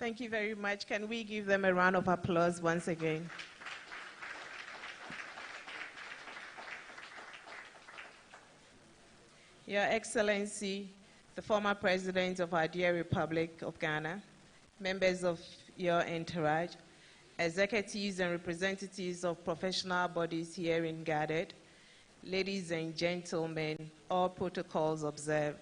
Thank you very much. Can we give them a round of applause once again? Your Excellency, the former President of our dear Republic of Ghana, members of your entourage, executives and representatives of professional bodies herein gathered, ladies and gentlemen, all protocols observed.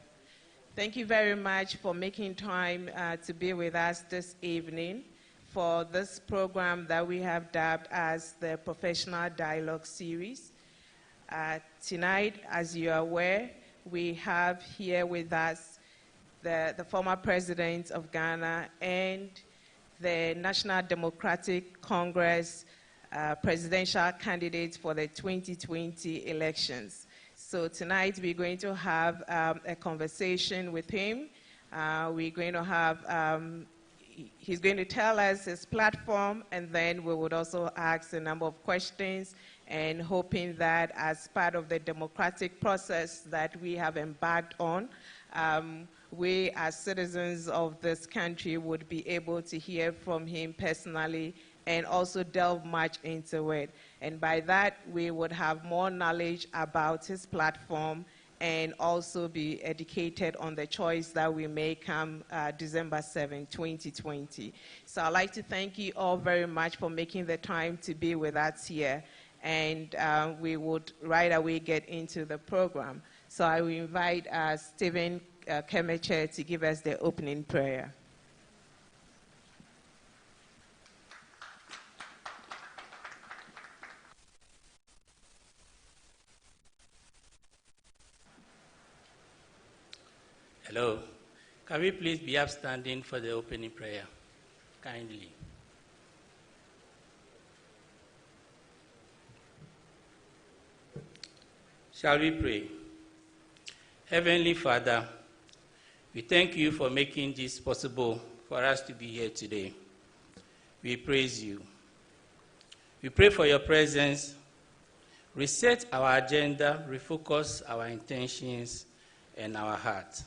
Thank you very much for making time to be with us this evening for this program that we have dubbed as the Professional Dialogue Series. Tonight, as you are aware, we have here with us the former President of Ghana and the National Democratic Congress presidential candidate for the 2020 elections. So tonight we're going to have a conversation with him. We're going to have, he's going to tell us his platform, and then we would also ask a number of questions, and hoping that as part of the democratic process that we have embarked on, we as citizens of this country would be able to hear from him personally and also delve much into it. And by that, we would have more knowledge about his platform and also be educated on the choice that we make come December 7, 2020. So I'd like to thank you all very much for making the time to be with us here. And we would right away get into the program. So I will invite Stephen Kemeche to give us the opening prayer. Hello. Can we please be upstanding for the opening prayer? Kindly. Shall we pray? Heavenly Father, we thank you for making this possible for us to be here today. We praise you. We pray for your presence. Reset our agenda, refocus our intentions and our heart.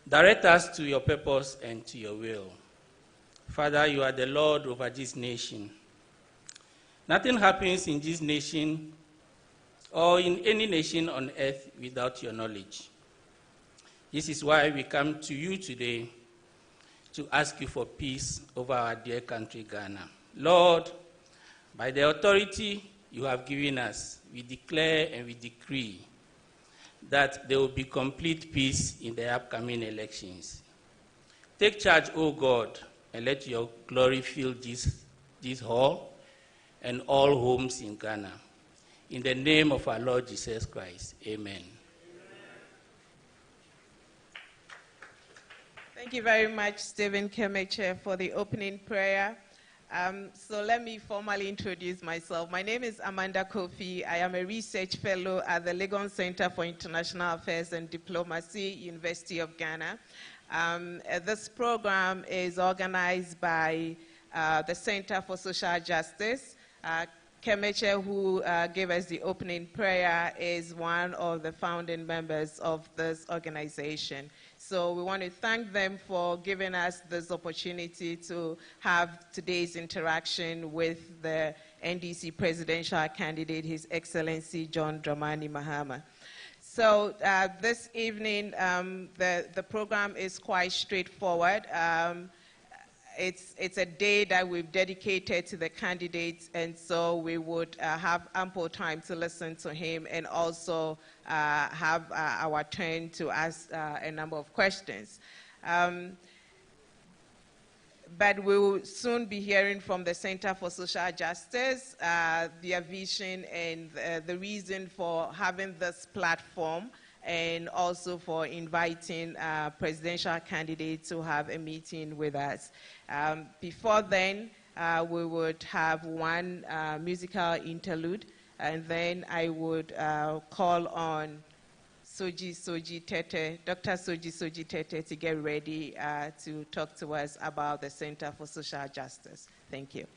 Direct us to your purpose and to your will. Father, you are the Lord over this nation. Nothing happens in this nation or in any nation on earth without your knowledge. This is why we come to you today to ask you for peace over our dear country, Ghana. Lord, by the authority you have given us, we declare and we decree that there will be complete peace in the upcoming elections. Take charge, O God, and let your glory fill this hall and all homes in Ghana. In the name of our Lord Jesus Christ, amen. Thank you very much, Stephen Kemeche, for the opening prayer. So let me formally introduce myself. My name is Amanda Kofi. I am a research fellow at the Legon Center for International Affairs and Diplomacy, University of Ghana. This program is organized by the Center for Social Justice. Kemeche, who gave us the opening prayer, is one of the founding members of this organization. So we want to thank them for giving us this opportunity to have today's interaction with the NDC presidential candidate, His Excellency John Dramani Mahama. So this evening, the program is quite straightforward. It's a day that we've dedicated to the candidates, and so we would have ample time to listen to him and also have our turn to ask a number of questions. But we will soon be hearing from the Center for Social Justice, their vision and the reason for having this platform, and also for inviting presidential candidates to have a meeting with us. Before then, we would have one musical interlude, and then I would call on Soji Tete, Dr. Soji Tete, to get ready to talk to us about the Center for Social Justice. Thank you.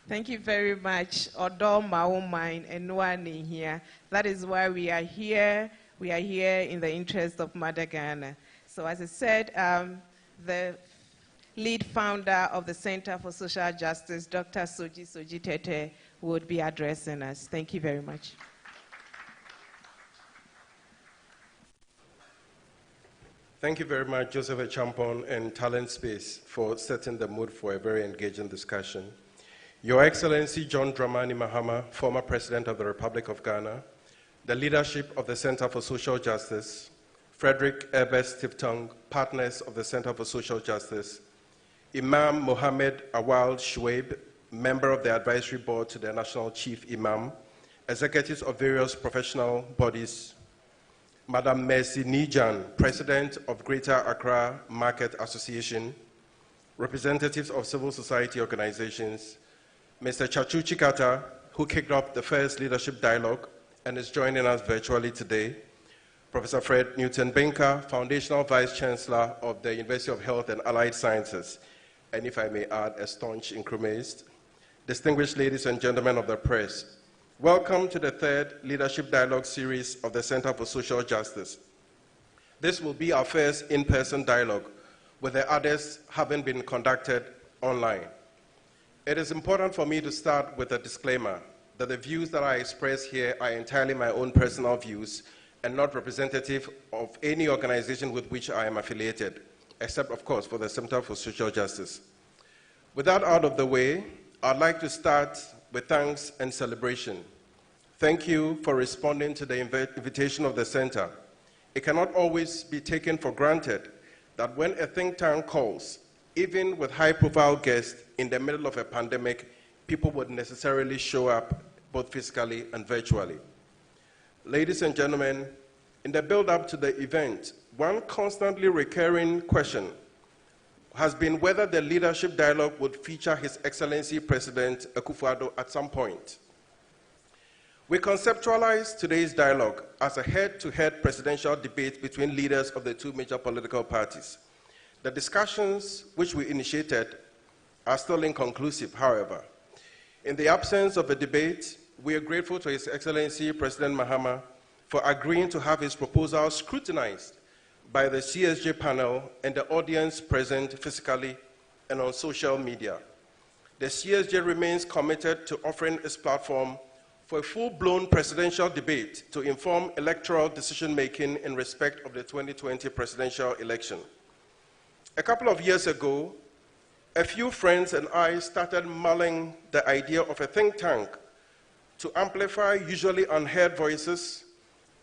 Thank you very much. Odo Mahama and Noan here. That is why we are here. We are here in the interest of Mother Ghana. So as I said, the lead founder of the Center for Social Justice, Dr. Soji Tete, would be addressing us. Thank you very much. Thank you very much, Joseph Champon and Talent Space, for setting the mood for a very engaging discussion. Your Excellency John Dramani Mahama, former President of the Republic of Ghana, the leadership of the Center for Social Justice, Frederick Ebes Tiftung, partners of the Center for Social Justice, Imam Mohammed Awal Shuaib, member of the advisory board to the National Chief Imam, executives of various professional bodies, Madam Mercy Nijan, President of Greater Accra Market Association, representatives of civil society organizations, Mr. Chachu Chikata, who kicked off the first leadership dialogue and is joining us virtually today, Professor Fred Newton Benka, Foundational Vice Chancellor of the University of Health and Allied Sciences, and if I may add, a staunch incrementalist, distinguished ladies and gentlemen of the press, welcome to the third Leadership Dialogue series of the Center for Social Justice. This will be our first in-person dialogue, with the others having been conducted online. It is important for me to start with a disclaimer that the views that I express here are entirely my own personal views and not representative of any organization with which I am affiliated, except, of course, for the Center for Social Justice. With that out of the way, I'd like to start with thanks and celebration. Thank you for responding to the invitation of the Center. It cannot always be taken for granted that when a think tank calls, even with high-profile guests in the middle of a pandemic, people would necessarily show up both physically and virtually. Ladies and gentlemen, in the build-up to the event, one constantly recurring question has been whether the leadership dialogue would feature His Excellency President Akufo-Addo at some point. We conceptualized today's dialogue as a head-to-head presidential debate between leaders of the two major political parties. The discussions which we initiated are still inconclusive, however. In the absence of a debate, we are grateful to His Excellency President Mahama for agreeing to have his proposal scrutinized by the CSJ panel and the audience present physically and on social media. The CSJ remains committed to offering its platform for a full-blown presidential debate to inform electoral decision-making in respect of the 2020 presidential election. A couple of years ago, a few friends and I started mulling the idea of a think tank to amplify usually unheard voices,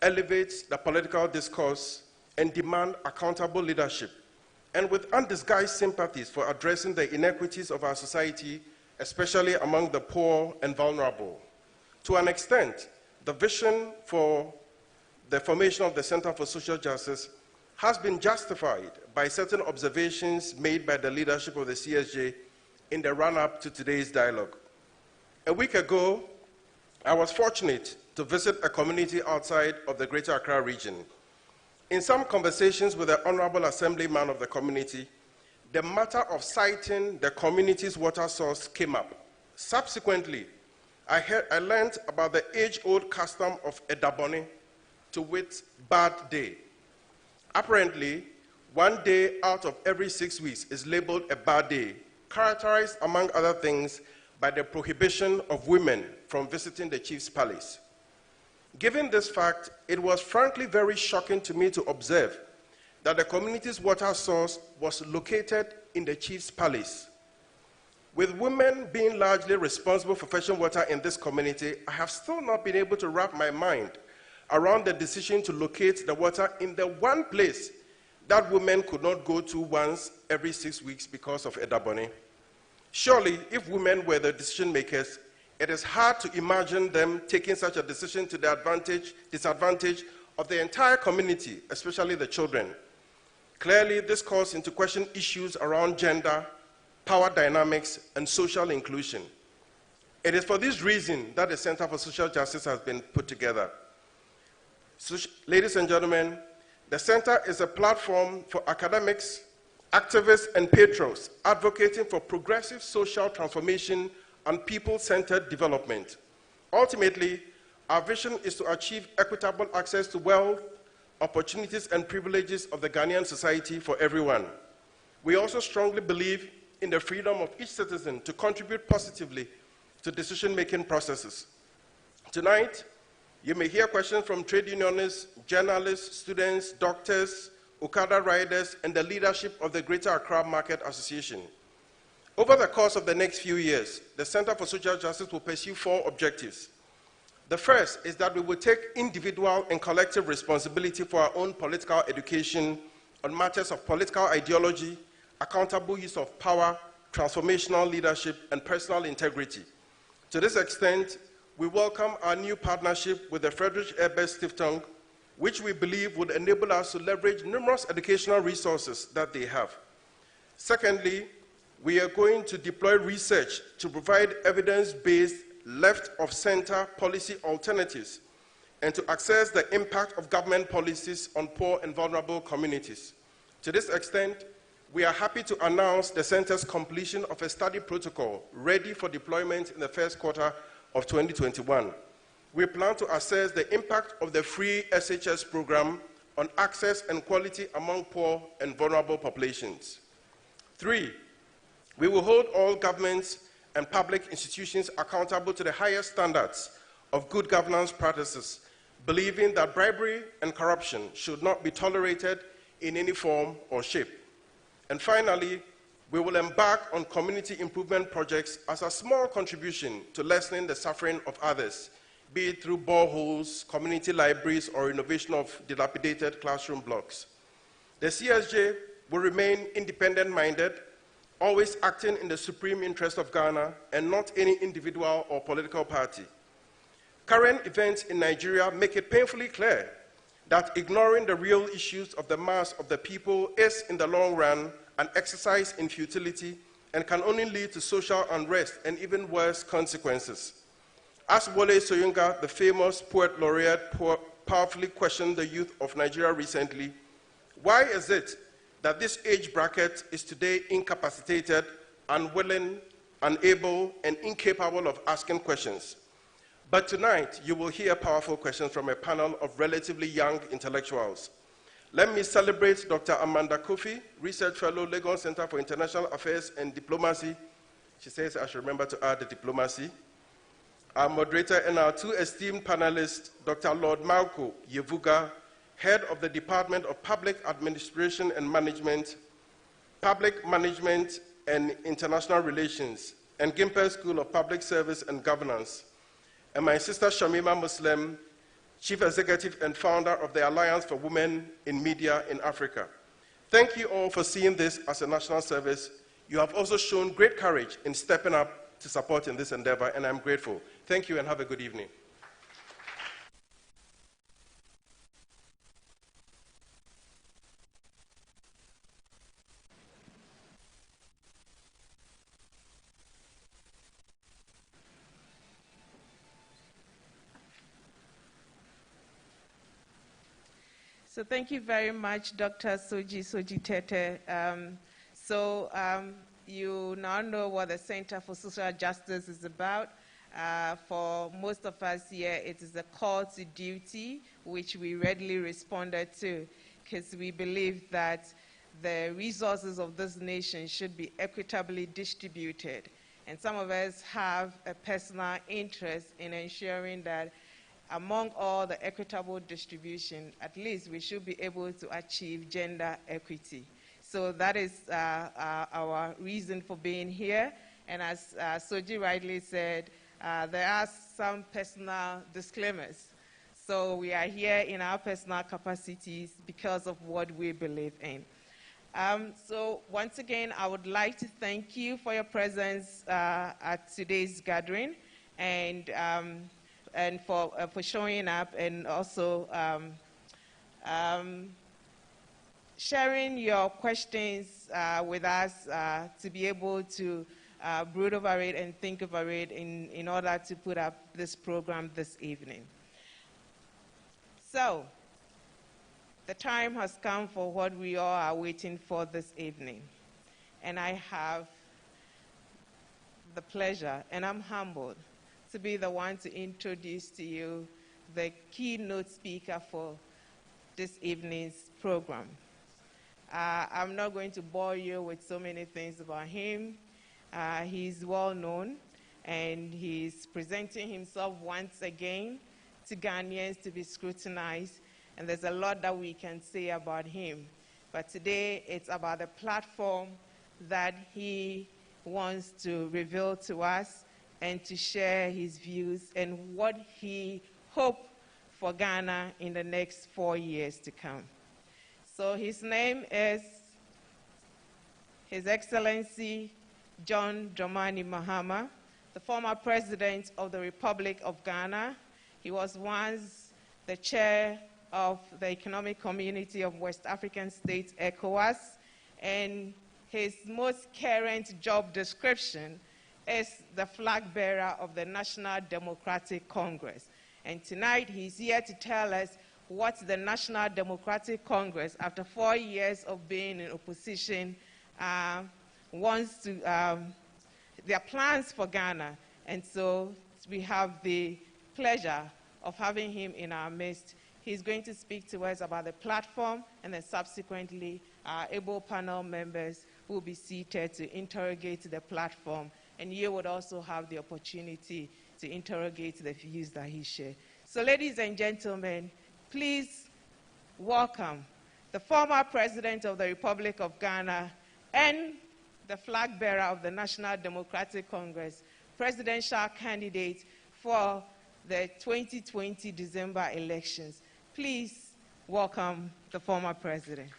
elevate the political discourse, and demand accountable leadership, and with undisguised sympathies for addressing the inequities of our society, especially among the poor and vulnerable. To an extent, the vision for the formation of the Center for Social Justice has been justified by certain observations made by the leadership of the CSJ in the run-up to today's dialogue. A week ago, I was fortunate to visit a community outside of the Greater Accra region. In some conversations with the Honorable Assemblyman of the community, the matter of citing the community's water source came up. Subsequently, I learned about the age-old custom of Edabone, to wit, bad day. Apparently, 1 day out of every 6 weeks is labeled a bad day, characterized, among other things, by the prohibition of women from visiting the chief's palace. Given this fact, it was frankly very shocking to me to observe that the community's water source was located in the chief's palace. With women being largely responsible for fetching water in this community, I have still not been able to wrap my mind around the decision to locate the water in the one place that women could not go to once every 6 weeks because of Edabone. Surely, if women were the decision makers, it is hard to imagine them taking such a decision to the disadvantage of the entire community, especially the children. Clearly, this calls into question issues around gender, power dynamics, and social inclusion. It is for this reason that the Center for Social Justice has been put together. So, ladies and gentlemen, the Center is a platform for academics, activists, and patrons advocating for progressive social transformation and people-centered development. Ultimately, our vision is to achieve equitable access to wealth, opportunities, and privileges of the Ghanaian society for everyone. We also strongly believe in the freedom of each citizen to contribute positively to decision-making processes. Tonight, you may hear questions from trade unionists, journalists, students, doctors, Okada riders, and the leadership of the Greater Accra Market Association. Over the course of the next few years, the Center for Social Justice will pursue 4 objectives. The first is that we will take individual and collective responsibility for our own political education on matters of political ideology, accountable use of power, transformational leadership, and personal integrity. To this extent, we welcome our new partnership with the Friedrich Ebert Stiftung, which we believe would enable us to leverage numerous educational resources that they have. Secondly, we are going to deploy research to provide evidence-based left-of-center policy alternatives and to assess the impact of government policies on poor and vulnerable communities. To this extent, we are happy to announce the Center's completion of a study protocol ready for deployment in the first quarter of 2021. We plan to assess the impact of the free SHS program on access and quality among poor and vulnerable populations. 3, we will hold all governments and public institutions accountable to the highest standards of good governance practices, believing that bribery and corruption should not be tolerated in any form or shape. And finally, we will embark on community improvement projects as a small contribution to lessening the suffering of others, be it through boreholes, community libraries, or renovation of dilapidated classroom blocks. The CSJ will remain independent-minded, always acting in the supreme interest of Ghana and not any individual or political party. Current events in Nigeria make it painfully clear that ignoring the real issues of the mass of the people is, in the long run, an exercise in futility and can only lead to social unrest and even worse consequences. As Wole Soyinka, the famous poet laureate, powerfully questioned the youth of Nigeria recently, why is it that this age bracket is today incapacitated, unwilling, unable, and incapable of asking questions? But tonight, you will hear powerful questions from a panel of relatively young intellectuals. Let me celebrate Dr. Amanda Kofi, Research Fellow, Lagos Center for International Affairs and Diplomacy. She says I should remember to add the diplomacy. Our moderator and our two esteemed panelists, Dr. Lord Malco Yevuga, Head of the Department of Public Administration and Management, Public Management and International Relations, and Gimper School of Public Service and Governance, and my sister Shamima Muslim, Chief Executive and Founder of the Alliance for Women in Media in Africa. Thank you all for seeing this as a national service. You have also shown great courage in stepping up to support in this endeavor, and I'm grateful. Thank you and have a good evening. So thank you very much, Dr. Soji Tete. You now know what the Center for Social Justice is about. For most of us here, it is a call to duty, which we readily responded to, because we believe that the resources of this nation should be equitably distributed. And some of us have a personal interest in ensuring that among all the equitable distribution, at least we should be able to achieve gender equity. So that is our reason for being here. And as Soji rightly said, there are some personal disclaimers. So we are here in our personal capacities because of what we believe in. So once again, I would like to thank you for your presence at today's gathering, and for showing up, and also sharing your questions with us to be able to brood over it and think over it in order to put up this program this evening. So, the time has come for what we all are waiting for this evening. And I have the pleasure, and I'm humbled, to be the one to introduce to you the keynote speaker for this evening's program. I'm not going to bore you with so many things about him. He's well known, and he's presenting himself once again to Ghanaians to be scrutinized, and there's a lot that we can say about him. But today, it's about the platform that he wants to reveal to us and to share his views and what he hopes for Ghana in the next 4 years to come. So his name is His Excellency John Dramani Mahama, the former President of the Republic of Ghana. He was once the chair of the Economic Community of West African States, ECOWAS, and his most current job description is the flag bearer of the National Democratic Congress. And tonight he's here to tell us what the National Democratic Congress, after 4 years of being in opposition, wants to, their plans for Ghana. And so we have the pleasure of having him in our midst. He's going to speak to us about the platform, and then subsequently our able panel members will be seated to interrogate the platform. And you would also have the opportunity to interrogate the views that he shared. So ladies and gentlemen, please welcome the former President of the Republic of Ghana and the flag bearer of the National Democratic Congress, presidential candidate for the 2020 December elections. Please welcome the former president.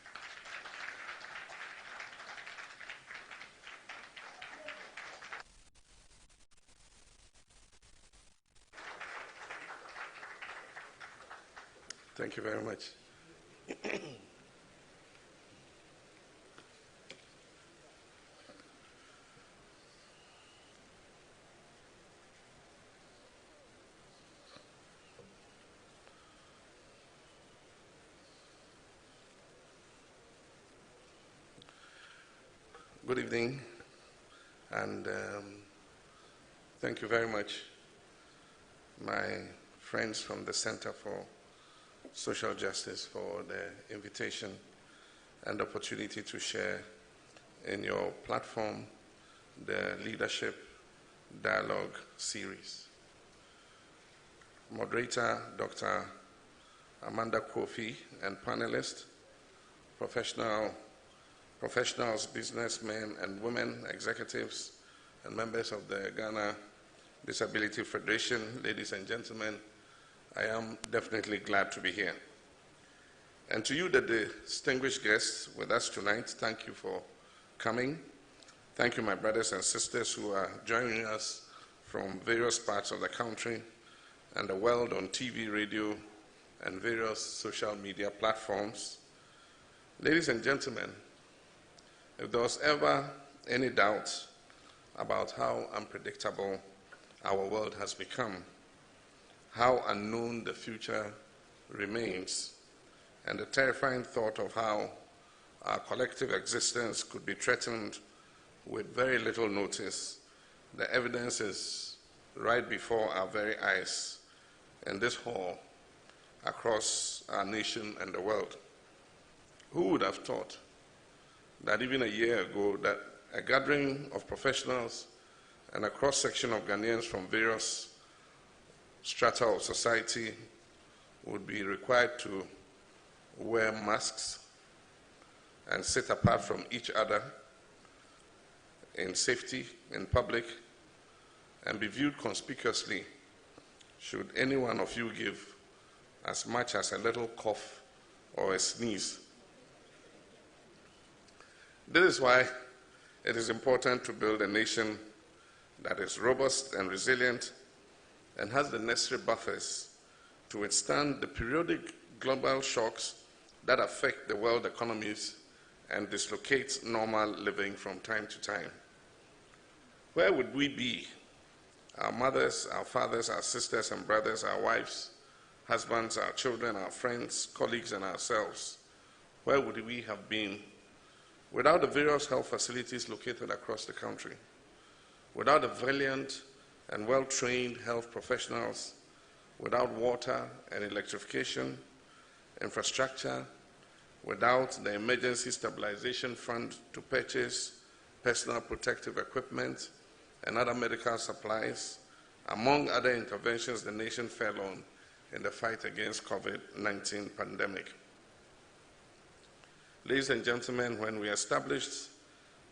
Thank you very much. Good evening, and thank you very much, my friends from the Center for Social Justice, for the invitation and opportunity to share in your platform the Leadership Dialogue series. Moderator, Dr. Amanda Kofi, and panelists, professionals, businessmen and women, executives, and members of the Ghana Disability Federation, ladies and gentlemen, I am definitely glad to be here. And to you, the distinguished guests with us tonight, thank you for coming. Thank you, my brothers and sisters who are joining us from various parts of the country and the world on TV, radio, and various social media platforms. Ladies and gentlemen, if there was ever any doubt about how unpredictable our world has become, how unknown the future remains, and the terrifying thought of how our collective existence could be threatened with very little notice, the evidence is right before our very eyes in this hall, across our nation and the world. Who would have thought that even a year ago that a gathering of professionals and a cross-section of Ghanaians from various strata of society would be required to wear masks and sit apart from each other in safety, in public, and be viewed conspicuously should any one of you give as much as a little cough or a sneeze. This is why it is important to build a nation that is robust and resilient and has the necessary buffers to withstand the periodic global shocks that affect the world economies and dislocate normal living from time to time. Where would we be? Our mothers, our fathers, our sisters and brothers, our wives, husbands, our children, our friends, colleagues, and ourselves. Where would we have been without the various health facilities located across the country? Without the valiant and well-trained health professionals, without water and electrification, infrastructure, without the emergency stabilization fund to purchase personal protective equipment and other medical supplies, among other interventions the nation fell on in the fight against COVID-19 pandemic. Ladies and gentlemen, when we established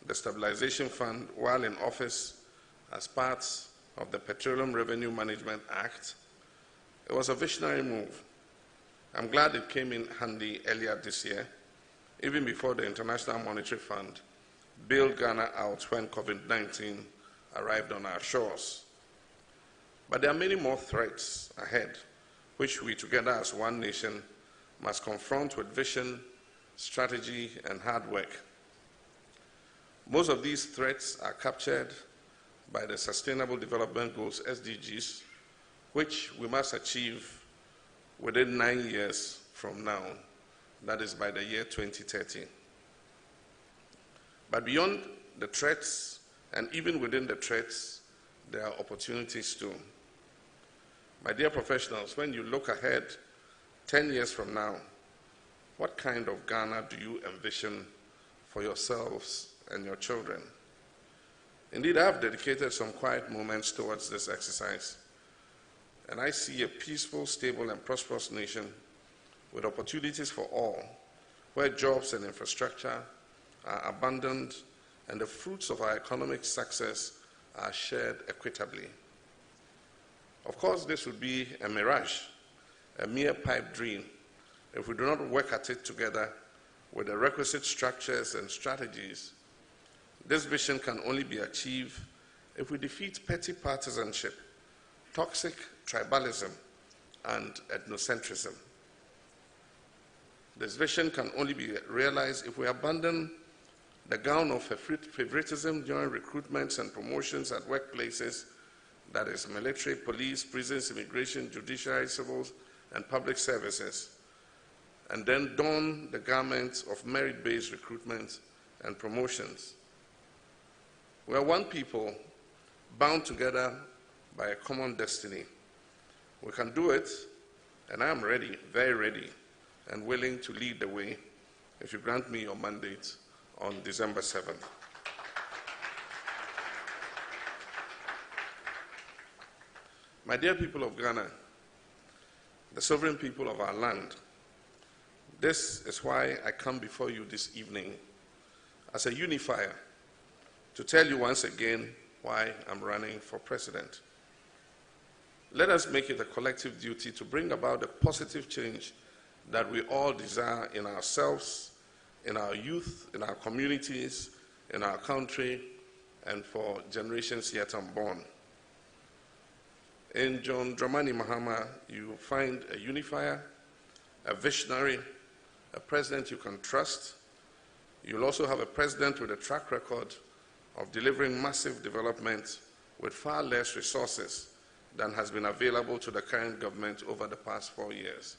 the Stabilization Fund while in office as part of the Petroleum Revenue Management Act, it was a visionary move. I'm glad it came in handy earlier this year, even before the International Monetary Fund bailed Ghana out when COVID-19 arrived on our shores. But there are many more threats ahead, which we together as one nation must confront with vision, strategy, and hard work. Most of these threats are captured by the Sustainable Development Goals, SDGs, which we must achieve within 9 years from now, that is by the year 2030. But beyond the threats, and even within the threats, there are opportunities too. My dear professionals, when you look ahead 10 years from now, what kind of Ghana do you envision for yourselves and your children? Indeed, I have dedicated some quiet moments towards this exercise, and I see a peaceful, stable, and prosperous nation with opportunities for all, where jobs and infrastructure are abundant and the fruits of our economic success are shared equitably. Of course, this would be a mirage, a mere pipe dream, if we do not work at it together with the requisite structures and strategies. This vision can only be achieved if we defeat petty partisanship, toxic tribalism, and ethnocentrism. This vision can only be realized if we abandon the gown of favoritism during recruitments and promotions at workplaces, that is military, police, prisons, immigration, judiciary, civil, and public services, and then don the garments of merit-based recruitment and promotions. We are one people, bound together by a common destiny. We can do it, and I am ready, very ready, and willing to lead the way if you grant me your mandate on December 7th. My dear people of Ghana, the sovereign people of our land, this is why I come before you this evening as a unifier to tell you once again why I'm running for president. Let us make it a collective duty to bring about the positive change that we all desire in ourselves, in our youth, in our communities, in our country, and for generations yet unborn. In John Dramani Mahama, you find a unifier, a visionary, a president you can trust. You'll also have a president with a track record of delivering massive development with far less resources than has been available to the current government over the past 4 years.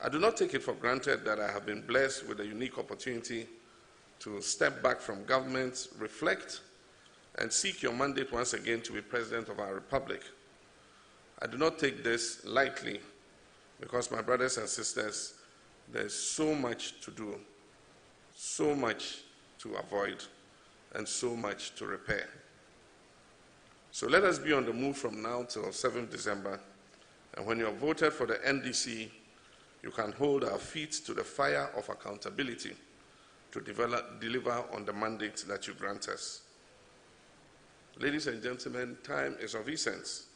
I do not take it for granted that I have been blessed with a unique opportunity to step back from government, reflect, and seek your mandate once again to be president of our republic. I do not take this lightly because, my brothers and sisters, there's so much to do, so much to avoid, and so much to repair. So let us be on the move from now till 7th December, and when you have voted for the NDC, you can hold our feet to the fire of accountability to deliver on the mandate that you grant us. Ladies and gentlemen, time is of essence.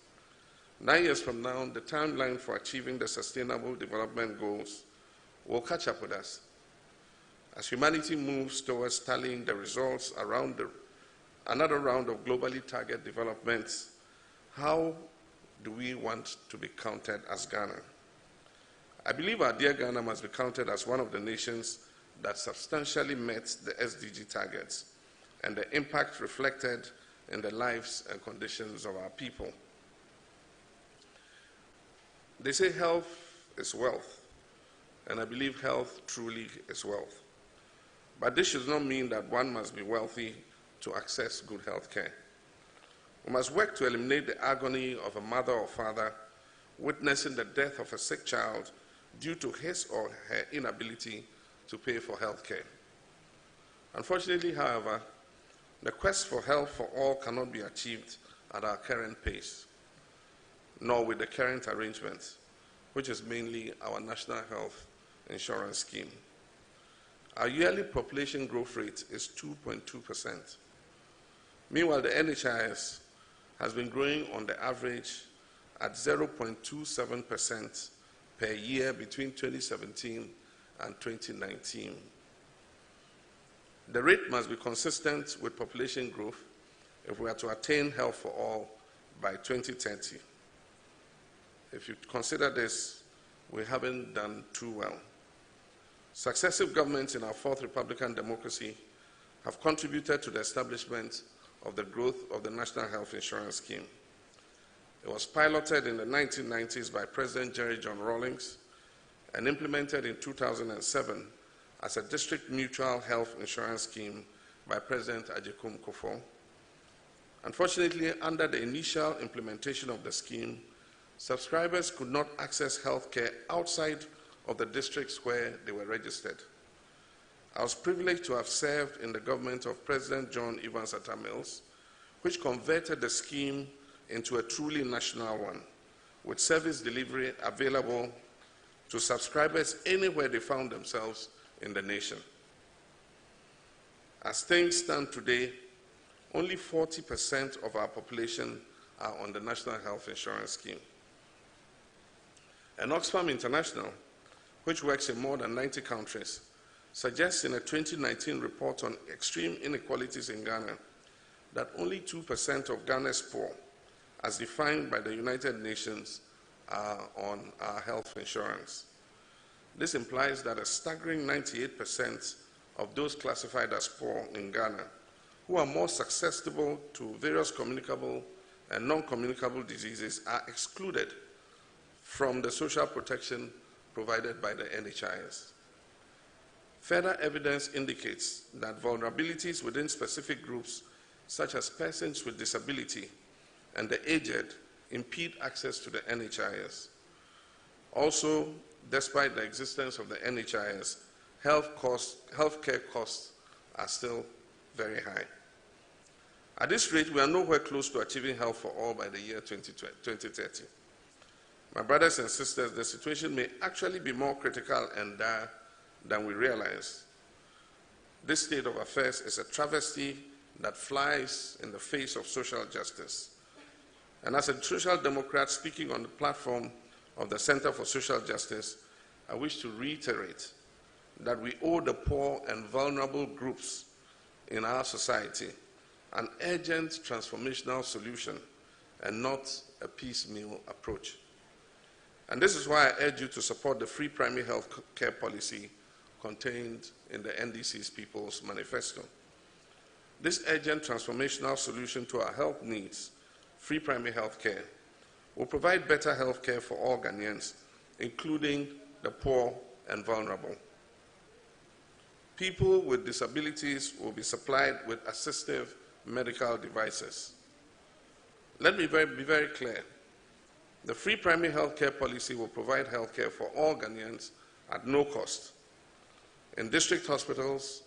9 years from now, the timeline for achieving the Sustainable Development Goals will catch up with us. As humanity moves towards tallying the results around another round of globally targeted developments, how do we want to be counted as Ghana? I believe our dear Ghana must be counted as one of the nations that substantially met the SDG targets and the impact reflected in the lives and conditions of our people. They say health is wealth, and I believe health truly is wealth. But this should not mean that one must be wealthy to access good health care. We must work to eliminate the agony of a mother or father witnessing the death of a sick child due to his or her inability to pay for health care. Unfortunately, however, the quest for health for all cannot be achieved at our current pace, nor with the current arrangements, which is mainly our National Health Insurance Scheme. Our yearly population growth rate is 2.2%. Meanwhile, the NHIS has been growing on the average at 0.27% per year between 2017 and 2019. The rate must be consistent with population growth if we are to attain health for all by 2030. If you consider this, we haven't done too well. Successive governments in our fourth Republican democracy have contributed to the establishment of the growth of the National Health Insurance Scheme. It was piloted in the 1990s by President Jerry John Rawlings and implemented in 2007 as a district mutual health insurance scheme by President Ajekum Kufuor. Unfortunately, under the initial implementation of the scheme, subscribers could not access health care outside of the districts where they were registered. I was privileged to have served in the government of President John Evans Atta Mills, which converted the scheme into a truly national one, with service delivery available to subscribers anywhere they found themselves in the nation. As things stand today, only 40% of our population are on the National Health Insurance Scheme. And Oxfam International, which works in more than 90 countries, suggests in a 2019 report on extreme inequalities in Ghana that only 2% of Ghana's poor, as defined by the United Nations, are on our health insurance. This implies that a staggering 98% of those classified as poor in Ghana, who are more susceptible to various communicable and non-communicable diseases, are excluded from the social protection provided by the NHIS. Further evidence indicates that vulnerabilities within specific groups, such as persons with disability and the aged, impede access to the NHIS. Also, despite the existence of the NHIS, healthcare costs are still very high. At this rate, we are nowhere close to achieving health for all by the year 2030. My brothers and sisters, the situation may actually be more critical and dire than we realize. This state of affairs is a travesty that flies in the face of social justice. And as a social democrat speaking on the platform of the Center for Social Justice, I wish to reiterate that we owe the poor and vulnerable groups in our society an urgent transformational solution and not a piecemeal approach. And this is why I urge you to support the free primary health care policy contained in the NDC's People's Manifesto. This urgent transformational solution to our health needs, free primary health care, will provide better health care for all Ghanaians, including the poor and vulnerable. People with disabilities will be supplied with assistive medical devices. Let me be very clear. The free primary health care policy will provide health care for all Ghanaians at no cost in district hospitals,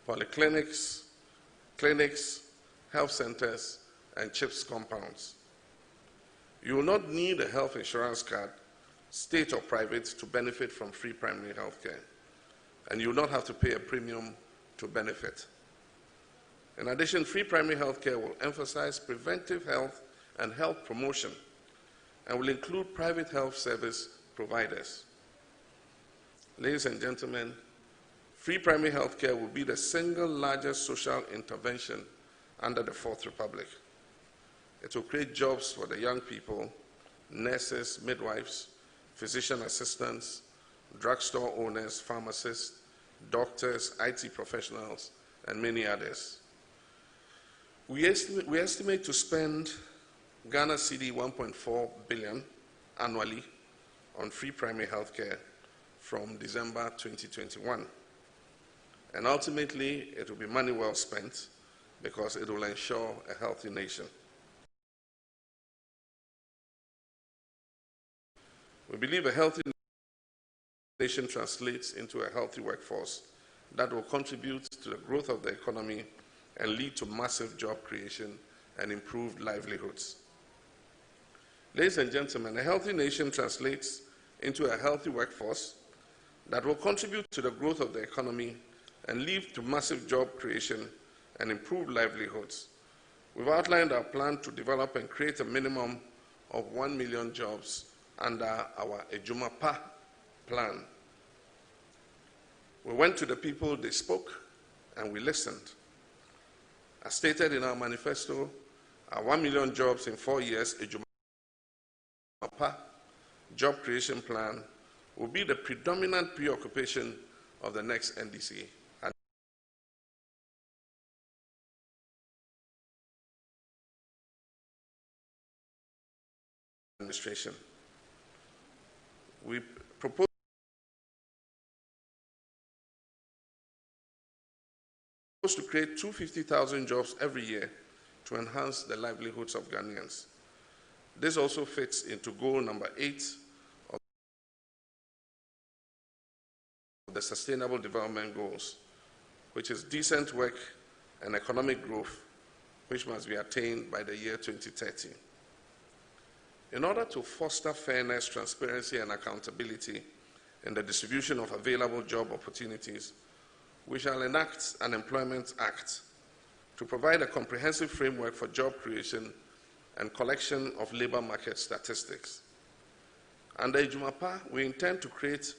polyclinics, clinics, health centers, and CHIPS compounds. You will not need a health insurance card, state or private, to benefit from free primary health care, and you will not have to pay a premium to benefit. In addition, free primary health care will emphasize preventive health and health promotion and will include private health service providers. Ladies and gentlemen, free primary health care will be the single largest social intervention under the Fourth Republic. It will create jobs for the young people, nurses, midwives, physician assistants, drugstore owners, pharmacists, doctors, IT professionals, and many others. We estimate to spend Ghana cedi 1.4 billion annually on free primary health care from December 2021. And ultimately, it will be money well spent because it will ensure a healthy nation. We believe a healthy nation translates into a healthy workforce that will contribute to the growth of the economy and lead to massive job creation and improved livelihoods. Ladies and gentlemen, a healthy nation translates into a healthy workforce that will contribute to the growth of the economy and lead to massive job creation and improved livelihoods. We've outlined our plan to develop and create a minimum of 1 million jobs under our Ejuma Pa plan. We went to the people, they spoke, and we listened. As stated in our manifesto, our 1 million jobs in 4 years Ejuma Pa job creation plan will be the predominant preoccupation of the next NDC administration. We propose to create 250,000 jobs every year to enhance the livelihoods of Ghanaians. This also fits into goal number 8 of the Sustainable Development Goals, which is decent work and economic growth, which must be attained by the year 2030. In order to foster fairness, transparency, and accountability in the distribution of available job opportunities, we shall enact an Employment Act to provide a comprehensive framework for job creation and collection of labor market statistics. Under Ejumapa, we intend to create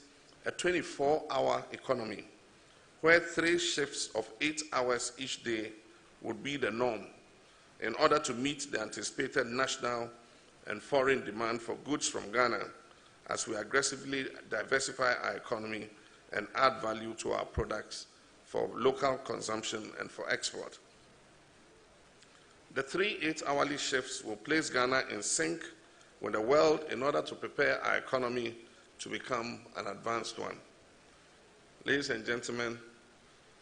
a 24-hour economy where 3 shifts of 8 hours each day would be the norm in order to meet the anticipated national and foreign demand for goods from Ghana as we aggressively diversify our economy and add value to our products for local consumption and for export. The 3 8-hourly shifts will place Ghana in sync with the world in order to prepare our economy to become an advanced one. Ladies and gentlemen,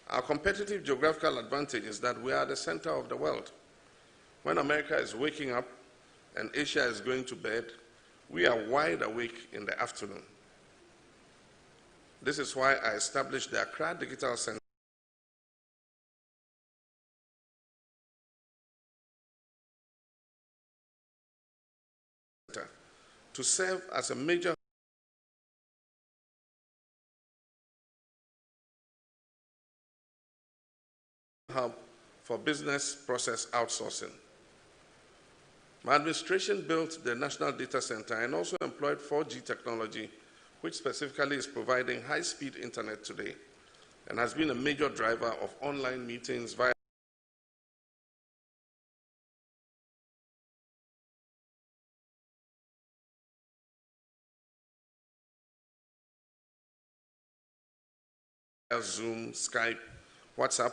our competitive geographical advantage is that we are the center of the world. When America is waking up and Asia is going to bed, we are wide awake in the afternoon. This is why I established the Accra Digital Center to serve as a major hub for business process outsourcing. My administration built the National Data Center and also employed 4G technology, which specifically is providing high-speed internet today and has been a major driver of online meetings via Zoom, Skype, WhatsApp,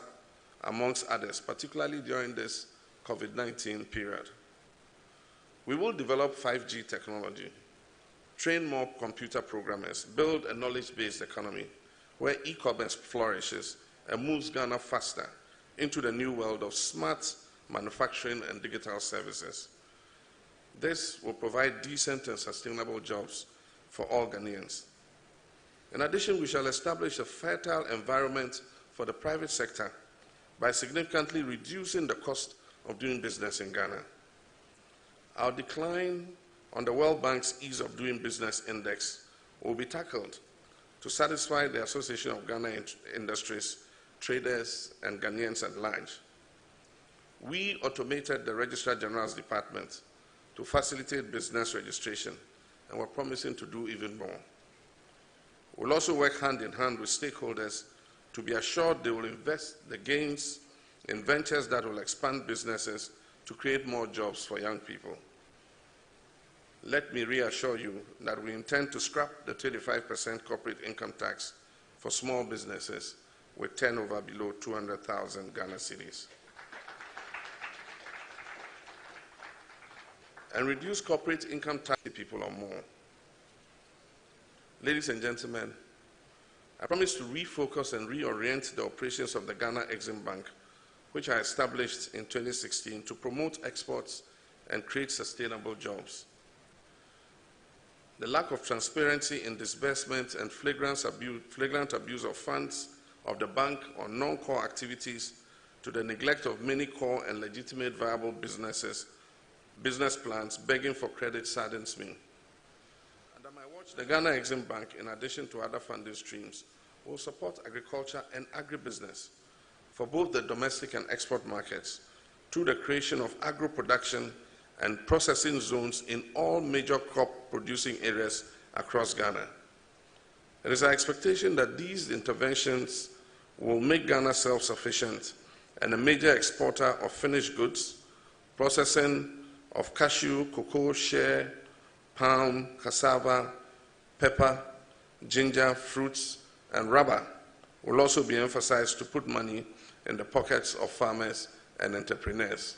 amongst others, particularly during this COVID-19 period. We will develop 5G technology, train more computer programmers, build a knowledge-based economy where e-commerce flourishes and moves Ghana faster into the new world of smart manufacturing and digital services. This will provide decent and sustainable jobs for all Ghanaians. In addition, we shall establish a fertile environment for the private sector by significantly reducing the cost of doing business in Ghana. Our decline on the World Bank's Ease of Doing Business Index will be tackled to satisfy the Association of Ghana Industries, Traders, and Ghanaians at large. We automated the Registrar General's Department to facilitate business registration, and we're promising to do even more. We'll also work hand in hand with stakeholders to be assured they will invest the gains in ventures that will expand businesses to create more jobs for young people. Let me reassure you that we intend to scrap the 25% corporate income tax for small businesses with turnover below 200,000 Ghana cedis, and reduce corporate income tax to people or more. Ladies and gentlemen, I promise to refocus and reorient the operations of the Ghana Exim Bank, which I established in 2016 to promote exports and create sustainable jobs. The lack of transparency in disbursement and flagrant abuse of funds of the bank on non-core activities to the neglect of many core and legitimate viable business plans begging for credit saddens me. Under my watch, the Ghana Exim Bank, in addition to other funding streams, will support agriculture and agribusiness for both the domestic and export markets through the creation of agro-production and processing zones in all major crop-producing areas across Ghana. It is our expectation that these interventions will make Ghana self-sufficient and a major exporter of finished goods, processing of cashew, cocoa, shea, palm, cassava, pepper, ginger, fruits, and rubber will also be emphasized to put money in the pockets of farmers and entrepreneurs.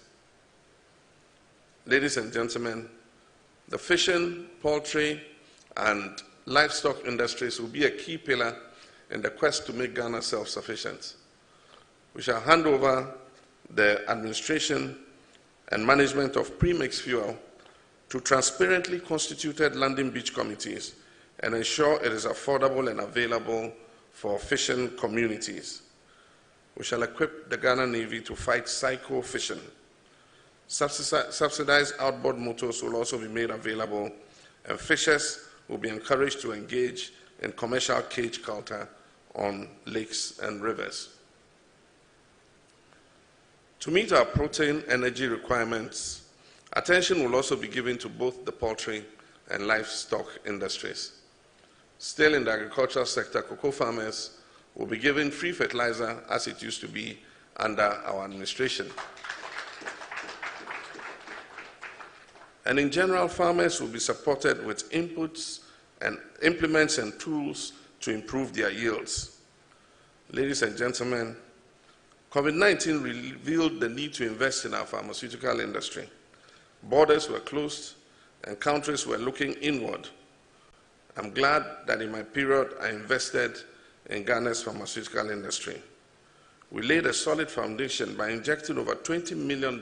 Ladies and gentlemen, the fishing, poultry, and livestock industries will be a key pillar in the quest to make Ghana self-sufficient. We shall hand over the administration and management of premixed fuel to transparently constituted landing beach committees and ensure it is affordable and available for fishing communities. We shall equip the Ghana Navy to fight psycho fishing. Subsidized outboard motors will also be made available, and fishers will be encouraged to engage in commercial cage culture on lakes and rivers. To meet our protein energy requirements, attention will also be given to both the poultry and livestock industries. Still in the agricultural sector, cocoa farmers will be given free fertilizer as it used to be under our administration. And in general, farmers will be supported with inputs and implements and tools to improve their yields. Ladies and gentlemen, COVID-19 revealed the need to invest in our pharmaceutical industry. Borders were closed and countries were looking inward. I'm glad that in my period I invested in Ghana's pharmaceutical industry. We laid a solid foundation by injecting over $20 million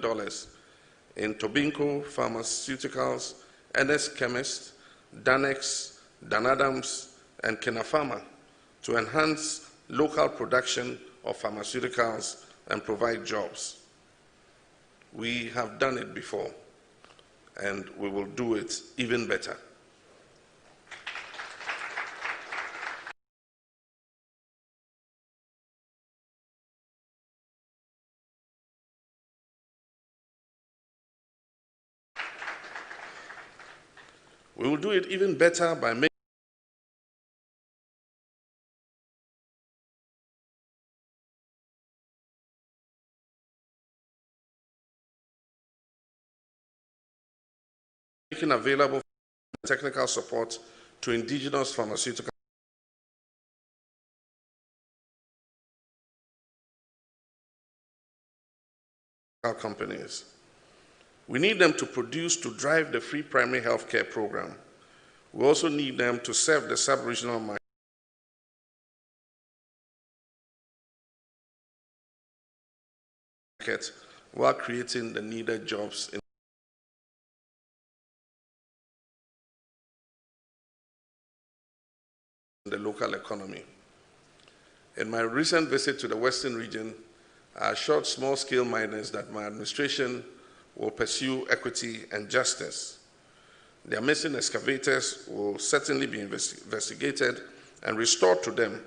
in Tobinco Pharmaceuticals, NS Chemist, Danex, Dan Adams, and Kinapharma to enhance local production of pharmaceuticals and provide jobs. We have done it before, and we will do it even better. We will do it even better by making available technical support to indigenous pharmaceutical companies. We need them to produce to drive the free primary health care program. We also need them to serve the sub-regional market while creating the needed jobs in the local economy. In my recent visit to the Western region, I assured small-scale miners that my administration will pursue equity and justice. Their missing excavators will certainly be investigated and restored to them.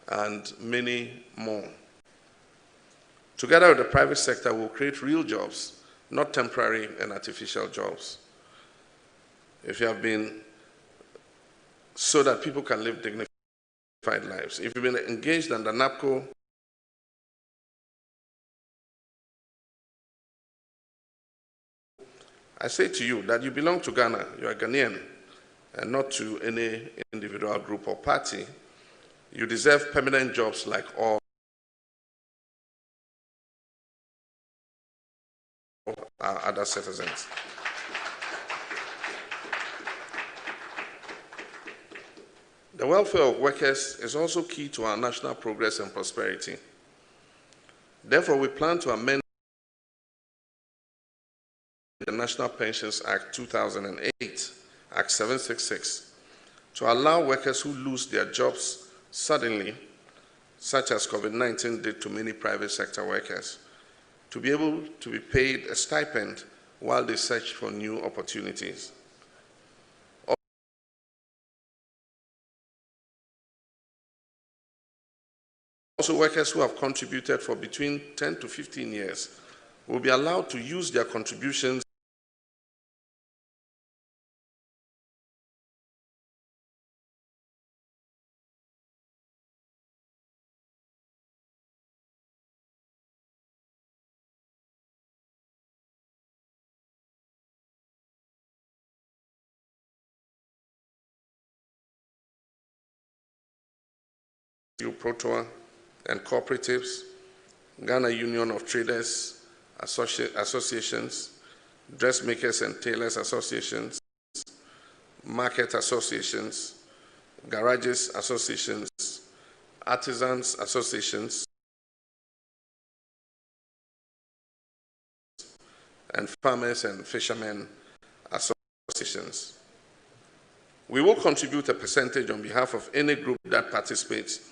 And many more. Together with the private sector, we'll create real jobs, not temporary and artificial jobs. If you have been, so that people can live dignified lives. If you've been engaged under NAPCO, I say to you that you belong to Ghana, you are Ghanaian, and not to any individual group or party. You deserve permanent jobs like all our other citizens. The welfare of workers is also key to our national progress and prosperity. Therefore, we plan to amend the National Pensions Act 2008, Act 766, to allow workers who lose their jobs suddenly, such as COVID-19 did to many private sector workers, to be able to be paid a stipend while they search for new opportunities. Also, workers who have contributed for between 10 to 15 years will be allowed to use their contributions through Protoa and cooperatives, Ghana Union of Traders Associations, Dressmakers and Tailors Associations, Market Associations, Garages Associations, Artisans Associations, and Farmers and Fishermen Associations. We will contribute a percentage on behalf of any group that participates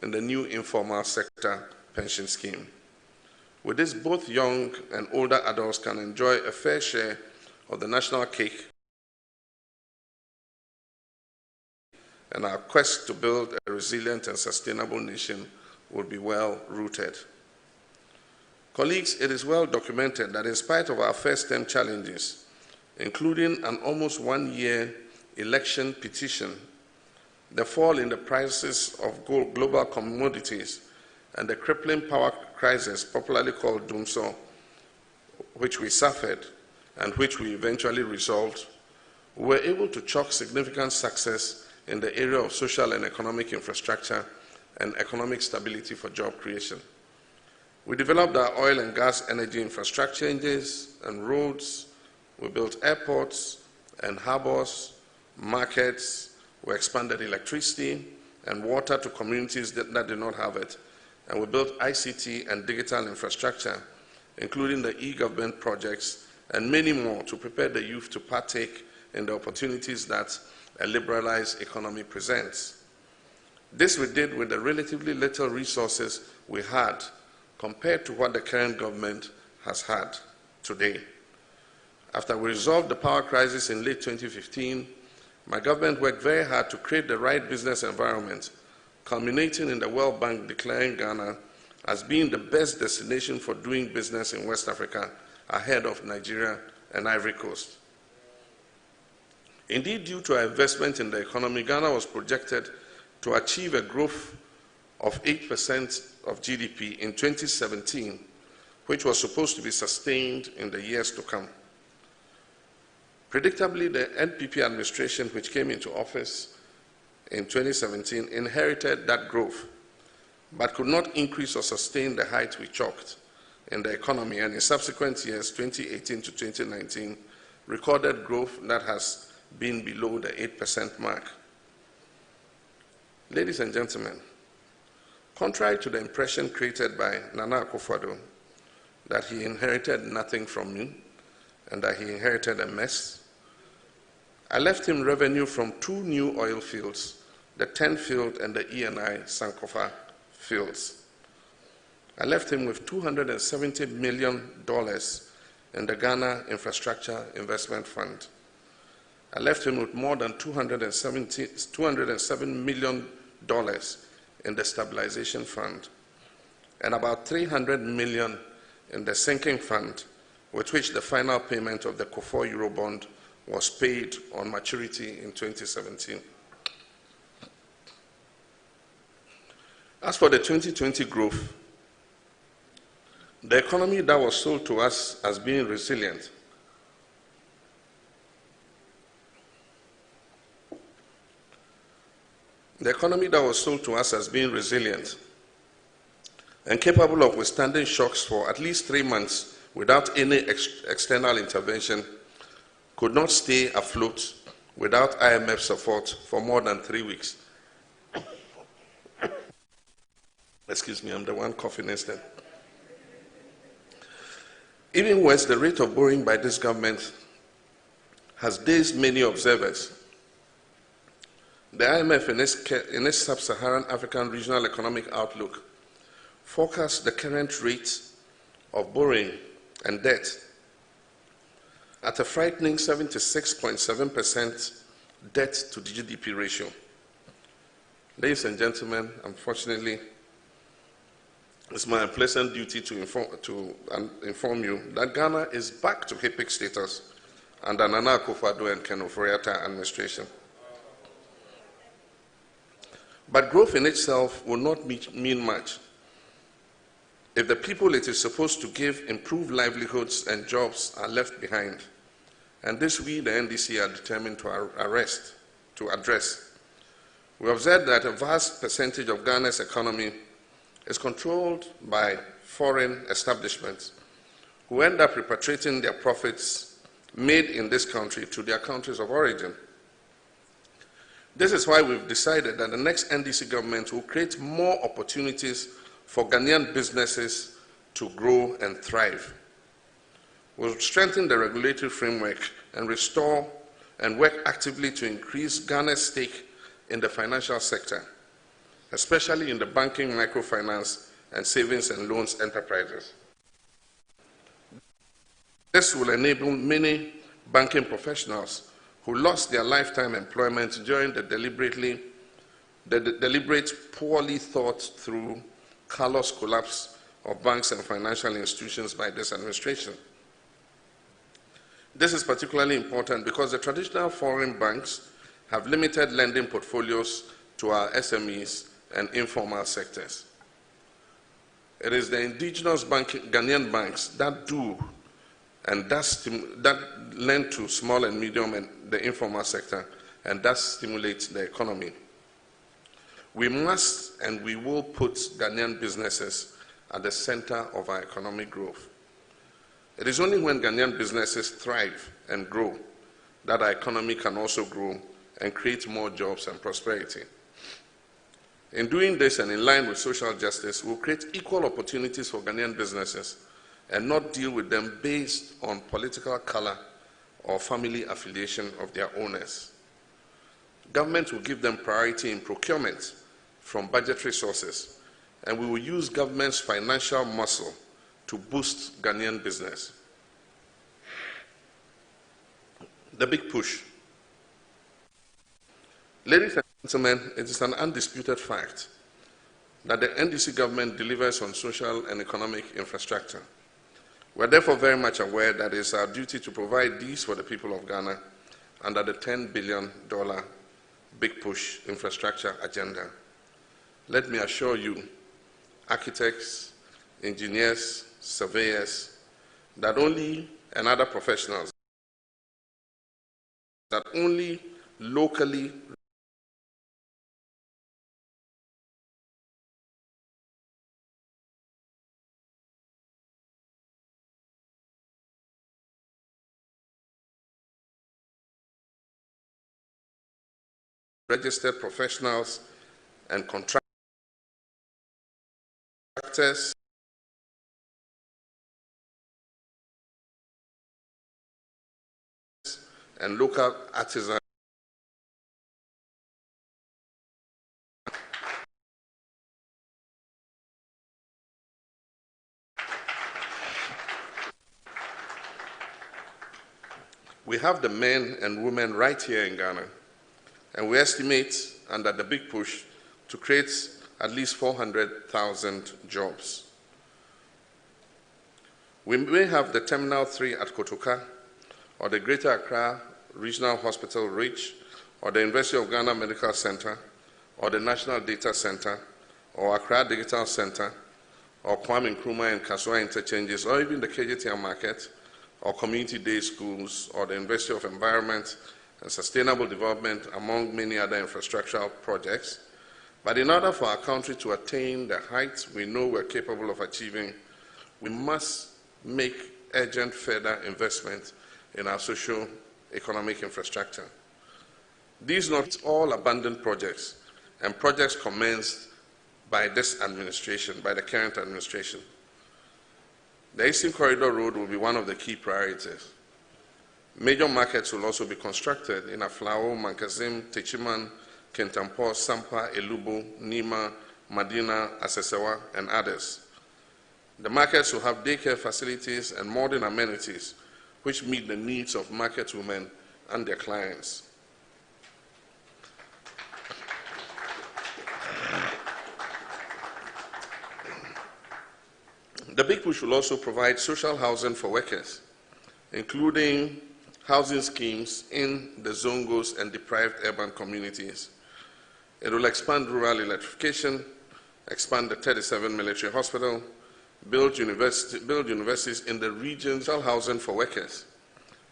in the new informal sector pension scheme. With this, both young and older adults can enjoy a fair share of the national cake, and our quest to build a resilient and sustainable nation will be well rooted. Colleagues, it is well documented that in spite of our first-term challenges, including an almost one-year election petition, the fall in the prices of global commodities, and the crippling power crisis, popularly called doomsday, which we suffered and which we eventually resolved, we were able to chalk significant success in the area of social and economic infrastructure and economic stability for job creation. We developed our oil and gas energy infrastructure engines and roads. We built airports and harbors, markets. We expanded electricity and water to communities that did not have it. And we built ICT and digital infrastructure, including the e-government projects and many more, to prepare the youth to partake in the opportunities that a liberalized economy presents. This we did with the relatively little resources we had compared to what the current government has had today. After we resolved the power crisis in late 2015, my government worked very hard to create the right business environment, culminating in the World Bank declaring Ghana as being the best destination for doing business in West Africa, ahead of Nigeria and Ivory Coast. Indeed, due to our investment in the economy, Ghana was projected to achieve a growth of 8% of GDP in 2017, which was supposed to be sustained in the years to come. Predictably, the NPP administration, which came into office in 2017, inherited that growth, but could not increase or sustain the height we chalked in the economy, and in subsequent years, 2018 to 2019, recorded growth that has been below the 8% mark. Ladies and gentlemen, contrary to the impression created by Nana Akufo-Addo that he inherited nothing from me and that he inherited a mess, I left him revenue from 2 new oil fields, the 10 field and the ENI Sankofa fields. I left him with $270 million in the Ghana Infrastructure Investment Fund. I left him with more than $207 million in the Stabilization Fund, and about $300 million in the Sinking Fund, with which the final payment of the Kufuor Eurobond was paid on maturity in 2017. As for the 2020 growth, the economy that was sold to us as being resilient and capable of withstanding shocks for at least 3 months without any external intervention could not stay afloat without IMF support for more than 3 weeks. Excuse me, I'm the one coughing instead. Even worse, the rate of borrowing by this government has dazed many observers. The IMF, in its Sub-Saharan African Regional Economic Outlook, forecast the current rate of borrowing and debt at a frightening 76.7% debt to GDP ratio. Ladies and gentlemen, unfortunately, it's my unpleasant duty to inform you that Ghana is back to HIPC status under Nana Akufo-Addo and Ken Ofori-Atta administration. But growth in itself will not mean much if the people it is supposed to give improved livelihoods and jobs are left behind. And this we, the NDC, are determined to address. We observe that a vast percentage of Ghana's economy is controlled by foreign establishments who end up repatriating their profits made in this country to their countries of origin. This is why we've decided that the next NDC government will create more opportunities for Ghanaian businesses to grow and thrive. We'll strengthen the regulatory framework and restore and work actively to increase Ghana's stake in the financial sector, especially in the banking, microfinance, and savings and loans enterprises. This will enable many banking professionals who lost their lifetime employment during the deliberate, poorly thought through, callous collapse of banks and financial institutions by this administration. This is particularly important because the traditional foreign banks have limited lending portfolios to our SMEs and informal sectors. It is the indigenous Ghanaian banks that do and that lend to small and medium and the informal sector, and that stimulates the economy. We must and we will put Ghanaian businesses at the center of our economic growth. It is only when Ghanaian businesses thrive and grow that our economy can also grow and create more jobs and prosperity. In doing this and in line with social justice, we'll create equal opportunities for Ghanaian businesses and not deal with them based on political color or family affiliation of their owners. Government will give them priority in procurement from budgetary sources, and we will use government's financial muscle to boost Ghanaian business. The big push. Ladies and gentlemen, it is an undisputed fact that the NDC government delivers on social and economic infrastructure. We are therefore very much aware that it is our duty to provide these for the people of Ghana under the $10 billion Big Push infrastructure agenda. Let me assure you, architects, engineers, surveyors, that only, and other professionals, that only locally registered professionals and contractors and local artisans we have the men and women right here in Ghana, and we estimate under the Big Push to create at least 400,000 jobs. We may have the Terminal 3 at Kotoka, or the Greater Accra Regional Hospital Reach, or the University of Ghana Medical Center, or the National Data Center, or Accra Digital Center, or Kwame Nkrumah and Kasua interchanges, or even the KJTL market, or community day schools, or the University of Environment and Sustainable Development, among many other infrastructural projects. But in order for our country to attain the heights we know we're capable of achieving, we must make urgent further investment in our socio-economic infrastructure. These not all abandoned projects and projects commenced by this administration, by the current administration. The Eastern Corridor Road will be one of the key priorities. Major markets will also be constructed in Aflao, Mankazim, Techiman, Kintampo, Sampa, Elubo, Nima, Madina, Asesewa, and others. The markets will have daycare facilities and modern amenities which meet the needs of market women and their clients. The Big Push will also provide social housing for workers, including housing schemes in the Zongos and deprived urban communities. It will expand rural electrification, expand the 37 military hospital, build universities in the regions, social housing for workers,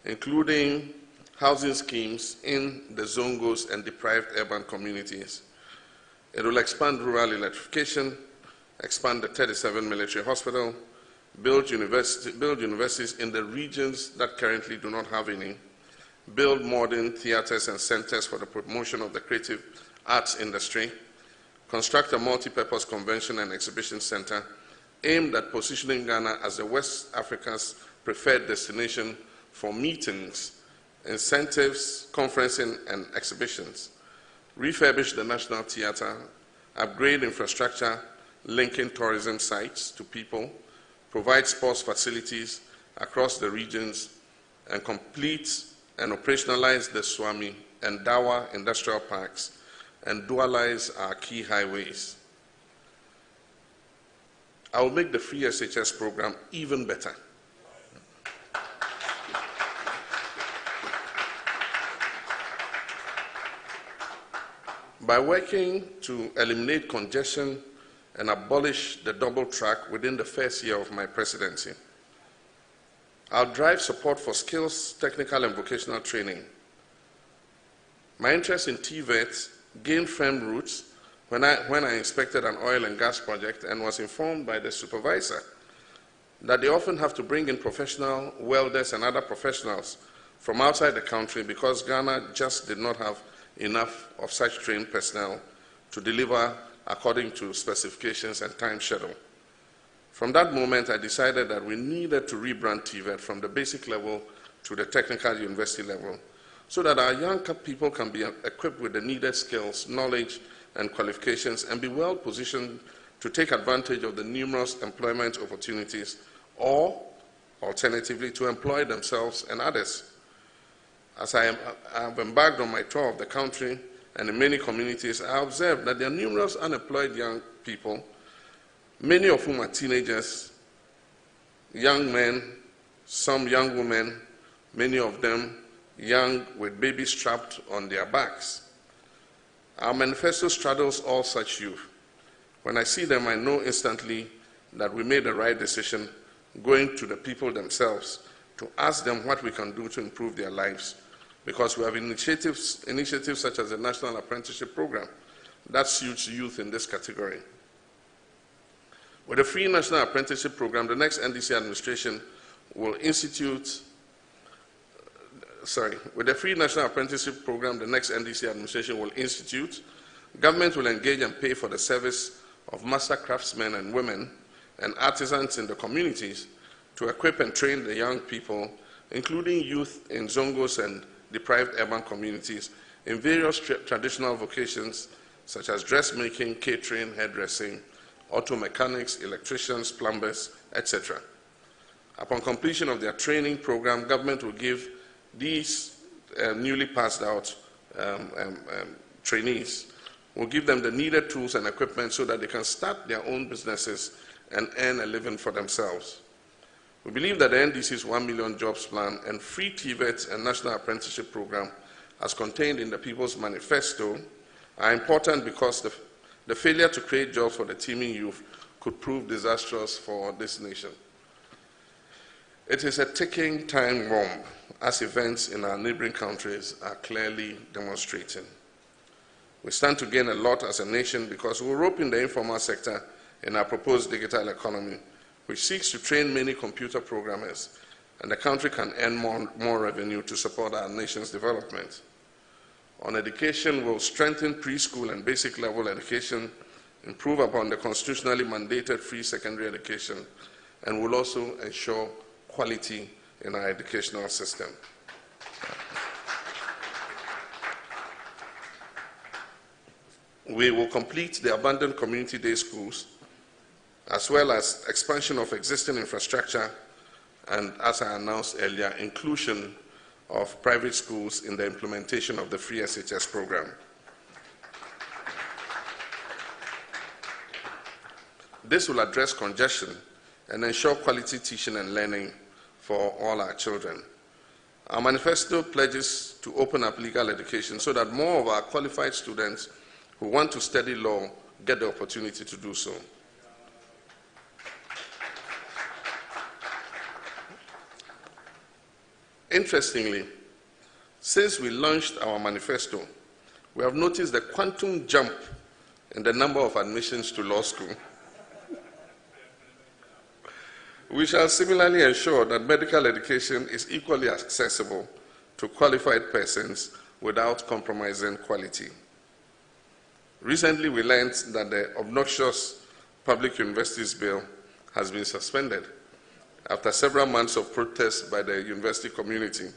including housing schemes in the Zongos and deprived urban communities. It will expand rural electrification, expand the 37 military hospital, build universities in the regions that currently do not have any, build modern theaters and centers for the promotion of the creative arts industry, construct a multi-purpose convention and exhibition center aimed at positioning Ghana as the West Africa's preferred destination for meetings, incentives, conferencing, and exhibitions, refurbish the National Theatre, upgrade infrastructure linking tourism sites to people, provide sports facilities across the regions, and complete and operationalize the Swami and Dawa industrial parks, and dualize our key highways. I will make the free SHS program even better. By working to eliminate congestion and abolish the double track within the first year of my presidency, I'll drive support for skills, technical and vocational training. My interest in TVET gained firm roots when I inspected an oil and gas project and was informed by the supervisor that they often have to bring in professional welders and other professionals from outside the country because Ghana just did not have enough of such trained personnel to deliver according to specifications and time schedule. From that moment, I decided that we needed to rebrand TVET from the basic level to the technical university level so that our young people can be equipped with the needed skills, knowledge, and qualifications and be well positioned to take advantage of the numerous employment opportunities or, alternatively, to employ themselves and others. As I have embarked on my tour of the country and in many communities, I observed that there are numerous unemployed young people, many of whom are teenagers, young men, some young women, many of them young with babies strapped on their backs. Our manifesto straddles all such youth. When I see them, I know instantly that we made the right decision going to the people themselves to ask them what we can do to improve their lives, because we have initiatives such as the National Apprenticeship Program that suits youth in this category. With the free National Apprenticeship Program, the next NDC administration will institute with the free National Apprenticeship Program, the next NDC administration will institute, government will engage and pay for the service of master craftsmen and women and artisans in the communities to equip and train the young people, including youth in Zongos and deprived urban communities, in various traditional vocations such as dressmaking, catering, hairdressing, auto mechanics, electricians, plumbers, etc. Upon completion of their training program, government will give these newly passed out trainees, will give them the needed tools and equipment so that they can start their own businesses and earn a living for themselves. We believe that the NDC's 1 million jobs plan and free TVET and National Apprenticeship Program, as contained in the People's Manifesto, are important because the failure to create jobs for the teeming youth could prove disastrous for this nation. It is a ticking time bomb, as events in our neighboring countries are clearly demonstrating. We stand to gain a lot as a nation because we will rope in the informal sector in our proposed digital economy, which seeks to train many computer programmers, and the country can earn more revenue to support our nation's development. On education, we'll strengthen preschool and basic level education, improve upon the constitutionally mandated free secondary education, and will also ensure quality in our educational system. We will complete the abandoned community day schools, as well as expansion of existing infrastructure, and as I announced earlier, inclusion of private schools in the implementation of the free SHS program. This will address congestion and ensure quality teaching and learning for all our children. Our manifesto pledges to open up legal education so that more of our qualified students who want to study law get the opportunity to do so. Interestingly, since we launched our manifesto, we have noticed a quantum jump in the number of admissions to law school. We shall similarly ensure that medical education is equally accessible to qualified persons without compromising quality. Recently, we learned that the obnoxious Public Universities Bill has been suspended after several months of protests by the university community.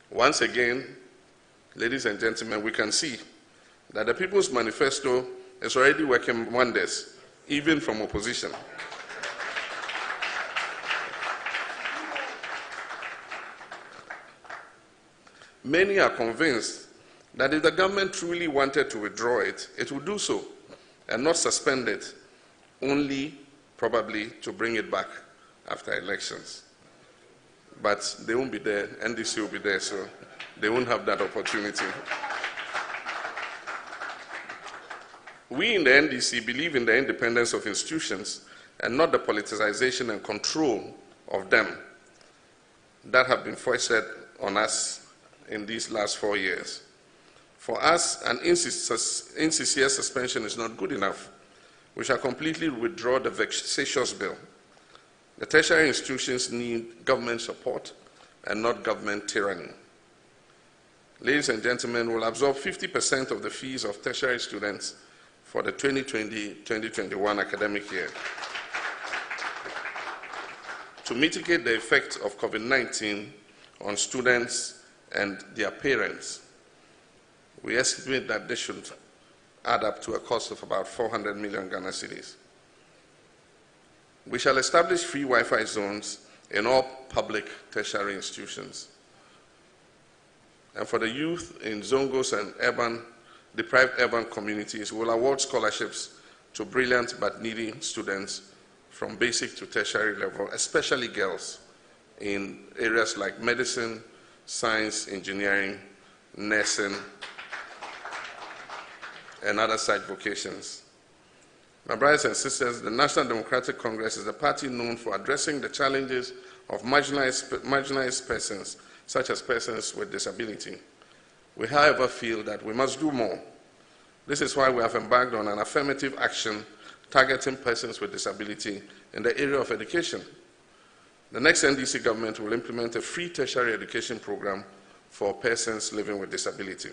Once again, ladies and gentlemen, we can see that the People's Manifesto is already working wonders, even from opposition. Many are convinced that if the government truly wanted to withdraw it, it would do so and not suspend it, only probably to bring it back after elections. But they won't be there, NDC will be there, so they won't have that opportunity. We in the NDC believe in the independence of institutions and not the politicization and control of them that have been foisted on us in these last 4 years. For us, an NCCS suspension is not good enough. We shall completely withdraw the vexatious bill. The tertiary institutions need government support and not government tyranny. Ladies and gentlemen, we'll absorb 50% of the fees of tertiary students for the 2020-2021 academic year. To mitigate the effects of COVID-19 on students and their parents, we estimate that this should add up to a cost of about 400 million Ghana cedis. We shall establish free Wi-Fi zones in all public tertiary institutions. And for the youth in Zongos and deprived urban communities, we will award scholarships to brilliant but needy students from basic to tertiary level, especially girls in areas like medicine, science, engineering, nursing, and other such vocations. My brothers and sisters, the National Democratic Congress is a party known for addressing the challenges of marginalized persons, such as persons with disability. We, however, feel that we must do more. This is why we have embarked on an affirmative action targeting persons with disability in the area of education. The next NDC government will implement a free tertiary education program for persons living with disability.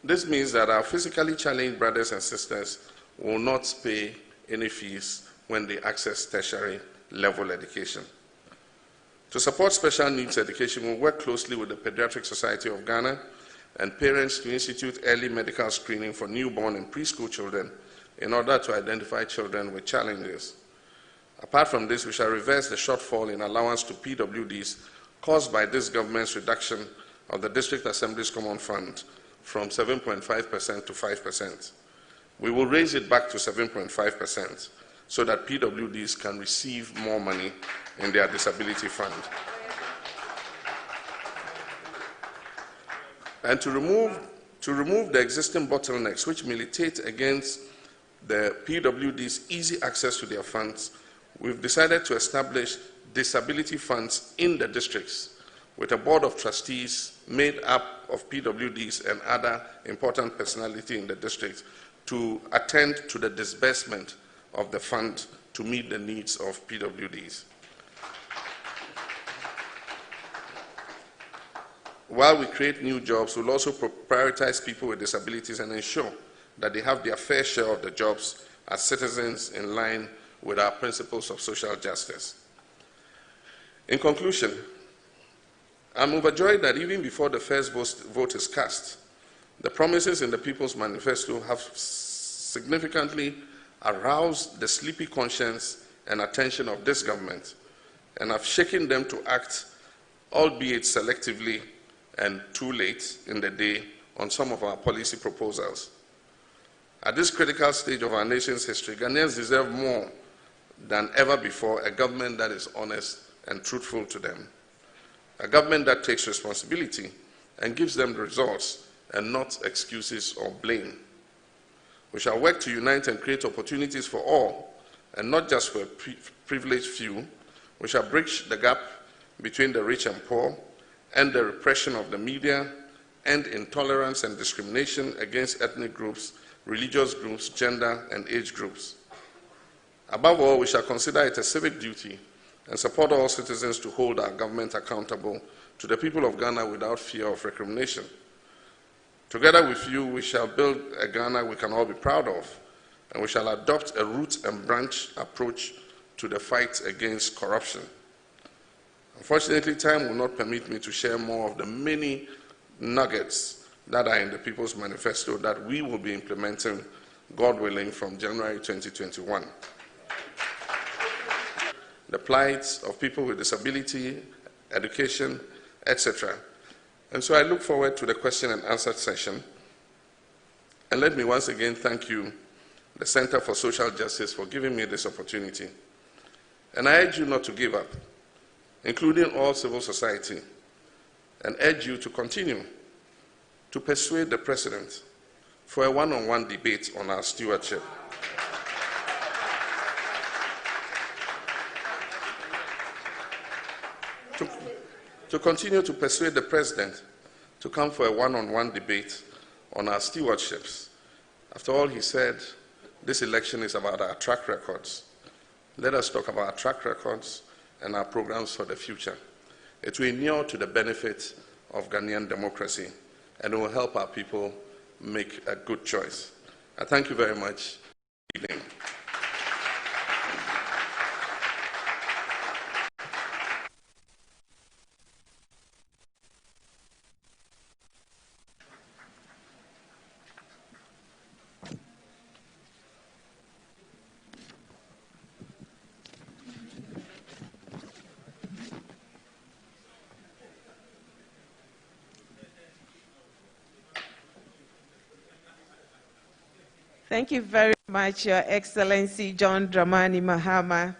This means that our physically challenged brothers and sisters will not pay any fees when they access tertiary level education. To support special needs education, we'll work closely with the Pediatric Society of Ghana and parents to institute early medical screening for newborn and preschool children in order to identify children with challenges. Apart from this, we shall reverse the shortfall in allowance to PWDs caused by this government's reduction of the District Assembly's Common Fund from 7.5% to 5%. We will raise it back to 7.5% so that PWDs can receive more money in their disability fund. And to remove the existing bottlenecks which militate against the PWD's easy access to their funds, we've decided to establish disability funds in the districts with a board of trustees made up of PWDs and other important personalities in the district to attend to the disbursement of the fund to meet the needs of PWDs. While we create new jobs, we'll also prioritize people with disabilities and ensure that they have their fair share of the jobs as citizens in line with our principles of social justice. In conclusion, I'm overjoyed that even before the first vote is cast, the promises in the People's Manifesto have significantly aroused the sleepy conscience and attention of this government and have shaken them to act, albeit selectively and too late in the day, on some of our policy proposals. At this critical stage of our nation's history, Ghanaians deserve more than ever before a government that is honest and truthful to them, a government that takes responsibility and gives them results and not excuses or blame. We shall work to unite and create opportunities for all, and not just for a privileged few. We shall bridge the gap between the rich and poor, end the repression of the media, end intolerance and discrimination against ethnic groups, religious groups, gender, and age groups. Above all, we shall consider it a civic duty and support all citizens to hold our government accountable to the people of Ghana without fear of recrimination. Together with you, we shall build a Ghana we can all be proud of, and we shall adopt a root and branch approach to the fight against corruption. Unfortunately, time will not permit me to share more of the many nuggets that are in the People's Manifesto that we will be implementing, God willing, from January 2021. The plight of people with disability, education, etc. And so I look forward to the question and answer session. And let me once again thank you, the Center for Social Justice, for giving me this opportunity. And I urge you not to give up, including all civil society, and urge you to continue to persuade the President for a one-on-one debate on our stewardship. To continue to persuade the President to come for a one-on-one debate on our stewardships. After all, he said, this election is about our track records. Let us talk about our track records and our programs for the future. It will inure to the benefit of Ghanaian democracy, and it will help our people make a good choice. I thank you very much. Good evening. Thank you very much, Your Excellency John Dramani Mahama.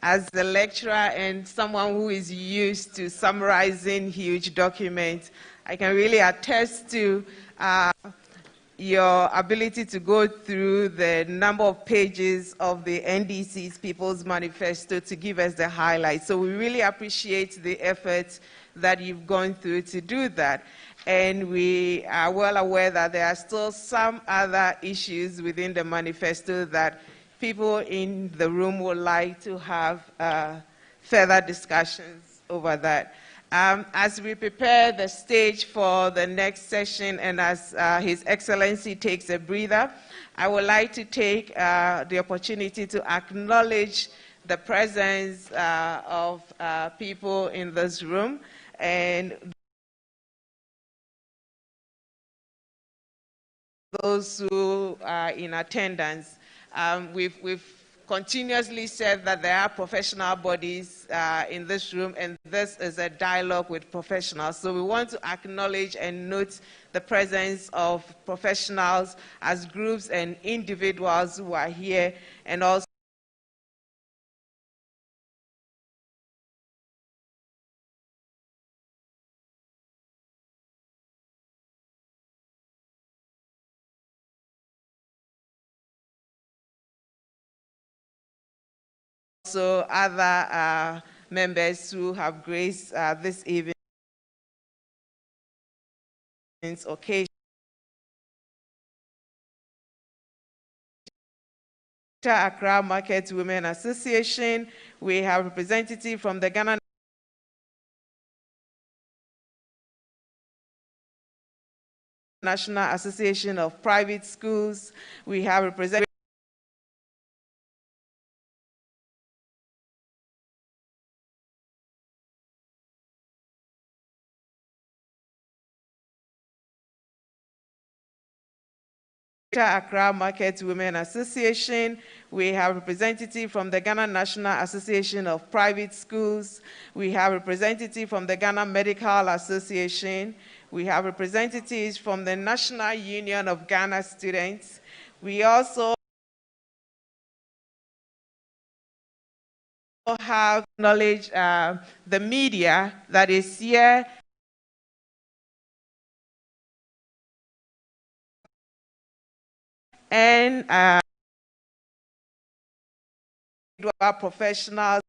As a lecturer and someone who is used to summarizing huge documents, I can really attest to your ability to go through the number of pages of the NDC's People's Manifesto to give us the highlights. So we really appreciate the efforts that you've gone through to do that. And we are well aware that there are still some other issues within the manifesto that people in the room would like to have further discussions over that. As we prepare the stage for the next session and as His Excellency takes a breather, I would like to take the opportunity to acknowledge the presence of people in this room and those who are in attendance. We've continuously said that there are professional bodies in this room, and this is a dialogue with professionals. So we want to acknowledge and note the presence of professionals as groups and individuals who are here, and also other members who have graced this evening's occasion. Accra Market Women Association, we have representative from the Ghana . National Association of Private Schools. We have representatives Accra Market Women Association. We have representative from the Ghana National Association of Private Schools. We have representative from the Ghana Medical Association. We have representatives from the National Union of Ghana Students. We also have knowledge, the media that is here. And our professionals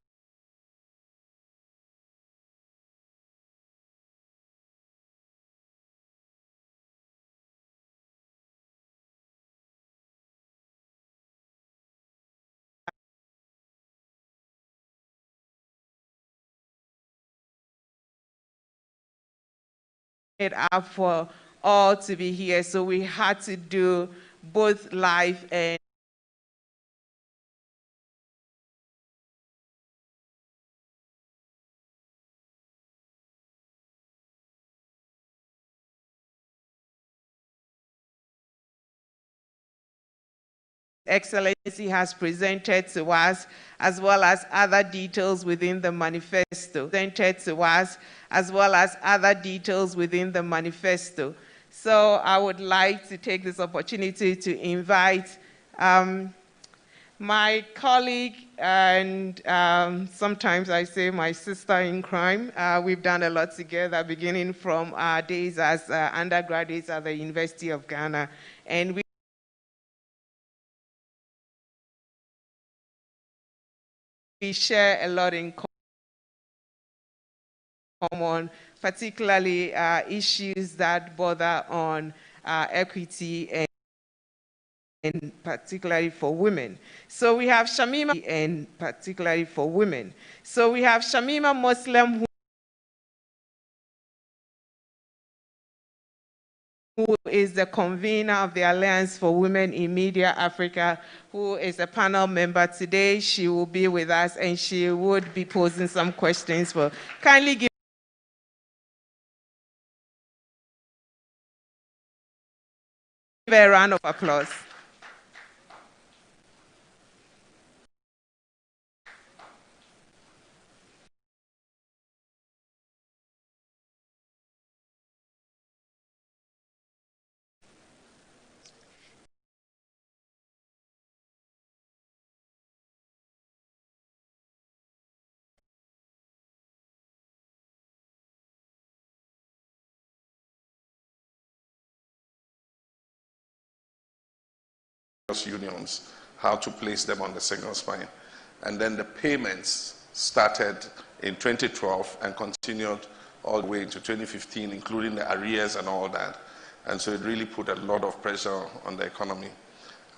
it up for all to be here, so we had to do both live and Excellency has presented to us, as well as other details within the manifesto. Presented to us, as well as other details within the manifesto. So I would like to take this opportunity to invite my colleague and sometimes I say my sister in crime. We've done a lot together, beginning from our days as undergraduates at the University of Ghana. And we share a lot in common, particularly issues that border on equity and particularly for women. So we have Shamima, and particularly for women. So we have Shamima Muslim, who is the convener of the Alliance for Women in Media Africa, who is a panel member today. She will be with us and she would be posing some questions. For kindly give a round of applause. Unions, how to place them on the single spine. And then the payments started in 2012 and continued all the way into 2015, including the arrears and all that. And so it really put a lot of pressure on the economy.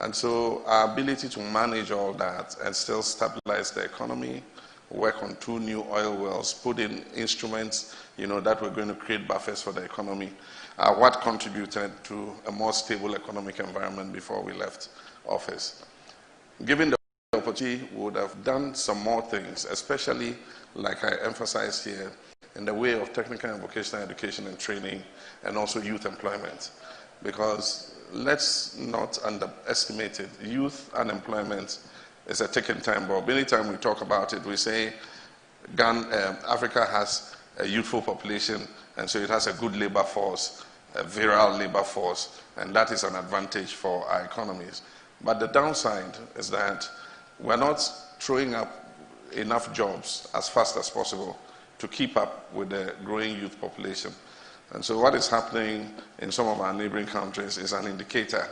And so our ability to manage all that and still stabilize the economy, work on 2 new oil wells, put in instruments, that were going to create buffers for the economy, what contributed to a more stable economic environment before we left office. Given the opportunity, we would have done some more things, especially, like I emphasized here, in the way of technical and vocational education and training, and also youth employment. Because let's not underestimate it. Youth unemployment is a ticking time bomb. Anytime we talk about it, we say Africa has a youthful population, and so it has a good labor force, a virile labor force, and that is an advantage for our economies. But the downside is that we're not throwing up enough jobs as fast as possible to keep up with the growing youth population. And so what is happening in some of our neighboring countries is an indicator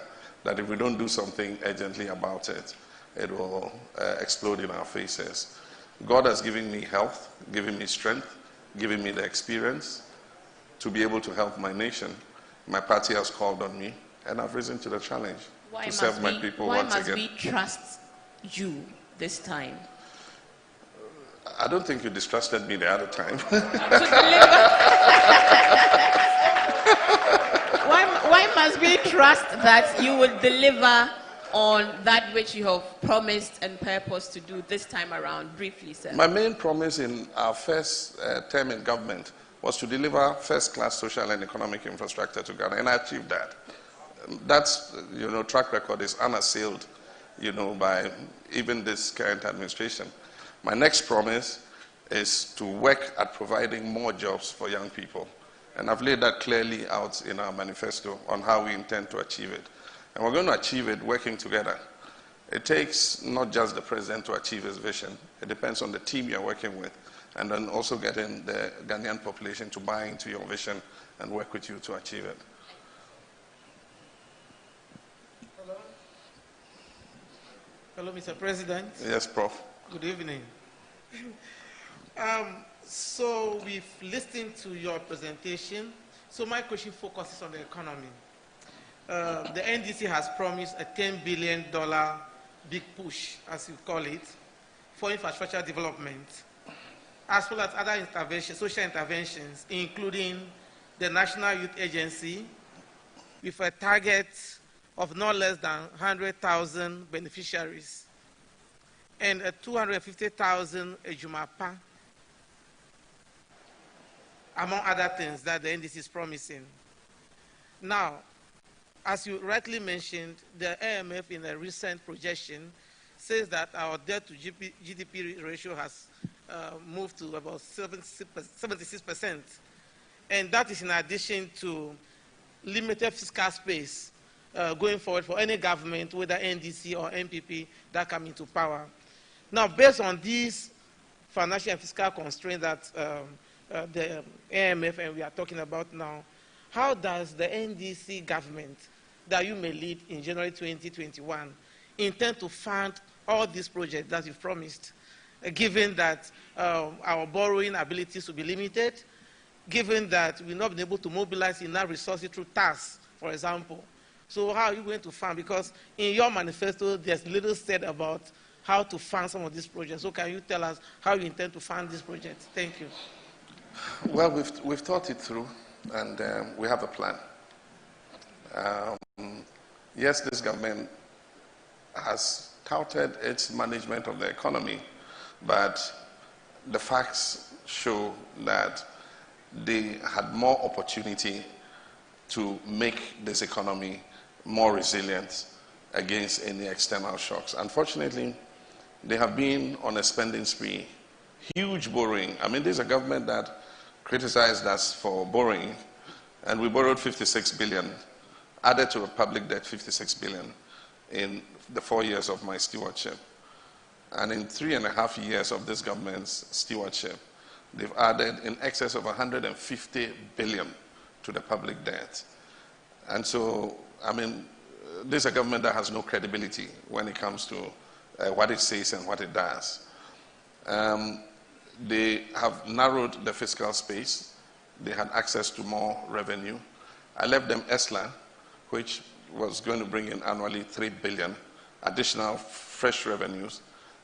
that if we don't do something urgently about it, it will explode in our faces. God has given me health, given me strength, given me the experience to be able to help my nation. My party has called on me, and I've risen to the challenge to serve my people once again. Why must we trust you this time? I don't think you distrusted me the other time. Why we trust that you will deliver on that which you have promised and purposed to do this time around? Briefly, sir. My main promise in our first term in government was to deliver first-class social and economic infrastructure to Ghana, and I achieved that. That's, track record is unassailed, by even this current administration. My next promise is to work at providing more jobs for young people. And I've laid that clearly out in our manifesto on how we intend to achieve it. And we're going to achieve it working together. It takes not just the president to achieve his vision. It depends on the team you're working with, and then also getting the Ghanaian population to buy into your vision and work with you to achieve it. Hello, Mr. President. Yes, Prof. Good evening. So we've listened to your presentation. So my question focuses on the economy. The NDC has promised a $10 billion big push, as you call it, for infrastructure development, as well as other interventions, social interventions, including the National Youth Agency, with a target of no less than 100,000 beneficiaries, and a 250,000 ejumapa, among other things that the NDC is promising. Now, as you rightly mentioned, the IMF in a recent projection says that our debt to GDP ratio has moved to about 76%. And that is in addition to limited fiscal space going forward for any government, whether NDC or MPP, that come into power. Now, based on these financial and fiscal constraints that the IMF and we are talking about now, how does the NDC government that you may lead in January 2021 intend to fund all these projects that you've promised, given that our borrowing abilities will be limited, given that we've not been able to mobilize enough resources through tasks, for example? So how are you going to fund? Because in your manifesto, there's little said about how to fund some of these projects. So can you tell us how you intend to fund these projects? Thank you. Well, we've thought it through, and we have a plan. Yes, this government has touted its management of the economy, but the facts show that they had more opportunity to make this economy more resilient against any external shocks. Unfortunately, they have been on a spending spree, huge borrowing. I mean, this is a government that criticized us for borrowing, and we borrowed 56 billion, added to a public debt 56 billion in the 4 years of my stewardship. And in 3.5 years of this government's stewardship, they've added in excess of 150 billion to the public debt. And so, I mean, this is a government that has no credibility when it comes to what it says and what it does. They have narrowed the fiscal space. They had access to more revenue. I left them ESLA, which was going to bring in annually 3 billion additional fresh revenues.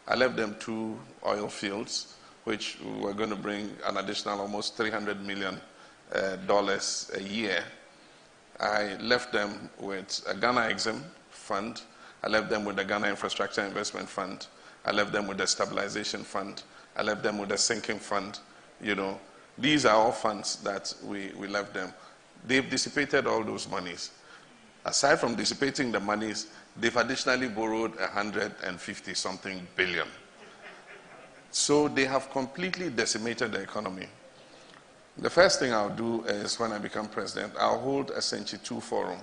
I left them 2 oil fields, which were going to bring an additional almost $300 million a year. I left them with a Ghana Exim Fund. I left them with the Ghana Infrastructure Investment Fund. I left them with the Stabilization Fund. I left them with the Sinking Fund. These are all funds that we left them. They've dissipated all those monies. Aside from dissipating the monies, they've additionally borrowed 150-something billion. So they have completely decimated the economy. The first thing I'll do is, when I become president, I'll hold a Century 2 forum.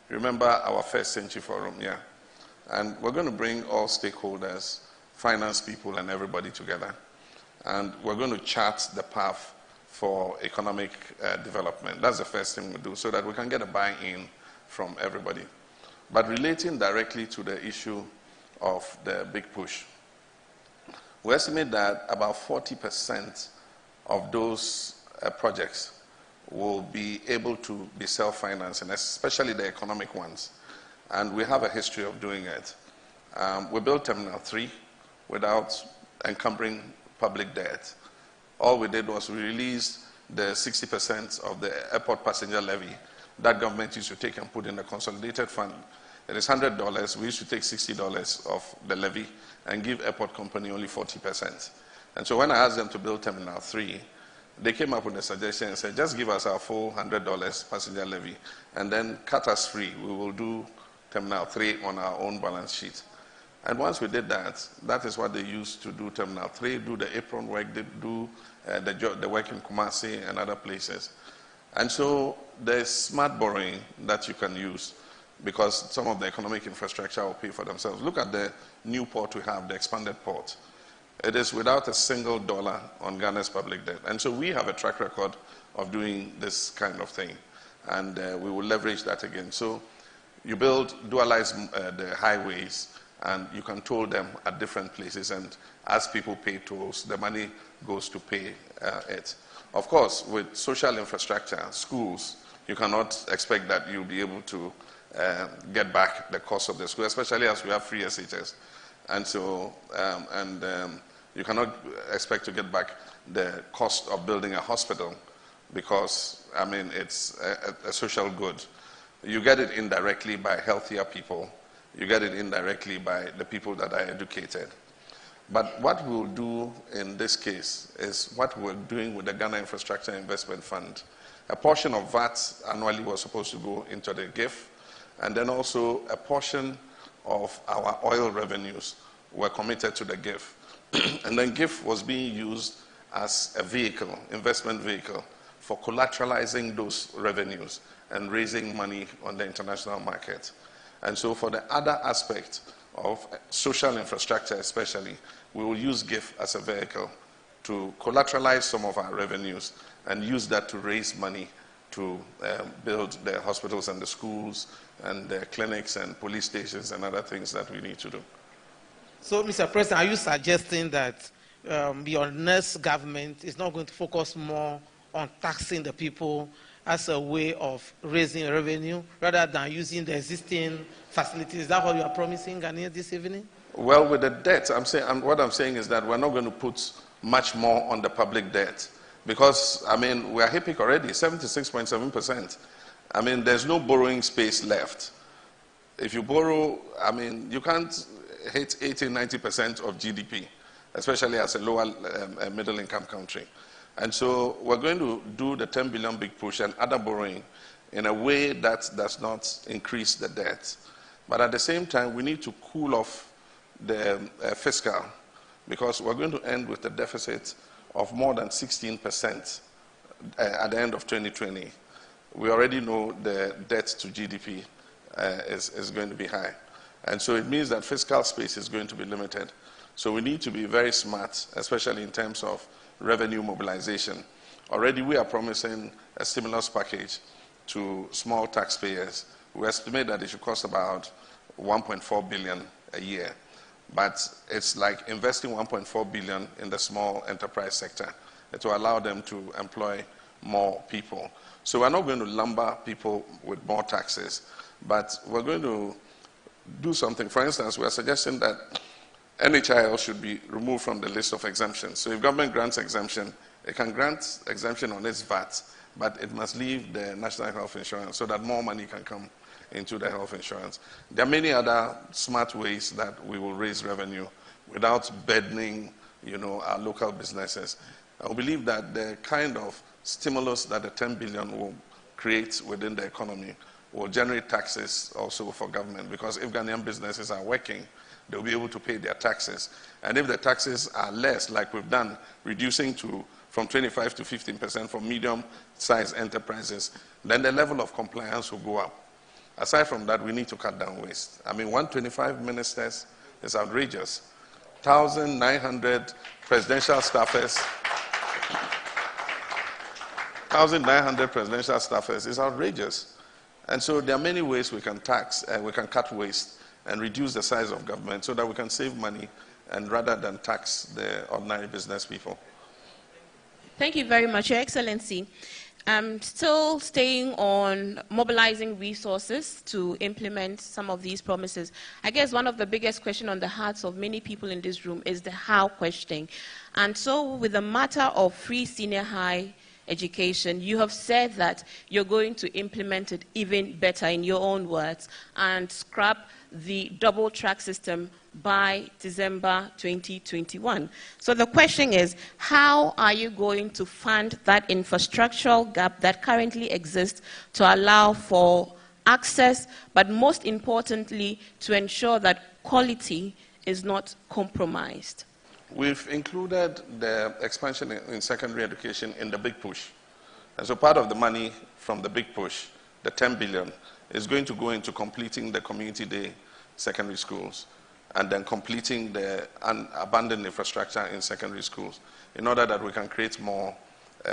Remember our first Century forum, yeah? And we're going to bring all stakeholders, finance people, and everybody together. And we're going to chart the path for economic development. That's the first thing we'll do, so that we can get a buy-in from everybody. But relating directly to the issue of the big push, we estimate that about 40% of those projects will be able to be self-financing, especially the economic ones. And we have a history of doing it. We built Terminal 3 without encumbering public debt. All we did was we released the 60% of the airport passenger levy that government used to take and put in the consolidated fund. It is $100. We used to take $60 of the levy and give airport company only 40%. And so when I asked them to build Terminal 3, they came up with a suggestion and said, just give us our full $100 passenger levy and then cut us free. We will do Terminal 3 on our own balance sheet. And once we did that, that is what they used to do Terminal 3, do the apron work, they do the work in Kumasi and other places. And so there's smart borrowing that you can use because some of the economic infrastructure will pay for themselves. Look at the new port we have, the expanded port. It is without a single dollar on Ghana's public debt. And so we have a track record of doing this kind of thing. And we will leverage that again. So you dualize the highways, and you can toll them at different places. And as people pay tolls, the money goes to pay it. Of course, with social infrastructure, schools, you cannot expect that you'll be able to get back the cost of the school, especially as we have free SHS. And so, you cannot expect to get back the cost of building a hospital because, I mean, it's a social good. You get it indirectly by healthier people. You get it indirectly by the people that are educated. But what we'll do in this case is what we're doing with the Ghana Infrastructure Investment Fund. A portion of VAT annually was supposed to go into the GIF, and then also a portion of our oil revenues were committed to the GIF. And then GIF was being used as a vehicle, investment vehicle, for collateralizing those revenues and raising money on the international market. And so for the other aspect of social infrastructure especially, we will use GIF as a vehicle to collateralize some of our revenues and use that to raise money to build the hospitals and the schools and the clinics and police stations and other things that we need to do. So, Mr. President, are you suggesting that your next government is not going to focus more on taxing the people as a way of raising revenue rather than using the existing facilities? Is that what you are promising Ghanaians this evening? Well, with the debt, what I'm saying is that we're not going to put much more on the public debt because, I mean, we're HIPIC already, 76.7%. I mean, there's no borrowing space left. If you borrow, I mean, you can't hit 80-90% of GDP, especially as a lower middle-income country. And so we're going to do the 10 billion big push and other borrowing in a way that does not increase the debt. But at the same time, we need to cool off the fiscal because we're going to end with a deficit of more than 16% at the end of 2020. We already know the debt to GDP is going to be high. And so it means that fiscal space is going to be limited. So we need to be very smart, especially in terms of revenue mobilization. Already we are promising a stimulus package to small taxpayers. We estimate that it should cost about 1.4 billion a year. But it's like investing 1.4 billion in the small enterprise sector. It will allow them to employ more people. So we're not going to lumber people with more taxes, but we're going to do something. For instance, we're suggesting that NHIL should be removed from the list of exemptions. So if government grants exemption, it can grant exemption on its VAT, but it must leave the national health insurance so that more money can come into the health insurance. There are many other smart ways that we will raise revenue without burdening, our local businesses. I believe that the kind of stimulus that the 10 billion will create within the economy will generate taxes also for government, because if Ghanaian businesses are working, they'll be able to pay their taxes. And if the taxes are less, like we've done, reducing from 25 to 15% for medium-sized enterprises, then the level of compliance will go up. Aside from that, we need to cut down waste. I mean, 125 ministers is outrageous. 1,900 presidential staffers. 1,900 presidential staffers is outrageous. And so there are many ways we can tax and we can cut waste and reduce the size of government so that we can save money and rather than tax the ordinary business people. Thank you very much, Your Excellency. Still staying on mobilizing resources to implement some of these promises. I guess one of the biggest questions on the hearts of many people in this room is the how question. And so with the matter of free senior high education. You have said that you're going to implement it even better, in your own words, and scrap the double track system by December 2021. So the question is, how are you going to fund that infrastructural gap that currently exists to allow for access, but most importantly, to ensure that quality is not compromised? We've included the expansion in secondary education in the big push. And so part of the money from the big push, the 10 billion, is going to go into completing the community day secondary schools and then completing the abandoned infrastructure in secondary schools in order that we can create more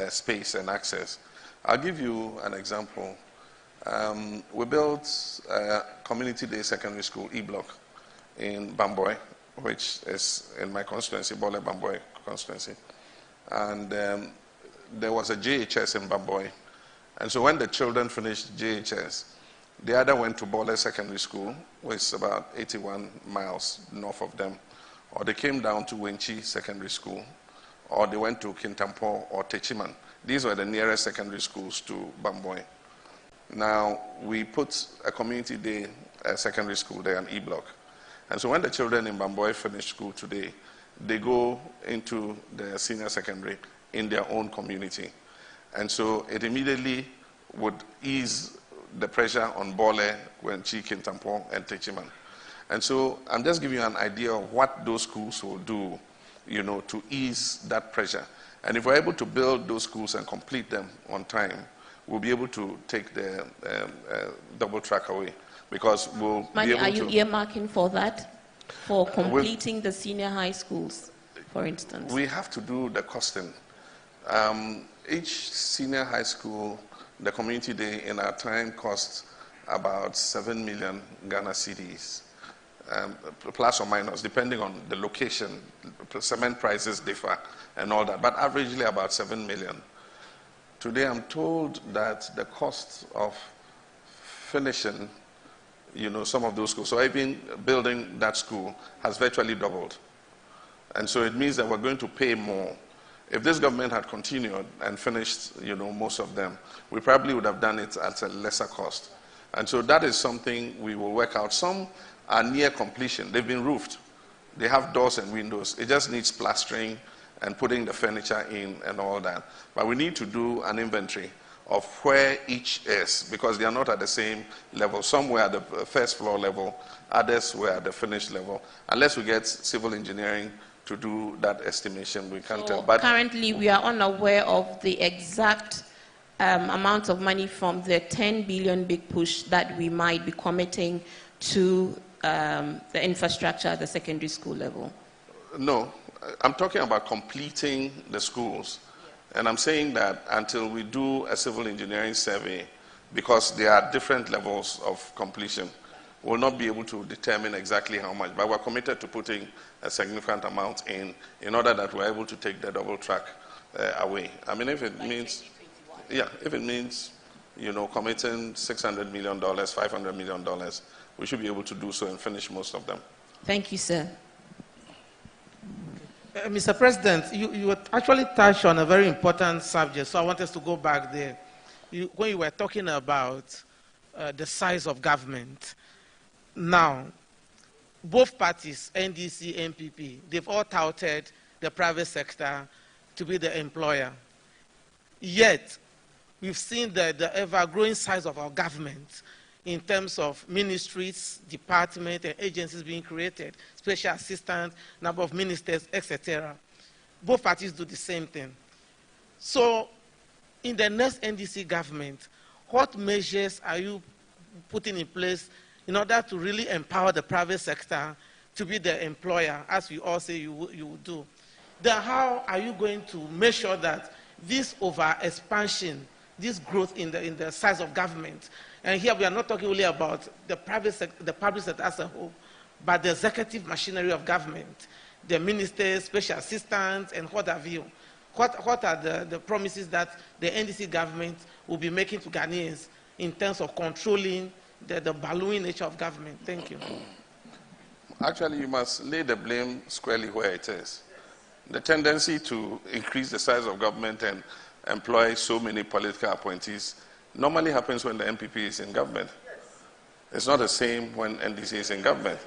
space and access. I'll give you an example. We built a community day secondary school, E-Block, in Bamboy, which is in my constituency, Bole Bamboy constituency. And there was a JHS in Bamboy. And so when the children finished JHS, they either went to Bole Secondary School, which is about 81 miles north of them, or they came down to Wenchi Secondary School, or they went to Kintampo or Techiman. These were the nearest secondary schools to Bamboy. Now, we put a community day secondary school there, an E-Block. And so when the children in Bamboy finish school today, they go into the senior secondary in their own community. And so it immediately would ease the pressure on Bole, Wenchi, Kintampo, and Techiman. And so I'm just giving you an idea of what those schools will do, to ease that pressure. And if we're able to build those schools and complete them on time, we'll be able to take the double track away. Because we'll Money, be able are you to, earmarking for that? For completing the senior high schools, for instance? We have to do the costing. Each senior high school, the community day in our time costs about 7 million Ghana cedis, plus or minus, depending on the location. Cement prices differ and all that, but averagely about 7 million. Today I'm told that the cost of finishing some of those schools, so even building that school has virtually doubled. And so it means that we're going to pay more. If this government had continued and finished, most of them, we probably would have done it at a lesser cost. And so that is something we will work out. Some are near completion. They've been roofed. They have doors and windows. It just needs plastering and putting the furniture in and all that. But we need to do an inventory of where each is, because they are not at the same level. Some were at the first floor level, others were at the finished level. Unless we get civil engineering to do that estimation, we can't tell. But currently, we are unaware of the exact amount of money from the 10 billion big push that we might be committing to the infrastructure at the secondary school level. No, I'm talking about completing the schools. And I'm saying that until we do a civil engineering survey, because there are different levels of completion, we'll not be able to determine exactly how much. But we're committed to putting a significant amount in order that we're able to take the double track away. I mean, if it means, if it means, committing $600 million, $500 million, we should be able to do so and finish most of them. Thank you, sir. Mr. President, you actually touched on a very important subject, so I want us to go back there. When you were talking about the size of government, now, both parties, NDC, NPP, they've all touted the private sector to be the employer. Yet, we've seen the ever-growing size of our government in terms of ministries, departments, and agencies being created, special assistants, number of ministers, etc. Both parties do the same thing. So, in the next NDC government, what measures are you putting in place in order to really empower the private sector to be the employer, as we all say you would do? Then how are you going to make sure that this over-expansion, this growth in the size of government, and here we are not talking only about the public sector as a whole, but the executive machinery of government, the ministers, special assistants, and what have you. What are the promises that the NDC government will be making to Ghanaians in terms of controlling the ballooning nature of government? Thank you. Actually, you must lay the blame squarely where it is. The tendency to increase the size of government and employ so many political appointees normally happens when the NPP is in government. It's not the same when NDC is in government.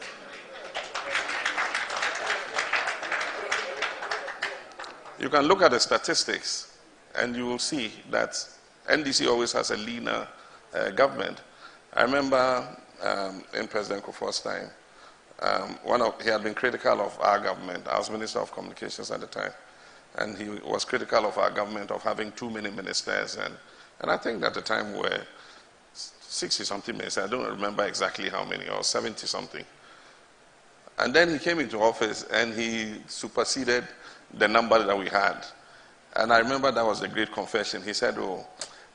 You can look at the statistics and you will see that NDC always has a leaner government. I remember in President Kufuor's time, he had been critical of our government. I was Minister of Communications at the time. And he was critical of our government of having too many ministers. And I think at the time we were 60-something ministers. I don't remember exactly how many, or 70-something. And then he came into office and he superseded the number that we had. And I remember that was the great confession. He said, oh,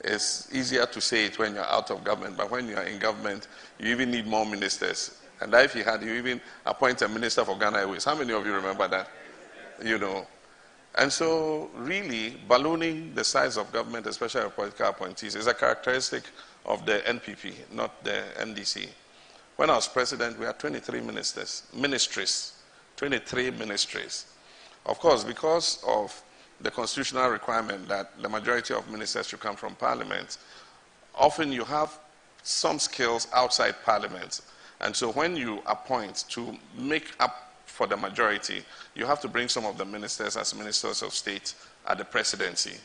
it's easier to say it when you're out of government, but when you're in government, you even need more ministers. And that if he had, you even appoint a minister for Ghana Airways. How many of you remember that? You know. And so, really, ballooning the size of government, especially of political appointees, is a characteristic of the NPP, not the NDC. When I was president, we had 23 ministries, 23 ministries. Of course, because of the constitutional requirement that the majority of ministers should come from parliament, often you have some skills outside parliament. And so when you appoint to make up for the majority, you have to bring some of the ministers as ministers of state at the presidency.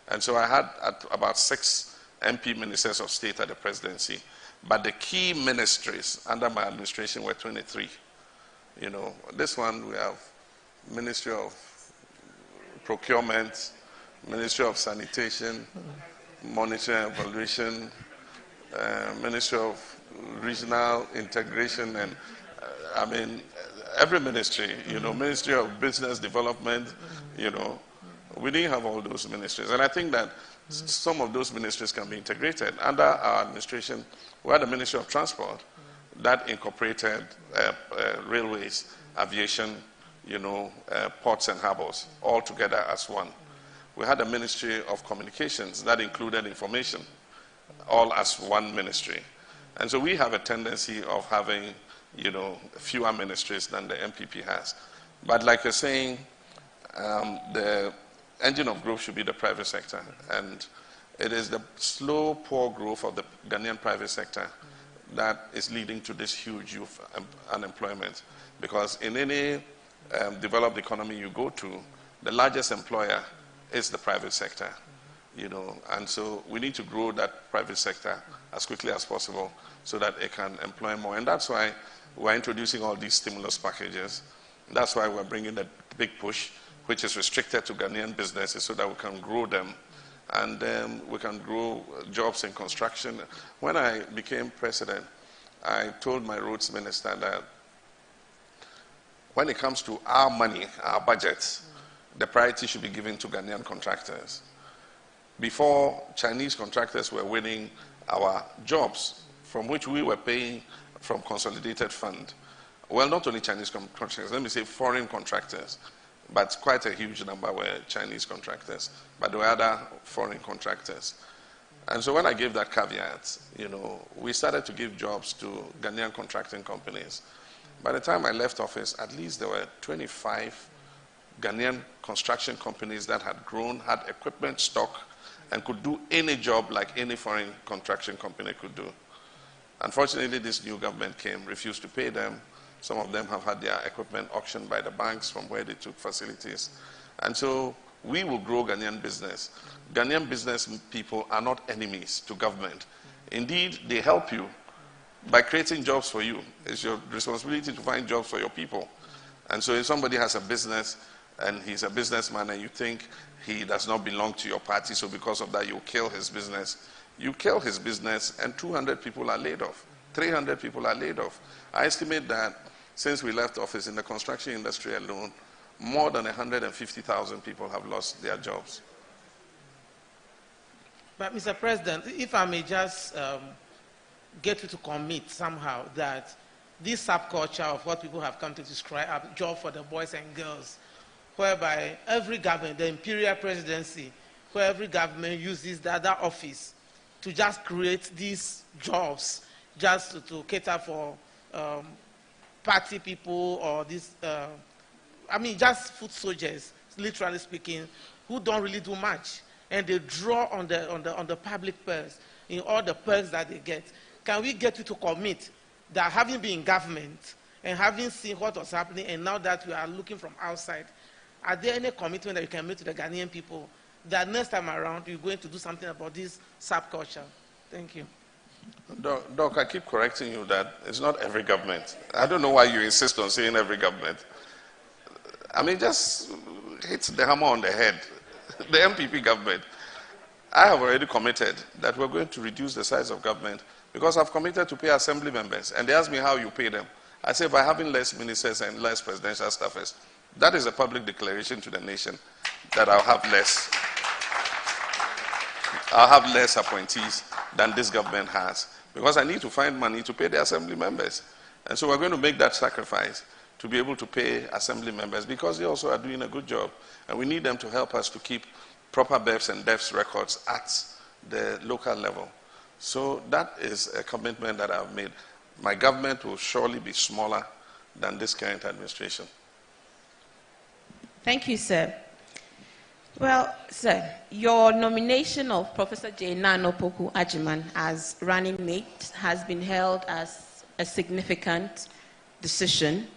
And so I had about 6 MP ministers of state at the presidency. But the key ministries under my administration were 23. You know, this one we have Ministry of Procurement, Ministry of Sanitation, Monitoring and Evaluation, Ministry of Regional Integration, and I mean, every ministry, you know, Ministry of Business Development, you know, we didn't have all those ministries. And I think that some of those ministries can be integrated. Under our administration, we had the Ministry of Transport that incorporated railways, aviation, you know, ports and harbors, all together as one. We had a Ministry of Communications that included information, all as one ministry. And so we have a tendency of having, you know, fewer ministries than the MPP has. But like you're saying, the engine of growth should be the private sector. And it is the slow, poor growth of the Ghanaian private sector that is leading to this huge youth unemployment. Because in any developed economy you go to, the largest employer is the private sector. You know, and so we need to grow that private sector as quickly as possible so that it can employ more. And that's why we're introducing all these stimulus packages. That's why we're bringing the big push, which is restricted to Ghanaian businesses so that we can grow them. And we can grow jobs in construction. When I became president, I told my roads minister that when it comes to our money, our budgets, the priority should be given to Ghanaian contractors. Before, Chinese contractors were winning our jobs, from which we were paying from consolidated fund. Well, not only Chinese contractors, let me say foreign contractors, but quite a huge number were Chinese contractors, but there were other foreign contractors. And so when I gave that caveat, you know, we started to give jobs to Ghanaian contracting companies. By the time I left office, at least there were 25 Ghanaian construction companies that had grown, had equipment stock, and could do any job like any foreign construction company could do. Unfortunately, this new government came, refused to pay them. Some of them have had their equipment auctioned by the banks from where they took facilities. And so we will grow Ghanaian business. Ghanaian business people are not enemies to government. Indeed, they help you by creating jobs for you. It's your responsibility to find jobs for your people. And so if somebody has a business and he's a businessman and you think he does not belong to your party, so because of that you kill his business, you kill his business and 200 people are laid off. 300 people are laid off. I estimate that since we left office in the construction industry alone, more than 150,000 people have lost their jobs. But Mr. President, if I may just get you to commit somehow that this subculture of what people have come to describe as job for the boys and girls, whereby every government, the imperial presidency, where every government uses the other office to just create these jobs just to cater for party people or this, I mean, just foot soldiers, literally speaking, who don't really do much. and they draw on the public purse, in all the perks that they get. Can we get you to commit that having been in government and having seen what was happening, and now that we are looking from outside, are there any commitment that you can make to the Ghanaian people that next time around you're going to do something about this subculture? Thank you. Doc, I keep correcting you that it's not every government. I don't know why you insist on saying every government. I mean, just hit the hammer on the head. The MPP government. I have already committed that we're going to reduce the size of government because I've committed to pay assembly members. And they ask me how you pay them. I say by having less ministers and less presidential staffers. That is a public declaration to the nation that I'll have less appointees than this government has, because I need to find money to pay the assembly members. And so we're going to make that sacrifice to be able to pay assembly members, because they also are doing a good job. And we need them to help us to keep proper BEPS and DEFs records at the local level. So that is a commitment that I've made. My government will surely be smaller than this current administration. Thank you, sir. Well, sir, your nomination of Professor J. Nano Poku Ajiman as running mate has been held as a significant decision.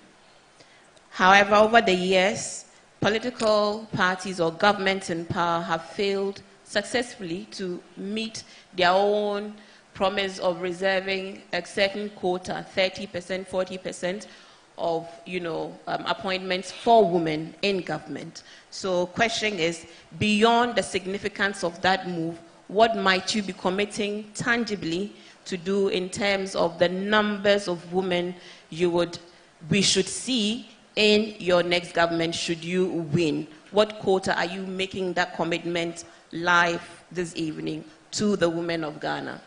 However, over the years, political parties or governments in power have failed successfully to meet their own promise of reserving a certain quota, 30%, 40%, of appointments for women in government. So question is, beyond the significance of that move, what might you be committing tangibly to do in terms of the numbers of women we should see in your next government should you win? What quota are you making that commitment live this evening to the women of Ghana?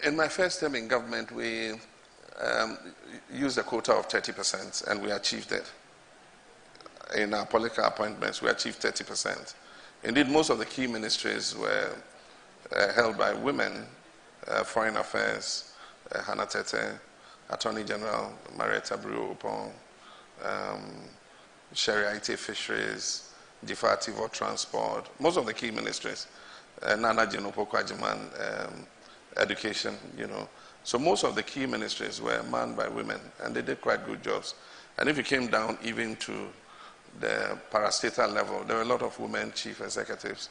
In my first term in government, we used a quota of 30%, and we achieved it. In our political appointments, we achieved 30%. Indeed, most of the key ministries were held by women. Foreign Affairs, Hannah Tete, Attorney General Marietta Brew-Upon, Sherry IT Fisheries, Jifativo Transport, most of the key ministries. Nana Jinopoko Ajiman, Education, So most of the key ministries were manned by women, and they did quite good jobs. And if you came down even to the parastatal level, there were a lot of women chief executives.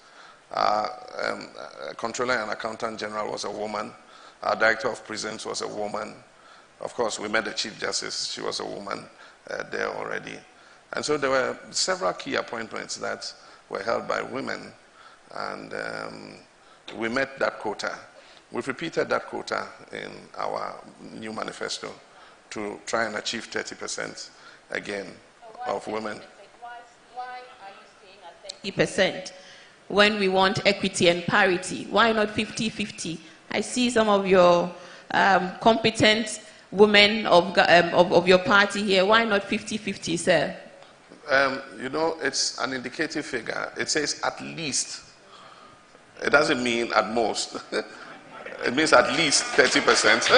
Controller and Accountant General was a woman. Our Director of Prisons was a woman. Of course, we met the Chief Justice. She was a woman there already. And so there were several key appointments that were held by women, and we met that quota. We've repeated that quota in our new manifesto to try and achieve 30% again of women. Why are you staying at 30% when we want equity and parity? Why not 50-50? I see some of your competent women of your party here. Why not 50-50, sir? It's an indicative figure. It says at least. It doesn't mean at most. It means at least 30%.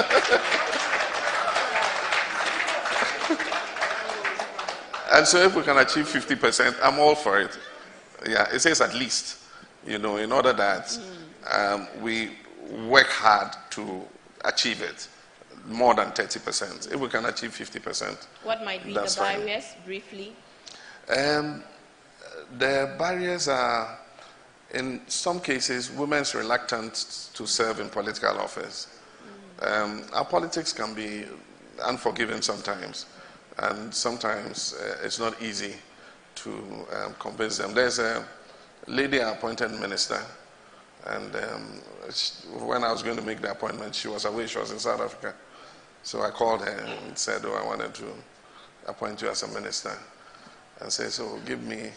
And so if we can achieve 50%, I'm all for it. Yeah, it says at least, in order that we work hard to achieve it, more than 30%. If we can achieve 50%. What might be the barriers, briefly? The barriers are, in some cases, women's reluctance to serve in political office. Our politics can be unforgiving sometimes, and sometimes it's not easy to convince them. There's a lady appointed minister, and when I was going to make the appointment, she was away. She was in South Africa. So I called her and said, I wanted to appoint you as a minister. And said, so give me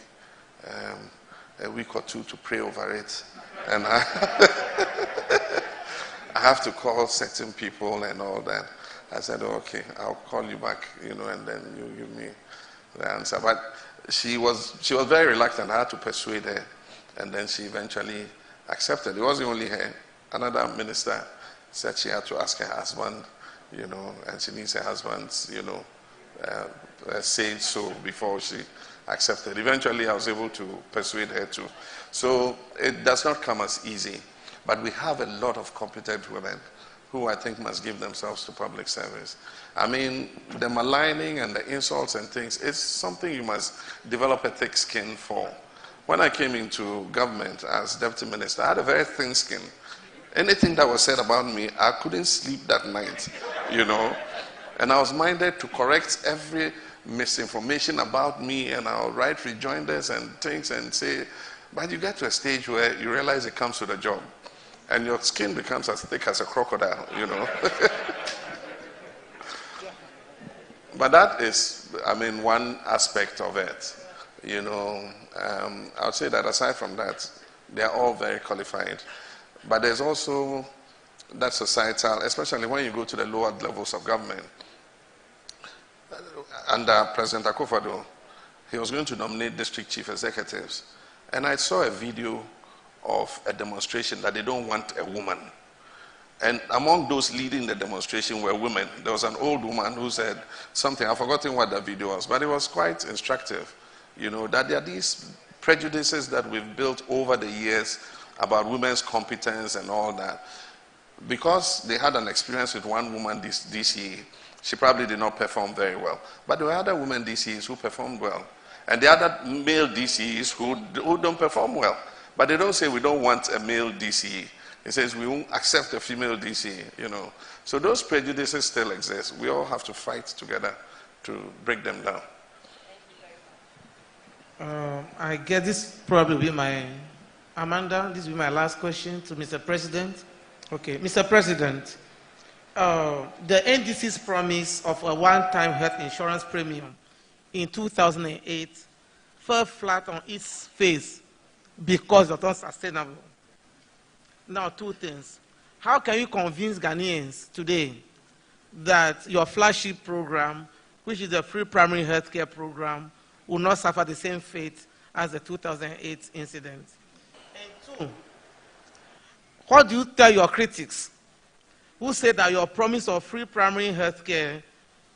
a week or two to pray over it. And I have to call certain people and all that. I said, okay, I'll call you back, and then you give me the answer. But she was very reluctant. I had to persuade her, and then she eventually accepted. It wasn't only her. Another minister said she had to ask her husband, and she needs her husband's, say so before she accepted. Eventually, I was able to persuade her to. So it does not come as easy, but we have a lot of competent women who I think must give themselves to public service. I mean, the maligning and the insults and things, it's something you must develop a thick skin for. When I came into government as deputy minister, I had a very thin skin. Anything that was said about me, I couldn't sleep that night, you know. And I was minded to correct every misinformation about me, and I'll write rejoinders and things and say, but you get to a stage where you realize it comes with a job. And your skin becomes as thick as a crocodile, you know. But that is, I mean, one aspect of it. You know, I would say that aside from that, they are all very qualified. But there's also that societal, especially when you go to the lower levels of government. Under President Akufo-Addo, he was going to nominate district chief executives. And I saw a video of a demonstration that they don't want a woman. And among those leading the demonstration were women. There was an old woman who said something, I've forgotten what that video was, but it was quite instructive. You know, that there are these prejudices that we've built over the years about women's competence and all that. Because they had an experience with one woman DCE, she probably did not perform very well. But there were other women DCEs who performed well. And the other male DCEs who don't perform well. But they don't say we don't want a male DCE. It says we won't accept a female DCE, you know. So those prejudices still exist. We all have to fight together to break them down. I guess this probably will be my, Amanda, this will be my last question to Mr. President. Okay, Mr. President, the NDC's promise of a one-time health insurance premium in 2008 fell flat on its face because of unsustainable. Now, two things. How can you convince Ghanaians today that your flagship program, which is the free primary health care program, will not suffer the same fate as the 2008 incident? And two, what do you tell your critics who say that your promise of free primary health care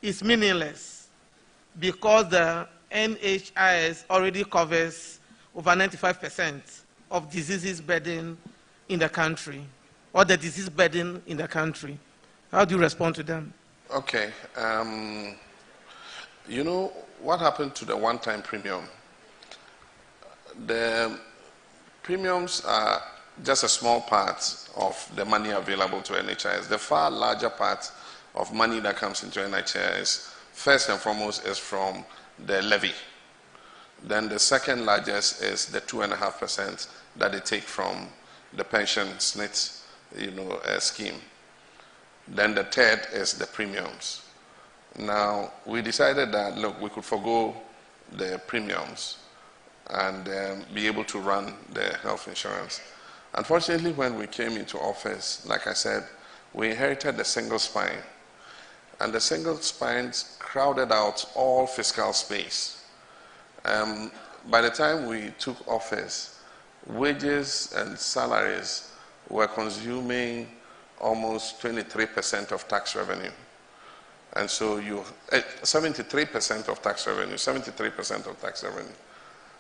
is meaningless because the NHIS already covers over 95% of diseases burden in the country, or the disease burden in the country? How do you respond to them? Okay. You know, what happened to the one-time premium? The premiums are just a small part of the money available to NHIS. The far larger part of money that comes into NHIS, first and foremost, is from the levy. Then the second largest is the 2.5% that they take from the pension SNIT, scheme. Then the third is the premiums. Now, we decided that, look, we could forgo the premiums and be able to run the health insurance. Unfortunately, when we came into office, like I said, we inherited the single spine. And the single spines crowded out all fiscal space. By the time we took office, wages and salaries were consuming almost 23% of tax revenue. And so 73% of tax revenue, 73% of tax revenue.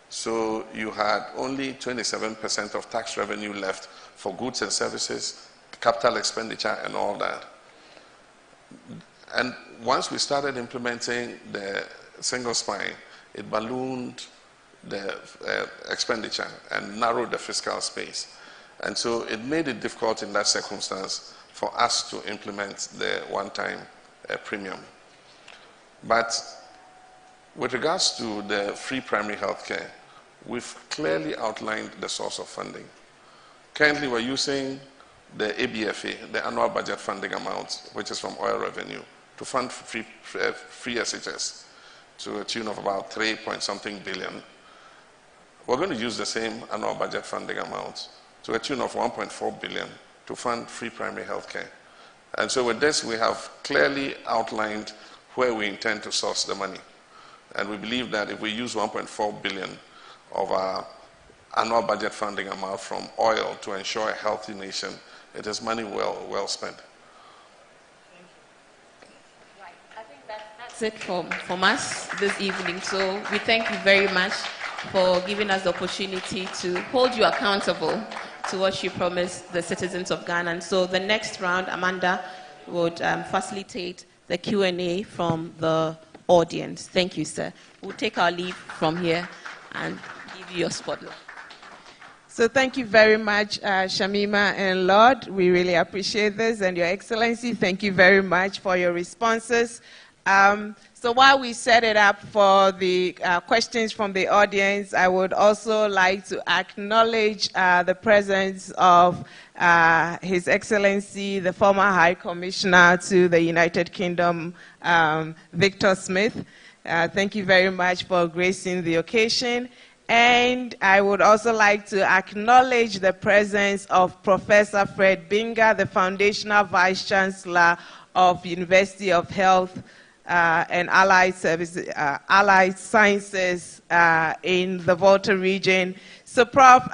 So you had only 27% of tax revenue left for goods and services, capital expenditure, and all that. And once we started implementing the single spine, it ballooned the expenditure and narrowed the fiscal space. And so it made it difficult in that circumstance for us to implement the one-time premium. But with regards to the free primary health care, we've clearly outlined the source of funding. Currently, we're using the ABFA, the annual budget funding amount, which is from oil revenue, to fund free SHS to a tune of about 3-point-something billion. We're going to use the same annual budget funding amount to a tune of 1.4 billion to fund free primary health care. And so with this, we have clearly outlined where we intend to source the money. And we believe that if we use 1.4 billion of our annual budget funding amount from oil to ensure a healthy nation, it is money well spent. Right. I think that's that's it from us this evening. So we thank you very much for giving us the opportunity to hold you accountable to what you promised the citizens of Ghana. And so the next round, Amanda would facilitate the Q&A from the audience. Thank you, sir. We'll take our leave from here and give you your spotlight. So thank you very much, Shamima and Lord. We really appreciate this. And Your Excellency, thank you very much for your responses. So while we set it up for the questions from the audience, I would also like to acknowledge the presence of His Excellency, the former High Commissioner to the United Kingdom, Victor Smith. Thank you very much for gracing the occasion. And I would also like to acknowledge the presence of Professor Fred Binga, the Foundational Vice Chancellor of University of Health and Allied Sciences in the Volta region. So, Prof,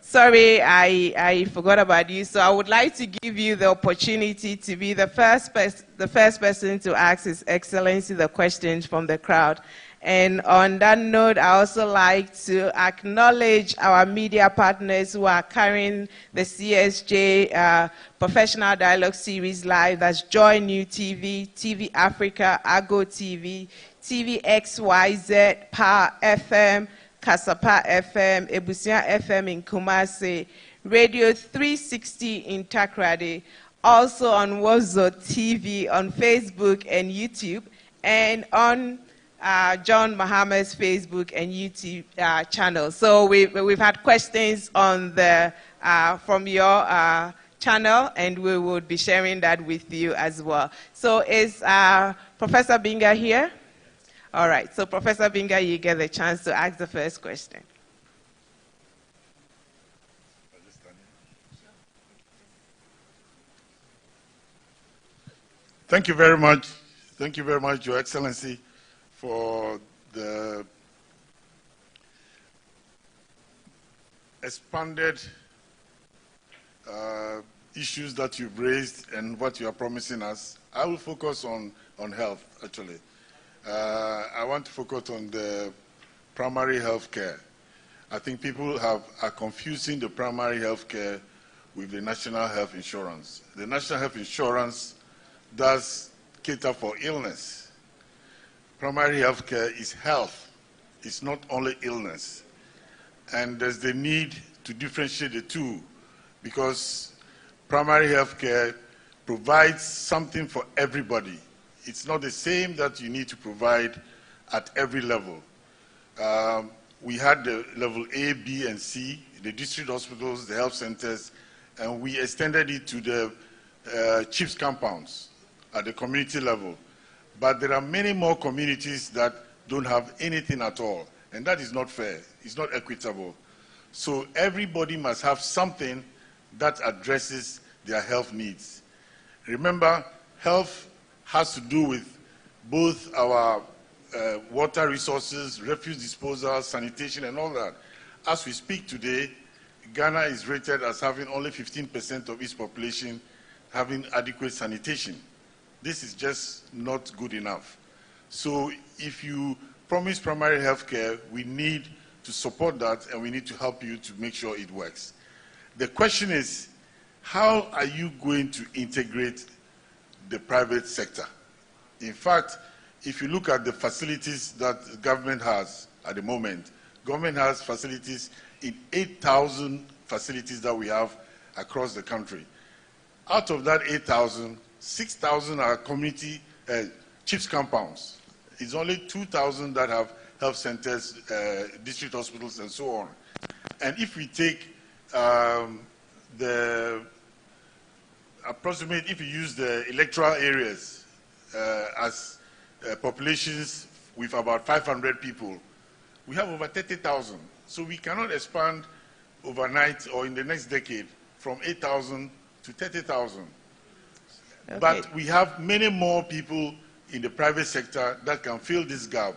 sorry, I forgot about you. So I would like to give you the opportunity to be the first person to ask His Excellency the questions from the crowd. And on that note, I also like to acknowledge our media partners who are carrying the CSJ Professional Dialogue Series live. That's Joy New TV, TV Africa, Ago TV, TV XYZ, Power FM, Kasapa FM, Ebusia FM in Kumasi, Radio 360 in Takrady, also on Wozo TV, on Facebook and YouTube, and on John Mahama's Facebook and YouTube channel. So we've had questions on the from your channel, and we will be sharing that with you as well. So is Professor Binga here? All right. So Professor Binga, you get the chance to ask the first question. Thank you very much. Thank you very much, Your Excellency, for the expanded issues that you've raised and what you are promising us. I will focus on health, actually. I want to focus on the primary health care. I think people are confusing the primary health care with the National Health Insurance. The National Health Insurance does cater for illness. Primary health care is health. It's not only illness. And there's the need to differentiate the two, because primary health care provides something for everybody. It's not the same that you need to provide at every level. We had the level A, B, and C, the district hospitals, the health centers, and we extended it to the chiefs compounds at the community level. But there are many more communities that don't have anything at all, and that is not fair. It's not equitable. So everybody must have something that addresses their health needs. Remember, health has to do with both our water resources, refuse disposal, sanitation, and all that. As we speak today, Ghana is rated as having only 15% of its population having adequate sanitation. This is just not good enough. So if you promise primary health care, we need to support that, and we need to help you to make sure it works. The question is, how are you going to integrate the private sector? In fact, if you look at the facilities that the government has at the moment, government has facilities in 8,000 facilities that we have across the country. Out of that 8,000, 6,000 are community chiefs compounds. It's only 2,000 that have health centers, district hospitals, and so on. And if we take if you use the electoral areas as populations with about 500 people, we have over 30,000. So we cannot expand overnight or in the next decade from 8,000 to 30,000. Okay. But we have many more people in the private sector that can fill this gap.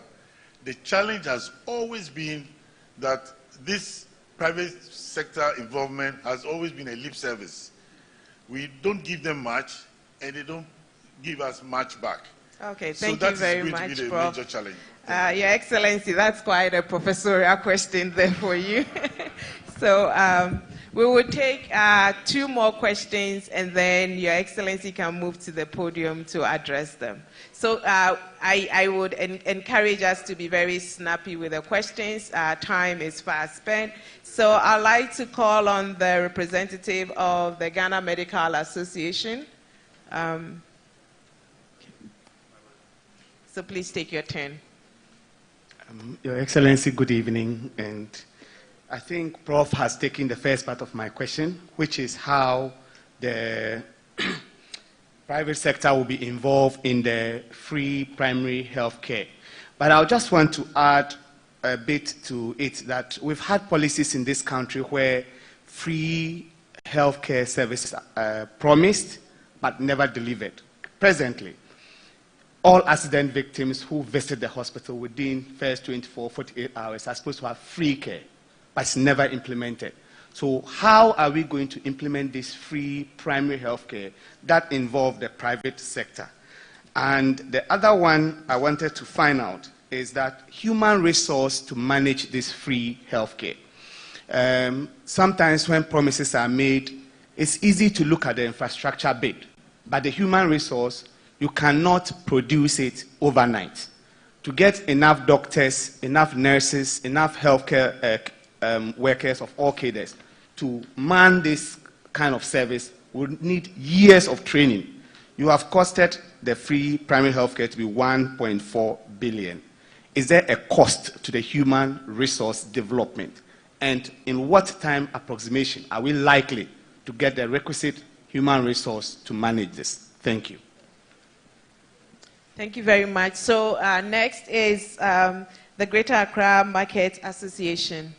The challenge has always been that this private sector involvement has always been a lip service. We don't give them much, and they don't give us much back. Okay, thank so you very much, So that is going to be the Prof. major challenge. Your Excellency, that's quite a professorial question there for you. So we will take 2 more questions, and then Your Excellency can move to the podium to address them. So I would encourage us to be very snappy with the questions. Time is fast spent. So I'd like to call on the representative of the Ghana Medical Association. So please take your turn. Your Excellency, good evening. And I think Prof has taken the first part of my question, which is how the private sector will be involved in the free primary health care. But I just want to add a bit to it that we've had policies in this country where free health care services are promised but never delivered. Presently, all accident victims who visit the hospital within first 24, 48 hours are supposed to have free care, but it's never implemented. So how are we going to implement this free primary health care that involves the private sector? And the other one I wanted to find out is that human resource to manage this free health care. Sometimes when promises are made, it's easy to look at the infrastructure bit, but the human resource, you cannot produce it overnight. To get enough doctors, enough nurses, enough healthcare workers of all cadres to man this kind of service would need years of training. You have costed the free primary healthcare to be 1.4 billion. Is there a cost to the human resource development? And in what time approximation are we likely to get the requisite human resource to manage this? Thank you. Thank you very much. So next is the Greater Accra Market Association.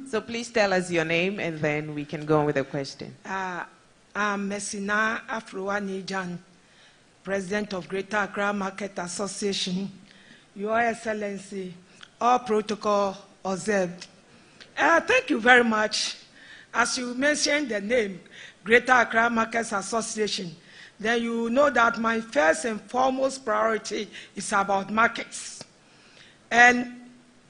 So please tell us your name, and then we can go on with the question. I'm Messina Afroanijan, President of Greater Accra Market Association. Your Excellency, all protocol observed. Thank you very much. As you mentioned the name, Greater Accra Markets Association, then you know that my first and foremost priority is about markets. And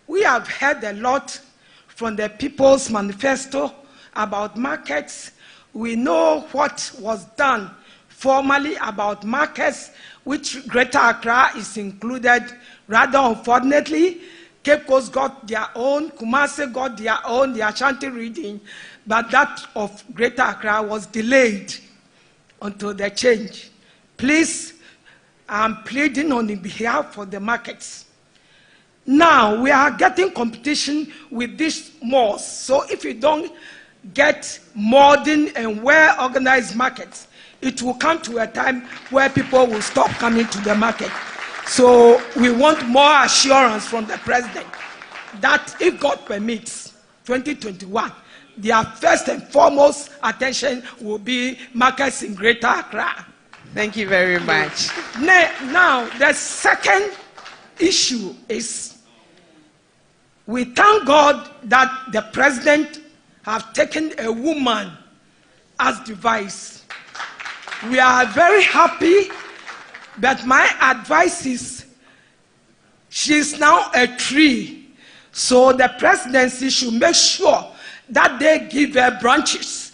we have heard a lot from the People's Manifesto about markets. We know what was done formally about markets, which Greater Accra is included. Rather, unfortunately, Cape Coast got their own, Kumasi got their own, the Ashanti region, but that of Greater Accra was delayed until the change. Please, I'm pleading on the behalf of the markets. Now, we are getting competition with these malls, so if you don't get modern and well-organized markets, it will come to a time where people will stop coming to the market. So we want more assurance from the president that if God permits, 2021, their first and foremost attention will be markets in Greater Accra. Thank you very much. Now, the second issue is we thank God that the president has taken a woman as the vice. We are very happy. But my advice is, she's now a tree. So the presidency should make sure that they give her branches.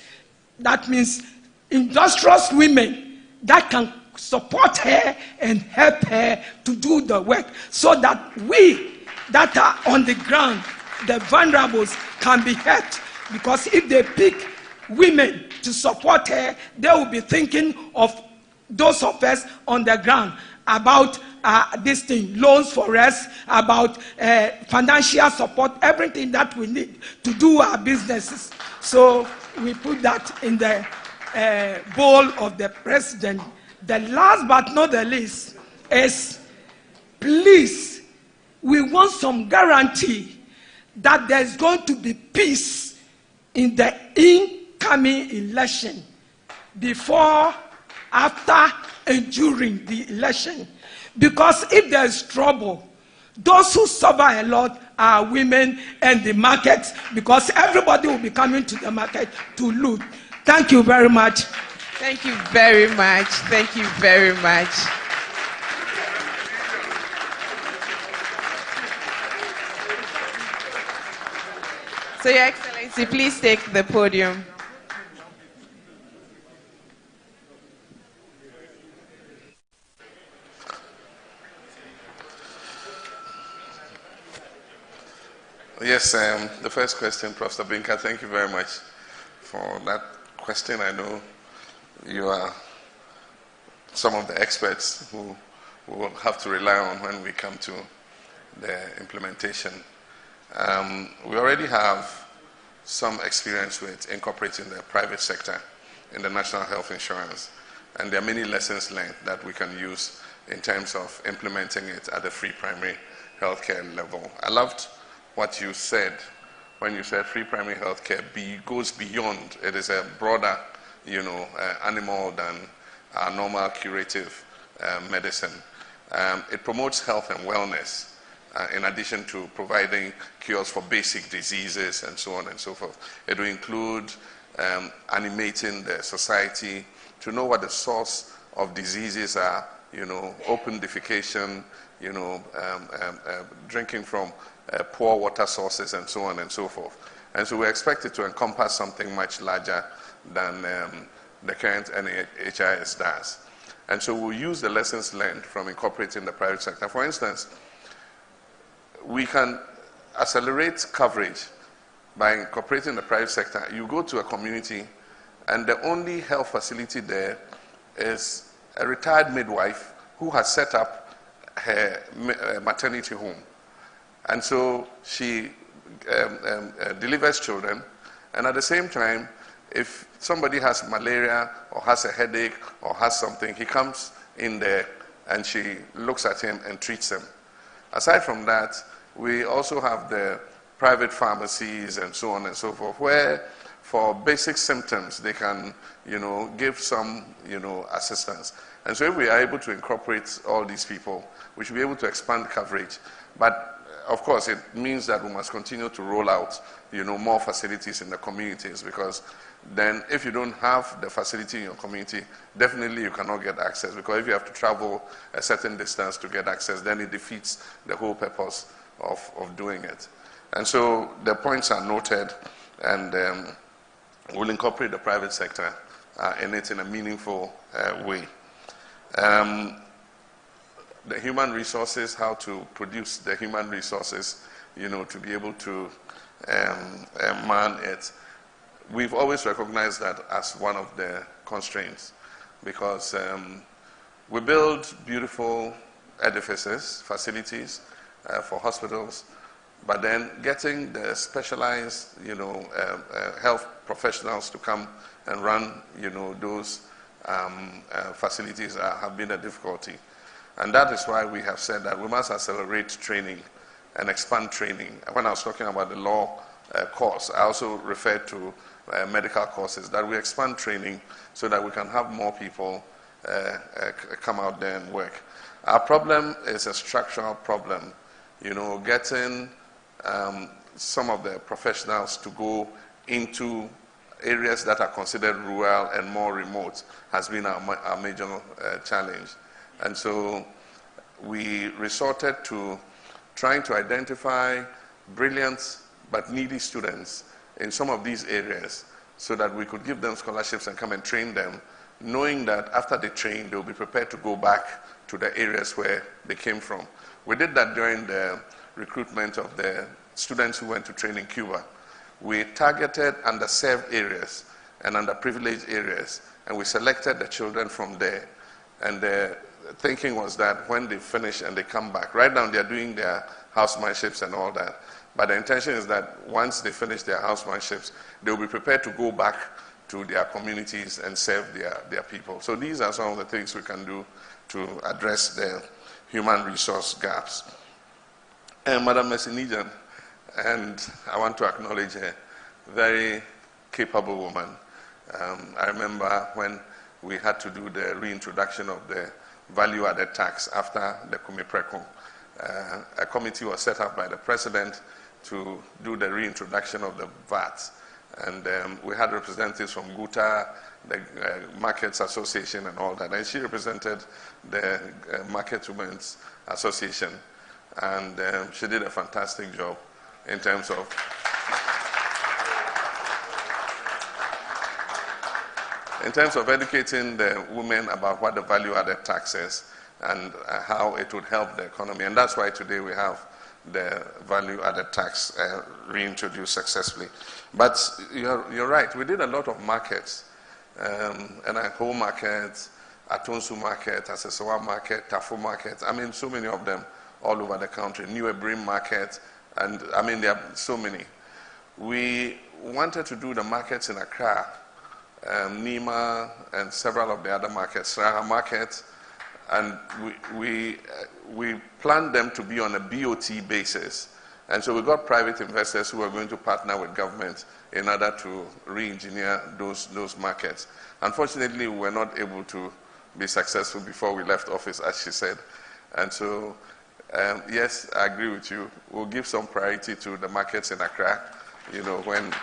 That means industrious women that can support her and help her to do the work, so that we that are on the ground, the vulnerables, can be helped. Because if they pick women to support her, they will be thinking of those of us on the ground about this thing, loans for us, about financial support, everything that we need to do our businesses. So we put that in the bowl of the president. The last but not the least is, please, we want some guarantee that there's going to be peace in the incoming election, before, after, and during the election. Because if there's trouble, those who suffer a lot our women and the markets, because everybody will be coming to the market to loot. Thank you very much. Thank you very much. Thank you very much. So, Your Excellency, please take the podium. Yes, the first question, Professor Binka, thank you very much for that question. I know you are some of the experts who we will have to rely on when we come to the implementation. We already have some experience with incorporating the private sector in the national health insurance, and there are many lessons learned that we can use in terms of implementing it at the free primary healthcare level. I loved what you said when you said free primary healthcare goes beyond. It is a broader, animal than our normal curative medicine. It promotes health and wellness in addition to providing cures for basic diseases and so on and so forth. It will include animating the society to know what the source of diseases are, open defecation, drinking from poor water sources and so on and so forth. And so we expect it to encompass something much larger than the current NHIS does. And so we'll use the lessons learned from incorporating the private sector. For instance, we can accelerate coverage by incorporating the private sector. You go to a community and the only health facility there is a retired midwife who has set up her maternity home. And so she delivers children, and at the same time, if somebody has malaria or has a headache or has something, he comes in there and she looks at him and treats him. Aside from that, we also have the private pharmacies and so on and so forth, where for basic symptoms they can, give some, assistance. And so if we are able to incorporate all these people, we should be able to expand coverage. But of course, it means that we must continue to roll out, more facilities in the communities, because then if you don't have the facility in your community, definitely you cannot get access, because if you have to travel a certain distance to get access, then it defeats the whole purpose of doing it. And so the points are noted, and we'll incorporate the private sector in it in a meaningful way. The human resources, how to produce the human resources, to be able to man it. We've always recognized that as one of the constraints, because we build beautiful edifices, facilities for hospitals, but then getting the specialized, health professionals to come and run, those facilities have been a difficulty. And that is why we have said that we must accelerate training and expand training. When I was talking about the law course, I also referred to medical courses, that we expand training so that we can have more people come out there and work. Our problem is a structural problem. Getting some of the professionals to go into areas that are considered rural and more remote has been our major challenge. And so we resorted to trying to identify brilliant but needy students in some of these areas so that we could give them scholarships and come and train them, knowing that after they train, they'll be prepared to go back to the areas where they came from. We did that during the recruitment of the students who went to train in Cuba. We targeted underserved areas and underprivileged areas, and we selected the children from there. And the thinking was that when they finish and they come back, right now they're doing their housemanships and all that, but the intention is that once they finish their housemanships, they'll be prepared to go back to their communities and serve their people. So these are some of the things we can do to address the human resource gaps. And Madam Messinijan, and I want to acknowledge her, very capable woman. I remember when we had to do the reintroduction of the value-added tax after the Kumipreko a committee was set up by the president to do the reintroduction of the VAT. And we had representatives from GUTA, the Markets Association and all that. And she represented the Market Women's Association. And she did a fantastic job in terms of educating the women about what the value-added tax is and how it would help the economy. And that's why today we have the value-added tax reintroduced successfully. But you're right, we did a lot of markets, and a home market, Atonsu market, Asesawa market, Tafu market, I mean so many of them all over the country, New Ebrim market, and I mean there are so many. We wanted to do the markets in Accra, Nima, and several of the other markets, Sraha market, and we planned them to be on a BOT basis. And so we got private investors who are going to partner with government in order to re-engineer those markets. Unfortunately, we were not able to be successful before we left office, as she said. And so, yes, I agree with you. We'll give some priority to the markets in Accra, you know, when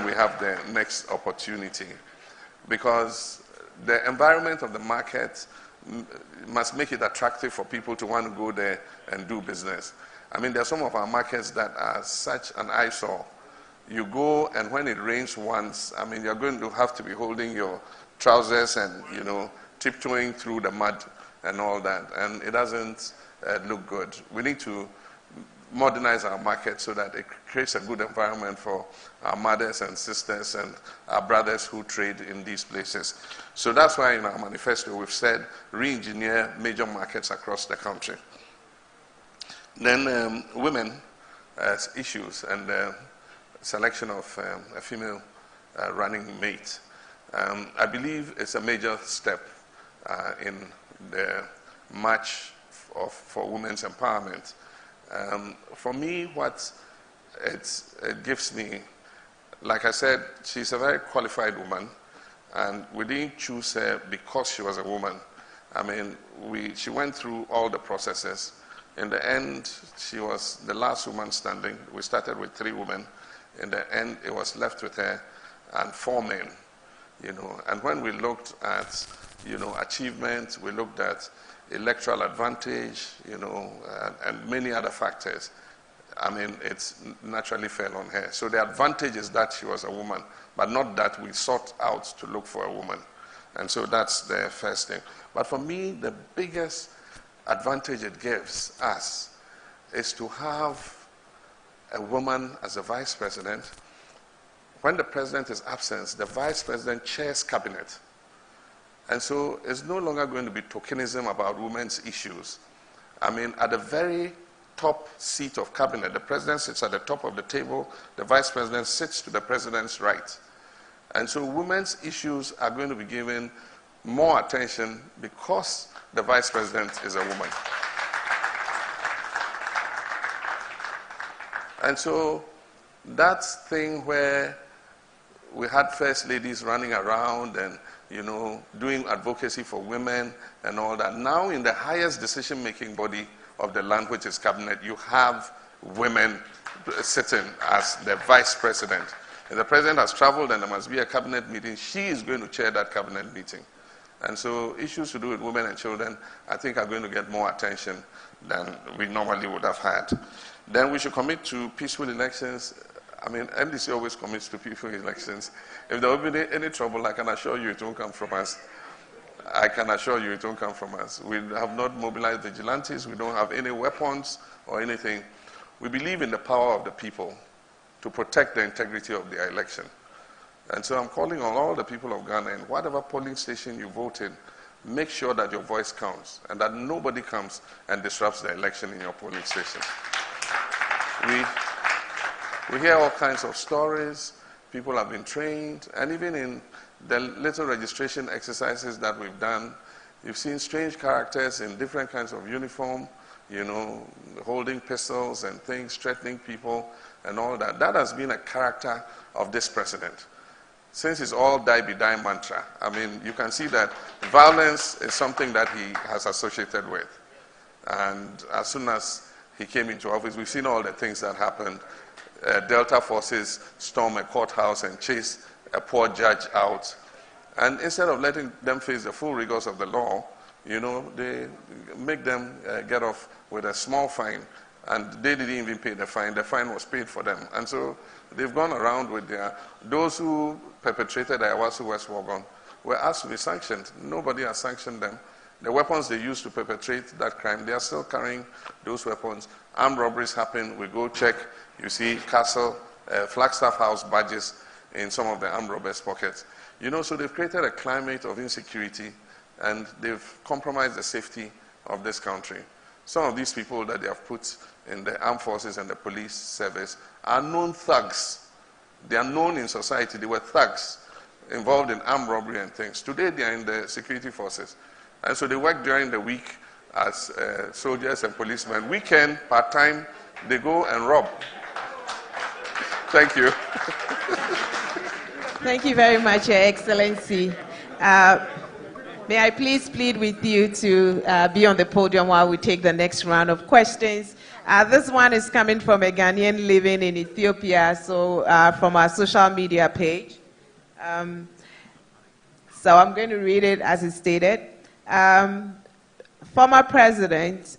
we have the next opportunity. Because the environment of the market must make it attractive for people to want to go there and do business. I mean, there are some of our markets that are such an eyesore. You go, and when it rains once, I mean, you're going to have to be holding your trousers and, you know, tiptoeing through the mud and all that, and it doesn't look good. We need to modernize our market so that it creates a good environment for our mothers and sisters and our brothers who trade in these places. So that's why in our manifesto we've said re-engineer major markets across the country. Then women issues and selection of a female running mate. I believe it's a major step in the march for women's empowerment. For me, what it gives me, like I said, she's a very qualified woman, and we didn't choose her because she was a woman. I mean, she went through all the processes. In the end, she was the last woman standing. We started with 3 women. In the end, it was left with her and 4 men, you know. And when we looked at, you know, achievement, we looked at electoral advantage, you know, and many other factors. I mean, it naturally fell on her. So the advantage is that she was a woman, but not that we sought out to look for a woman. And so that's the first thing. But for me, the biggest advantage it gives us is to have a woman as a vice president. When the president is absent, the vice president chairs cabinet. And so it's no longer going to be tokenism about women's issues. I mean, at the very top seat of cabinet, the president sits at the top of the table, the vice president sits to the president's right. And so women's issues are going to be given more attention because the vice president is a woman. And so that thing where we had first ladies running around and, you know, doing advocacy for women and all that. Now in the highest decision-making body of the land, which is cabinet, you have women sitting as the vice president. If the president has traveled and there must be a cabinet meeting, she is going to chair that cabinet meeting. And so issues to do with women and children, I think, are going to get more attention than we normally would have had. Then we should commit to peaceful elections. I mean, MDC always commits to peaceful elections. If there will be any trouble, I can assure you it won't come from us. I can assure you it won't come from us. We have not mobilized vigilantes. We don't have any weapons or anything. We believe in the power of the people to protect the integrity of the election. And so I'm calling on all the people of Ghana, in whatever polling station you vote in, make sure that your voice counts and that nobody comes and disrupts the election in your polling station. We hear all kinds of stories. People have been trained, and even in the little registration exercises that we've done, you've seen strange characters in different kinds of uniform, you know, holding pistols and things, threatening people and all that. That has been a character of this president. Since it's all die be die mantra, I mean, you can see that violence is something that he has associated with. And as soon as he came into office, we've seen all the things that happened. Delta forces storm a courthouse and chase a poor judge out. And instead of letting them face the full rigors of the law, they make them get off with a small fine. And they didn't even pay the fine. The fine was paid for them. And so they've gone around with those who perpetrated the Ayawaso West Wagon were asked to be sanctioned. Nobody has sanctioned them. The weapons they used to perpetrate that crime, they are still carrying those weapons. Armed robberies happen, we go check, you see Castle, Flagstaff House badges in some of the armed robbers' pockets. So they've created a climate of insecurity, and they've compromised the safety of this country. Some of these people that they have put in the armed forces and the police service are known thugs. They are known in society. They were thugs involved in armed robbery and things. Today they are in the security forces. And so they work during the week as soldiers and policemen. Weekend, part-time, they go and rob. Thank you. Thank you very much, Your Excellency. May I please plead with you to be on the podium while we take the next round of questions. This one is coming from a Ghanaian living in Ethiopia, so from our social media page. So I'm going to read it as it's stated. Former President,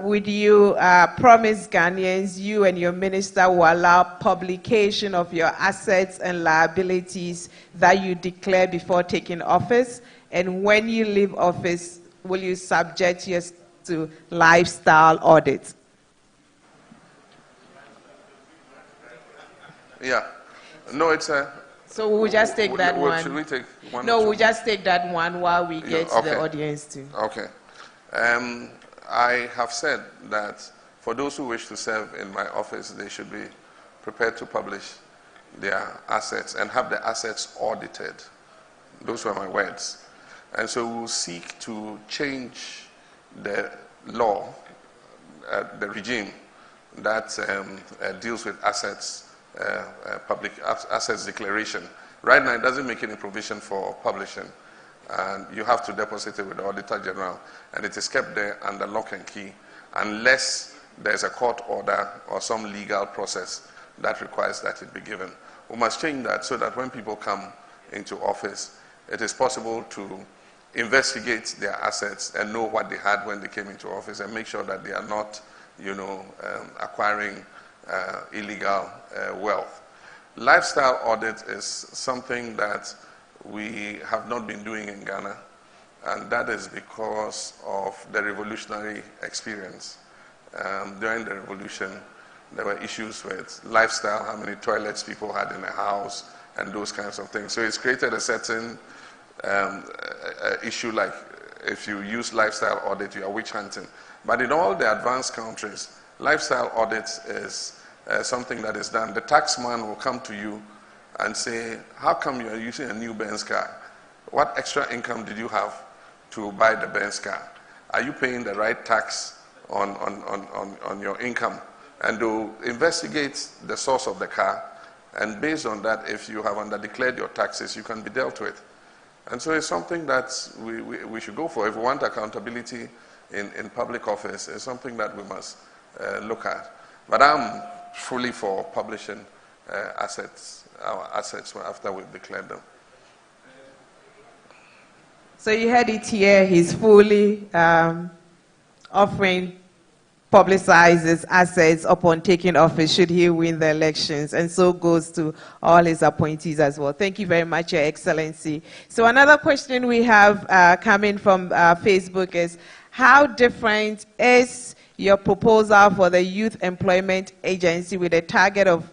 would you promise Ghanaians you and your minister will allow publication of your assets and liabilities that you declare before taking office? And when you leave office, will you subject yourself to lifestyle audits? Yeah. No, it's a... So we'll just take that one. Should we take one? No, we'll just take that one while we get to the audience too. Okay. I have said that for those who wish to serve in my office, they should be prepared to publish their assets and have the assets audited. Those were my words. And so we'll seek to change the law, the regime that deals with assets, public assets declaration. Right now, it doesn't make any provision for publishing. And you have to deposit it with the Auditor General, and it is kept there under lock and key unless there's a court order or some legal process that requires that it be given. We must change that so that when people come into office, it is possible to investigate their assets and know what they had when they came into office and make sure that they are not, acquiring illegal wealth. Lifestyle audit is something that we have not been doing in Ghana, and that is because of the revolutionary experience. During the revolution, there were issues with lifestyle, how many toilets people had in a house, and those kinds of things. So it's created a certain issue like if you use lifestyle audit, you are witch hunting. But in all the advanced countries, lifestyle audit is something that is done. The taxman will come to you and say, how come you are using a new Benz car? What extra income did you have to buy the Benz car? Are you paying the right tax on your income? And to investigate the source of the car, and based on that, if you have underdeclared your taxes, you can be dealt with. And so it's something that we should go for. If we want accountability in public office, it's something that we must look at. But I'm fully for publishing our assets after we've declared them. So you heard it here, he's fully offering publicize his assets upon taking office should he win the elections, and so goes to all his appointees as well. Thank you very much, Your Excellency. So another question we have coming from Facebook is, how different is your proposal for the Youth Employment Agency with a target of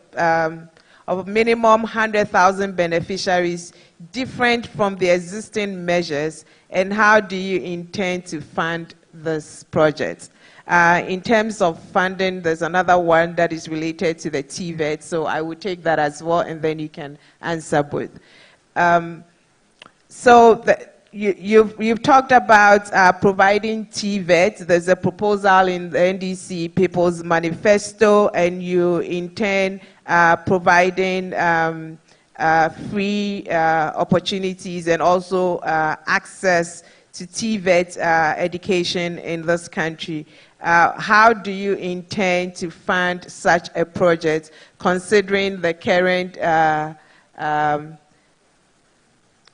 minimum 100,000 beneficiaries different from the existing measures, and how do you intend to fund this project? In terms of funding, there's another one that is related to the TVET, so I will take that as well, and then you can answer both. You've talked about providing TVET. There's a proposal in the NDC People's Manifesto, and you intend providing free opportunities and also access to TVET education in this country. how do you intend to fund such a project, considering the current,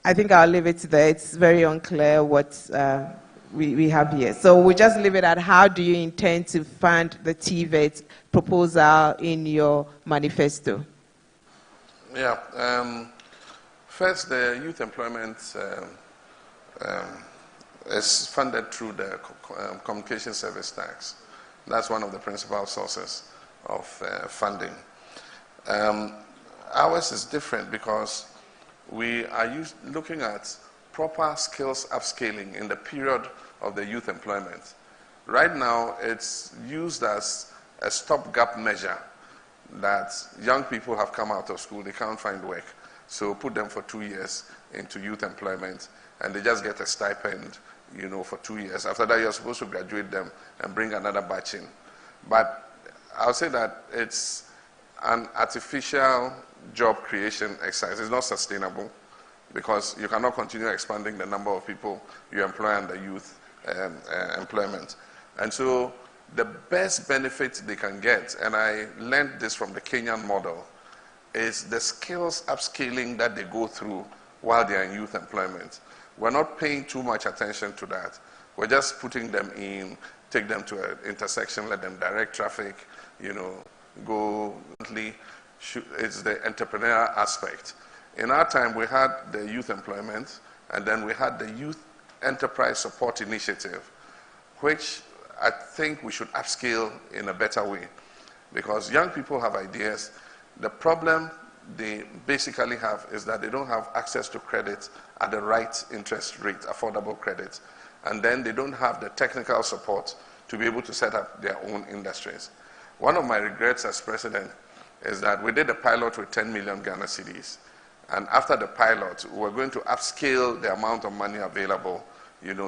I think I'll leave it there. It's very unclear what we have here. So we'll just leave it at how do you intend to fund the TVET proposal in your manifesto? Yeah. First, the youth employment is funded through the communication service tax. That's one of the principal sources of funding. Ours is different because we are looking at proper skills upscaling in the period of the youth employment. Right now, it's used as a stopgap measure that young people have come out of school, they can't find work. So put them for 2 years into youth employment, and they just get a stipend, for 2 years. After that, you're supposed to graduate them and bring another batch in. But I'll say that it's an artificial job creation exercise. It's not sustainable because you cannot continue expanding the number of people you employ under youth employment. And so the best benefit they can get, and I learned this from the Kenyan model, is the skills upscaling that they go through while they are in youth employment. We're not paying too much attention to that. We're just putting them in, take them to an intersection, let them direct traffic, go. It's the entrepreneurial aspect. In our time, we had the youth employment, and then we had the Youth Enterprise Support Initiative, which I think we should upscale in a better way, because young people have ideas. The problem they basically have is that they don't have access to credit at the right interest rate, affordable credit, and then they don't have the technical support to be able to set up their own industries. One of my regrets as president is that we did a pilot with 10 million Ghana cedis, and after the pilot, we're going to upscale the amount of money available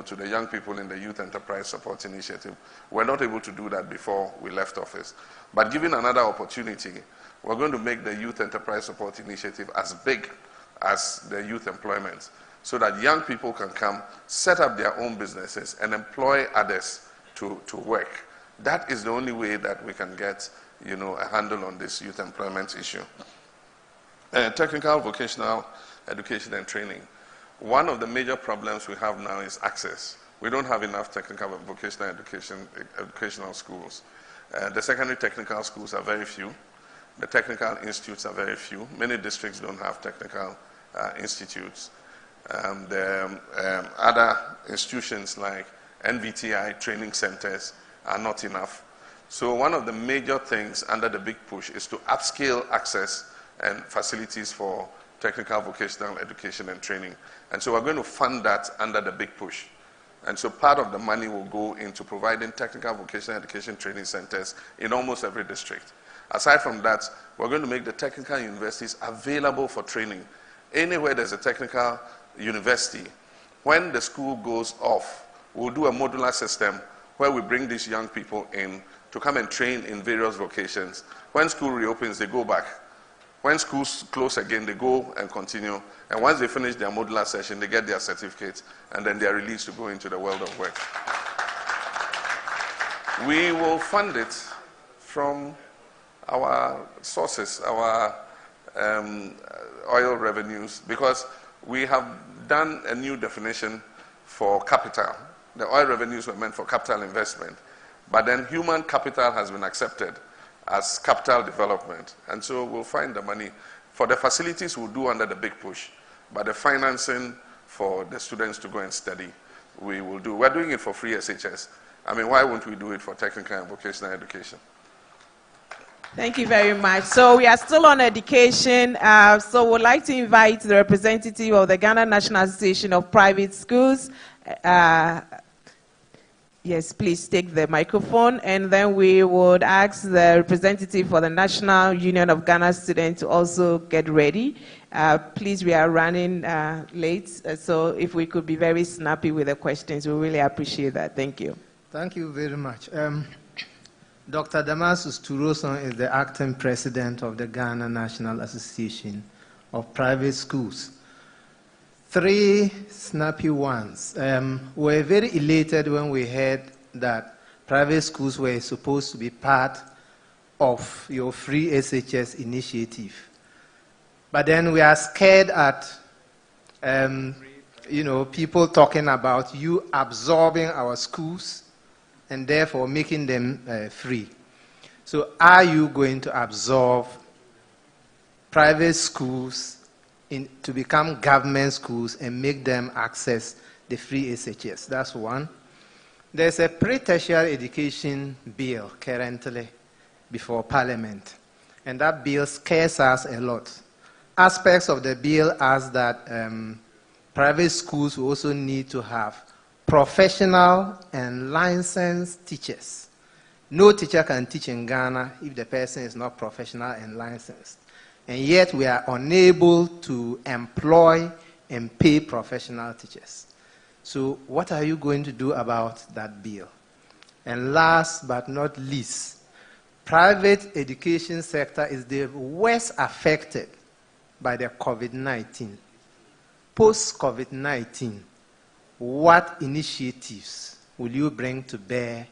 to the young people in the Youth Enterprise Support Initiative. We're not able to do that before we left office. But given another opportunity, we're going to make the Youth Enterprise Support Initiative as big as the youth employment, so that young people can come, set up their own businesses, and employ others to work. That is the only way that we can get a handle on this youth employment issue. Technical vocational education and training. One of the major problems we have now is access. We don't have enough technical vocational educational schools. The secondary technical schools are very few. The technical institutes are very few. Many districts don't have technical institutes. The other institutions like NVTI training centers are not enough. So one of the major things under the big push is to upscale access and facilities for technical vocational education and training. And so we're going to fund that under the big push. And so part of the money will go into providing technical vocational education training centers in almost every district. Aside from that, we're going to make the technical universities available for training. Anywhere there's a technical university, when the school goes off, we'll do a modular system where we bring these young people in to come and train in various vocations. When school reopens, they go back. When schools close again, they go and continue. And once they finish their modular session, they get their certificate, and then they are released to go into the world of work. We will fund it from our sources, our oil revenues, because we have done a new definition for capital. The oil revenues were meant for capital investment, but then human capital has been accepted as capital development. And so we'll find the money. For the facilities, we'll do under the big push, but the financing for the students to go and study, we will do. We're doing it for free SHS. I mean, why won't we do it for technical and vocational education? Thank you very much. So we are still on education. So we'd like to invite the representative of the Ghana National Association of Private Schools. Yes, please take the microphone, and then we would ask the representative for the National Union of Ghana Students to also get ready. Please, we are running late, so if we could be very snappy with the questions, we really appreciate that. Thank you. Thank you very much. Dr. Damasus Turoson is the acting president of the Ghana National Association of Private Schools. 3 snappy ones. We're very elated when we heard that private schools were supposed to be part of your free SHS initiative. But then we are scared at people talking about you absorbing our schools and therefore making them free. So are you going to absorb private schools to become government schools and make them access the free SHS? That's one. There's a pre-tertiary education bill currently before Parliament, and that bill scares us a lot. Aspects of the bill ask that private schools will also need to have professional and licensed teachers. No teacher can teach in Ghana if the person is not professional and licensed. And yet we are unable to employ and pay professional teachers. So what are you going to do about that bill? And last but not least, private education sector is the worst affected by the COVID-19. Post-COVID-19, what initiatives will you bring to bear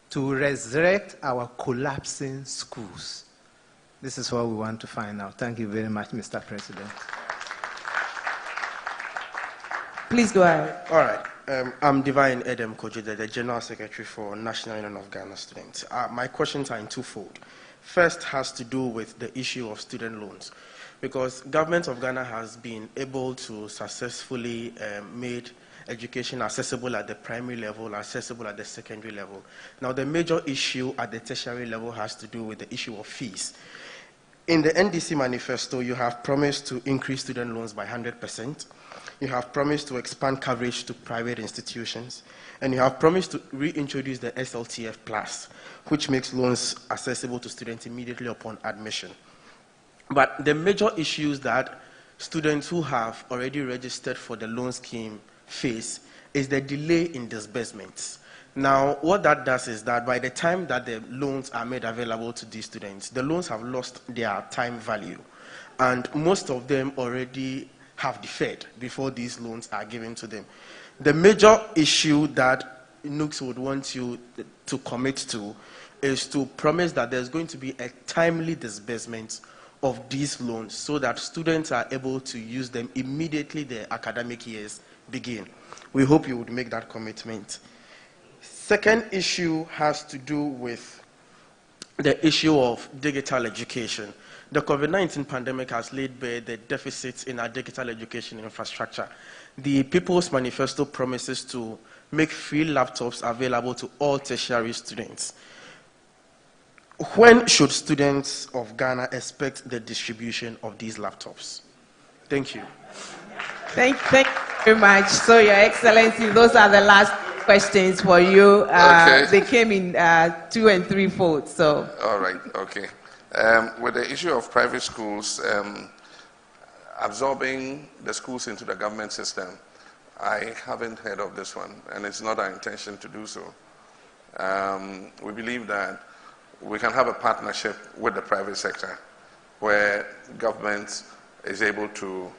to resurrect our collapsing schools? This is what we want to find out. Thank you very much, Mr. President. Please go ahead. All right. I'm Divine Edem Kojide, the General Secretary for National Union of Ghana Students. My questions are in twofold. First has to do with the issue of student loans, because government of Ghana has been able to successfully make education accessible at the primary level, accessible at the secondary level. Now, the major issue at the tertiary level has to do with the issue of fees. In the NDC manifesto, you have promised to increase student loans by 100%. You have promised to expand coverage to private institutions. And you have promised to reintroduce the SLTF Plus, which makes loans accessible to students immediately upon admission. But the major issues that students who have already registered for the loan scheme face is the delay in disbursements. Now, what that does is that by the time that the loans are made available to these students, the loans have lost their time value. And most of them already have deferred before these loans are given to them. The major issue that NUCS would want you to commit to is to promise that there's going to be a timely disbursement of these loans so that students are able to use them immediately their academic years begin. We hope you would make that commitment. Second issue has to do with the issue of digital education. The COVID-19 pandemic has laid bare the deficits in our digital education infrastructure. The People's Manifesto promises to make free laptops available to all tertiary students. When should students of Ghana expect the distribution of these laptops? Thank you. Thank you very much. So, Your Excellency, those are the last questions for you. Okay. They came in 2 and 3 folds. So. All right. Okay. With the issue of private schools, absorbing the schools into the government system, I haven't heard of this one, and it's not our intention to do so. We believe that we can have a partnership with the private sector where government is able to,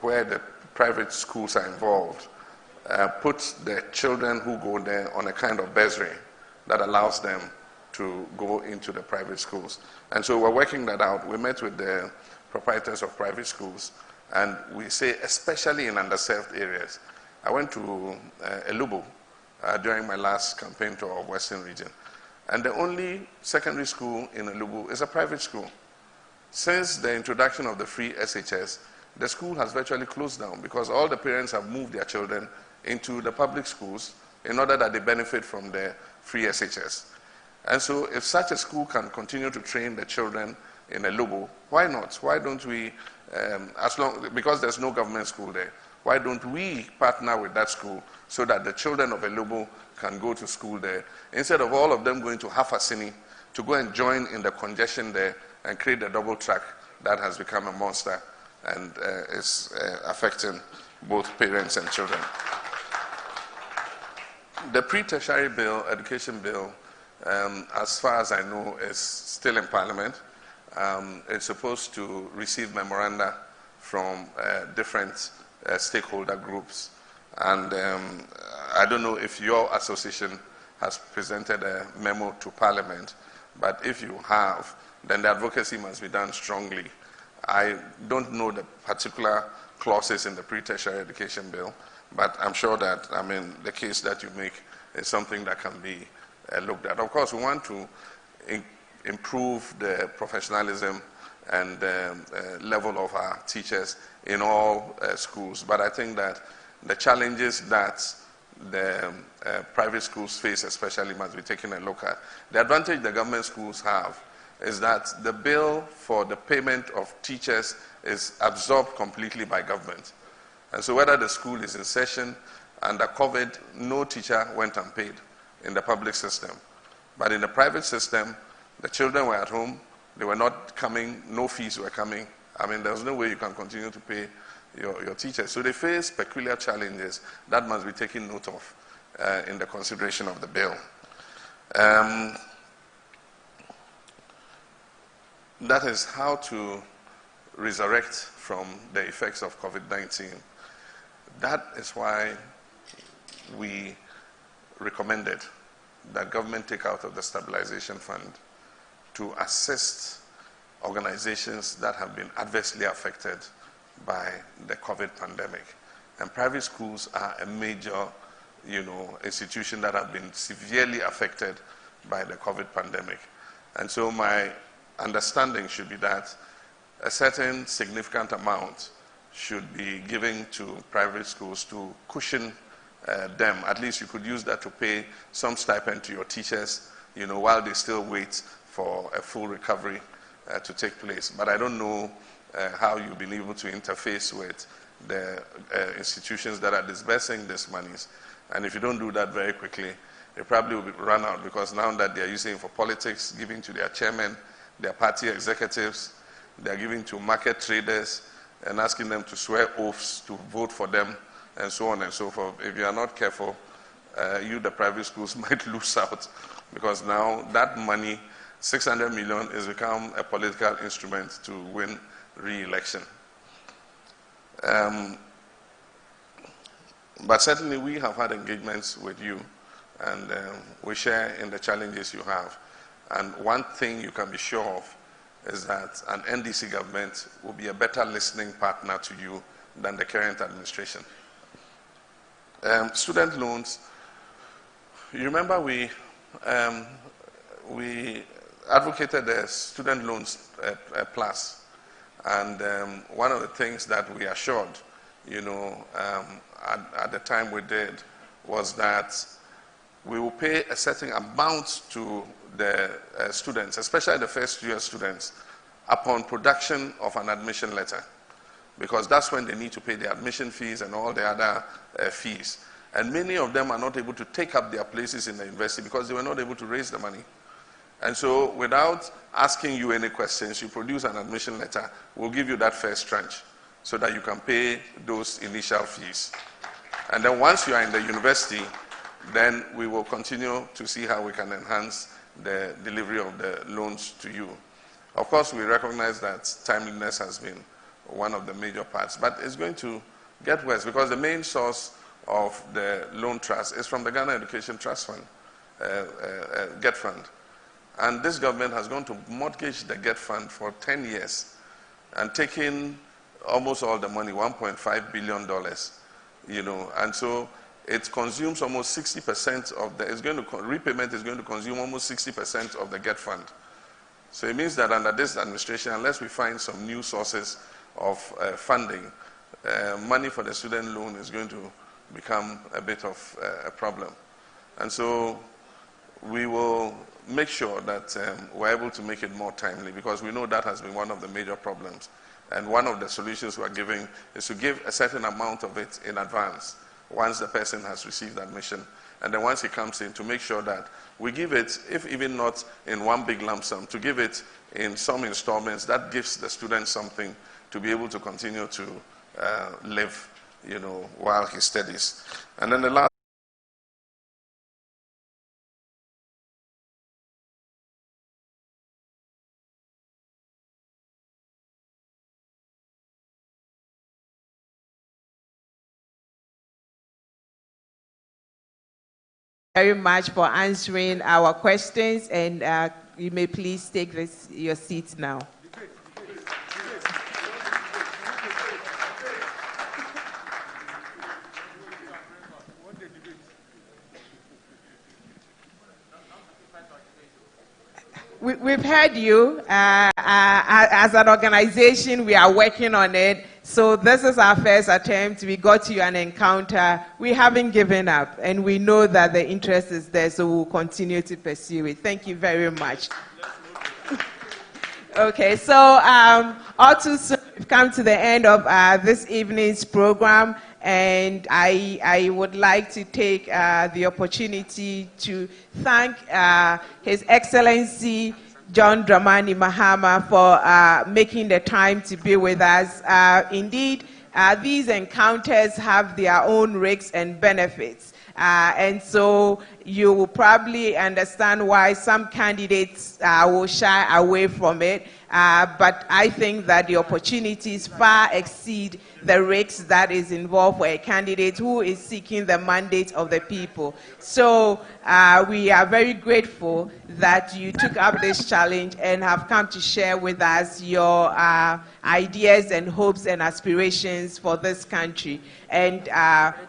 where the private schools are involved, put the children who go there on a kind of bursary that allows them to go into the private schools. And so we're working that out. We met with the proprietors of private schools, and we say, especially in underserved areas. I went to Elubo during my last campaign tour of Western Region, and the only secondary school in Elubo is a private school. Since the introduction of the free SHS, the school has virtually closed down because all the parents have moved their children into the public schools in order that they benefit from the free SHS. And so if such a school can continue to train the children in Elubo, why not? Why don't we, because there's no government school there, why don't we partner with that school so that the children of Elubo can go to school there, instead of all of them going to Hafasini to go and join in the congestion there and create a double track that has become a monster and is affecting both parents and children. The pre-tertiary bill, education bill, as far as I know, is still in Parliament. It's supposed to receive memoranda from different stakeholder groups. And I don't know if your association has presented a memo to Parliament, but if you have, then the advocacy must be done strongly. I don't know the particular clauses in the pre-tertiary education bill, but I'm sure that, the case that you make is something that can be looked at. Of course, we want to improve the professionalism and level of our teachers in all schools, but I think that the challenges that the private schools face especially must be taken a look at. The advantage the government schools have is that the bill for the payment of teachers is absorbed completely by government. And so whether the school is in session, under COVID, no teacher went unpaid in the public system. But in the private system, the children were at home, they were not coming, no fees were coming. There's no way you can continue to pay your teachers. So they face peculiar challenges that must be taken note of in the consideration of the bill. That is how to resurrect from the effects of COVID-19. That is why we recommended that government take out of the stabilization fund to assist organizations that have been adversely affected by the COVID pandemic. And private schools are a major, institution that have been severely affected by the COVID pandemic. And so my understanding should be that a certain significant amount should be given to private schools to cushion them. At least you could use that to pay some stipend to your teachers, while they still wait for a full recovery to take place. But I don't know how you've been able to interface with the institutions that are disbursing these monies. And if you don't do that very quickly, they probably will run out, because now that they're using it for politics, giving to their chairman, their party executives, they're giving to market traders and asking them to swear oaths to vote for them, and so on and so forth. If you are not careful, you, the private schools, might lose out, because now that money, 600 million, has become a political instrument to win re-election. But certainly we have had engagements with you, and we share in the challenges you have. And one thing you can be sure of is that an NDC government will be a better listening partner to you than the current administration. Student loans, you remember we advocated the student loans plus, and one of the things that we assured, at the time we did, was that we will pay a certain amount to the students, especially the first year students, upon production of an admission letter, because that's when they need to pay the admission fees and all the other fees. And many of them are not able to take up their places in the university because they were not able to raise the money. And so without asking you any questions, you produce an admission letter, we'll give you that first tranche so that you can pay those initial fees. And then once you are in the university, then we will continue to see how we can enhance the delivery of the loans to you. Of course, we recognize that timeliness has been one of the major parts, but it's going to get worse because the main source of the loan trust is from the Ghana Education Trust Fund, GET Fund. And this government has gone to mortgage the GET Fund for 10 years and taken almost all the money, $1.5 billion, and so it consumes almost 60% of the, repayment is going to consume almost 60% of the GET Fund. So it means that under this administration, unless we find some new sources of funding, money for the student loan is going to become a bit of a problem. And so we will make sure that we're able to make it more timely, because we know that has been one of the major problems. And one of the solutions we're giving is to give a certain amount of it in advance once the person has received admission. And then once he comes in, to make sure that we give it, if even not in one big lump sum, to give it in some installments. That gives the student something to be able to continue to live, while he studies. And then the last very much for answering our questions, and you may please take your seats now. We've heard you. As an organization, we are working on it. So this is our first attempt. We got you an encounter. We haven't given up, and we know that the interest is there, so we'll continue to pursue it. Thank you very much. Okay, so all too soon, we've come to the end of this evening's program, and I would like to take the opportunity to thank His Excellency John Dramani Mahama for making the time to be with us. Indeed, these encounters have their own risks and benefits. And so you will probably understand why some candidates will shy away from it. But I think that the opportunities far exceed the risks that is involved for a candidate who is seeking the mandate of the people. So we are very grateful that you took up this challenge and have come to share with us your ideas and hopes and aspirations for this country. And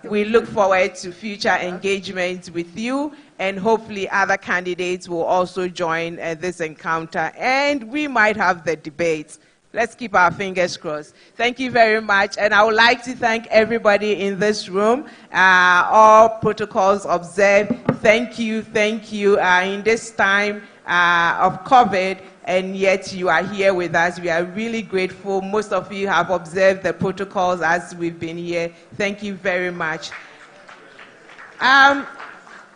we look forward to future engagement with you, and hopefully other candidates will also join this encounter, and we might have the debates. Let's keep our fingers crossed. Thank you very much, and I would like to thank everybody in this room. All protocols observed. Thank you, thank you. In this time of COVID, and yet you are here with us. We are really grateful. Most of you have observed the protocols as we've been here. Thank you very much.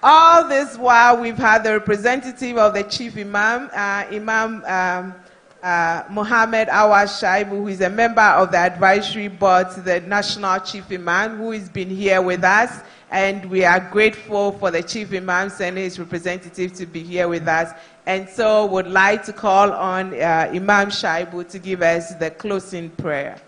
All this while, we've had the representative of the Chief Imam, Imam Mohammed Awas Shaibu, who is a member of the advisory board to the National Chief Imam, who has been here with us. And we are grateful for the Chief Imam sending his representative to be here with us. And so would like to call on Imam Shaibu to give us the closing prayer.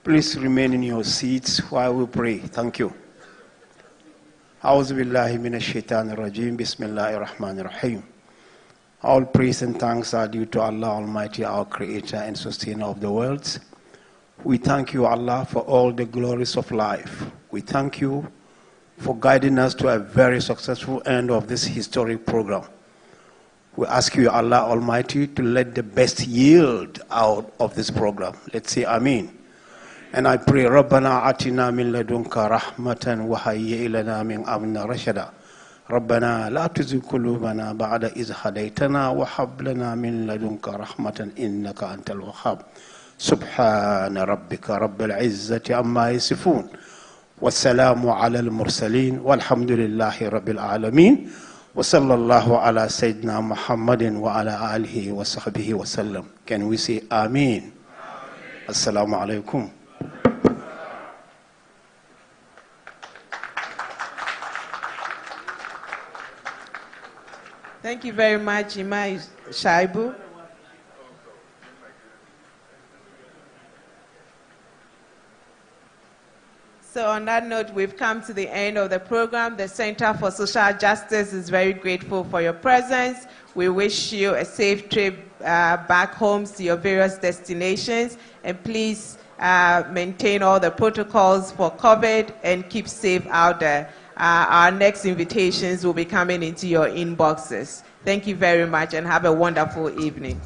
Please remain in your seats while we pray. Thank you. A'udhu billahi minash shaitanir rajim. Bismillahir rahmanir rahim. All praise and thanks are due to Allah Almighty, our creator and sustainer of the worlds. We thank you, Allah, for all the glories of life. We thank you for guiding us to a very successful end of this historic program. We ask you, Allah Almighty, to let the best yield out of this program. Let's say Ameen. And I pray, Rabbana atina min ladunka rahmatan wa hayyi lana min amrina rashada. Rabbana la tuzigh qulubana ba'da idh hadaytana wa hab lana min ladunka rahmatan innaka antal wahhab. Subhana rabbika rabbil izzati amma yasifun. Wassalamu ala al-mursalin walhamdulillahi rabbil alamin. Wa sallallahu ala sayyidina Muhammadin wa ala alihi wa sahbihi wa sallam. Can we say Ameen? Assalamu alaikum. Thank you very much, Imam Shaibu. So on that note, we've come to the end of the program. The Center for Social Justice is very grateful for your presence. We wish you a safe trip back home to your various destinations. And please maintain all the protocols for COVID and keep safe out there. Our next invitations will be coming into your inboxes. Thank you very much and have a wonderful evening.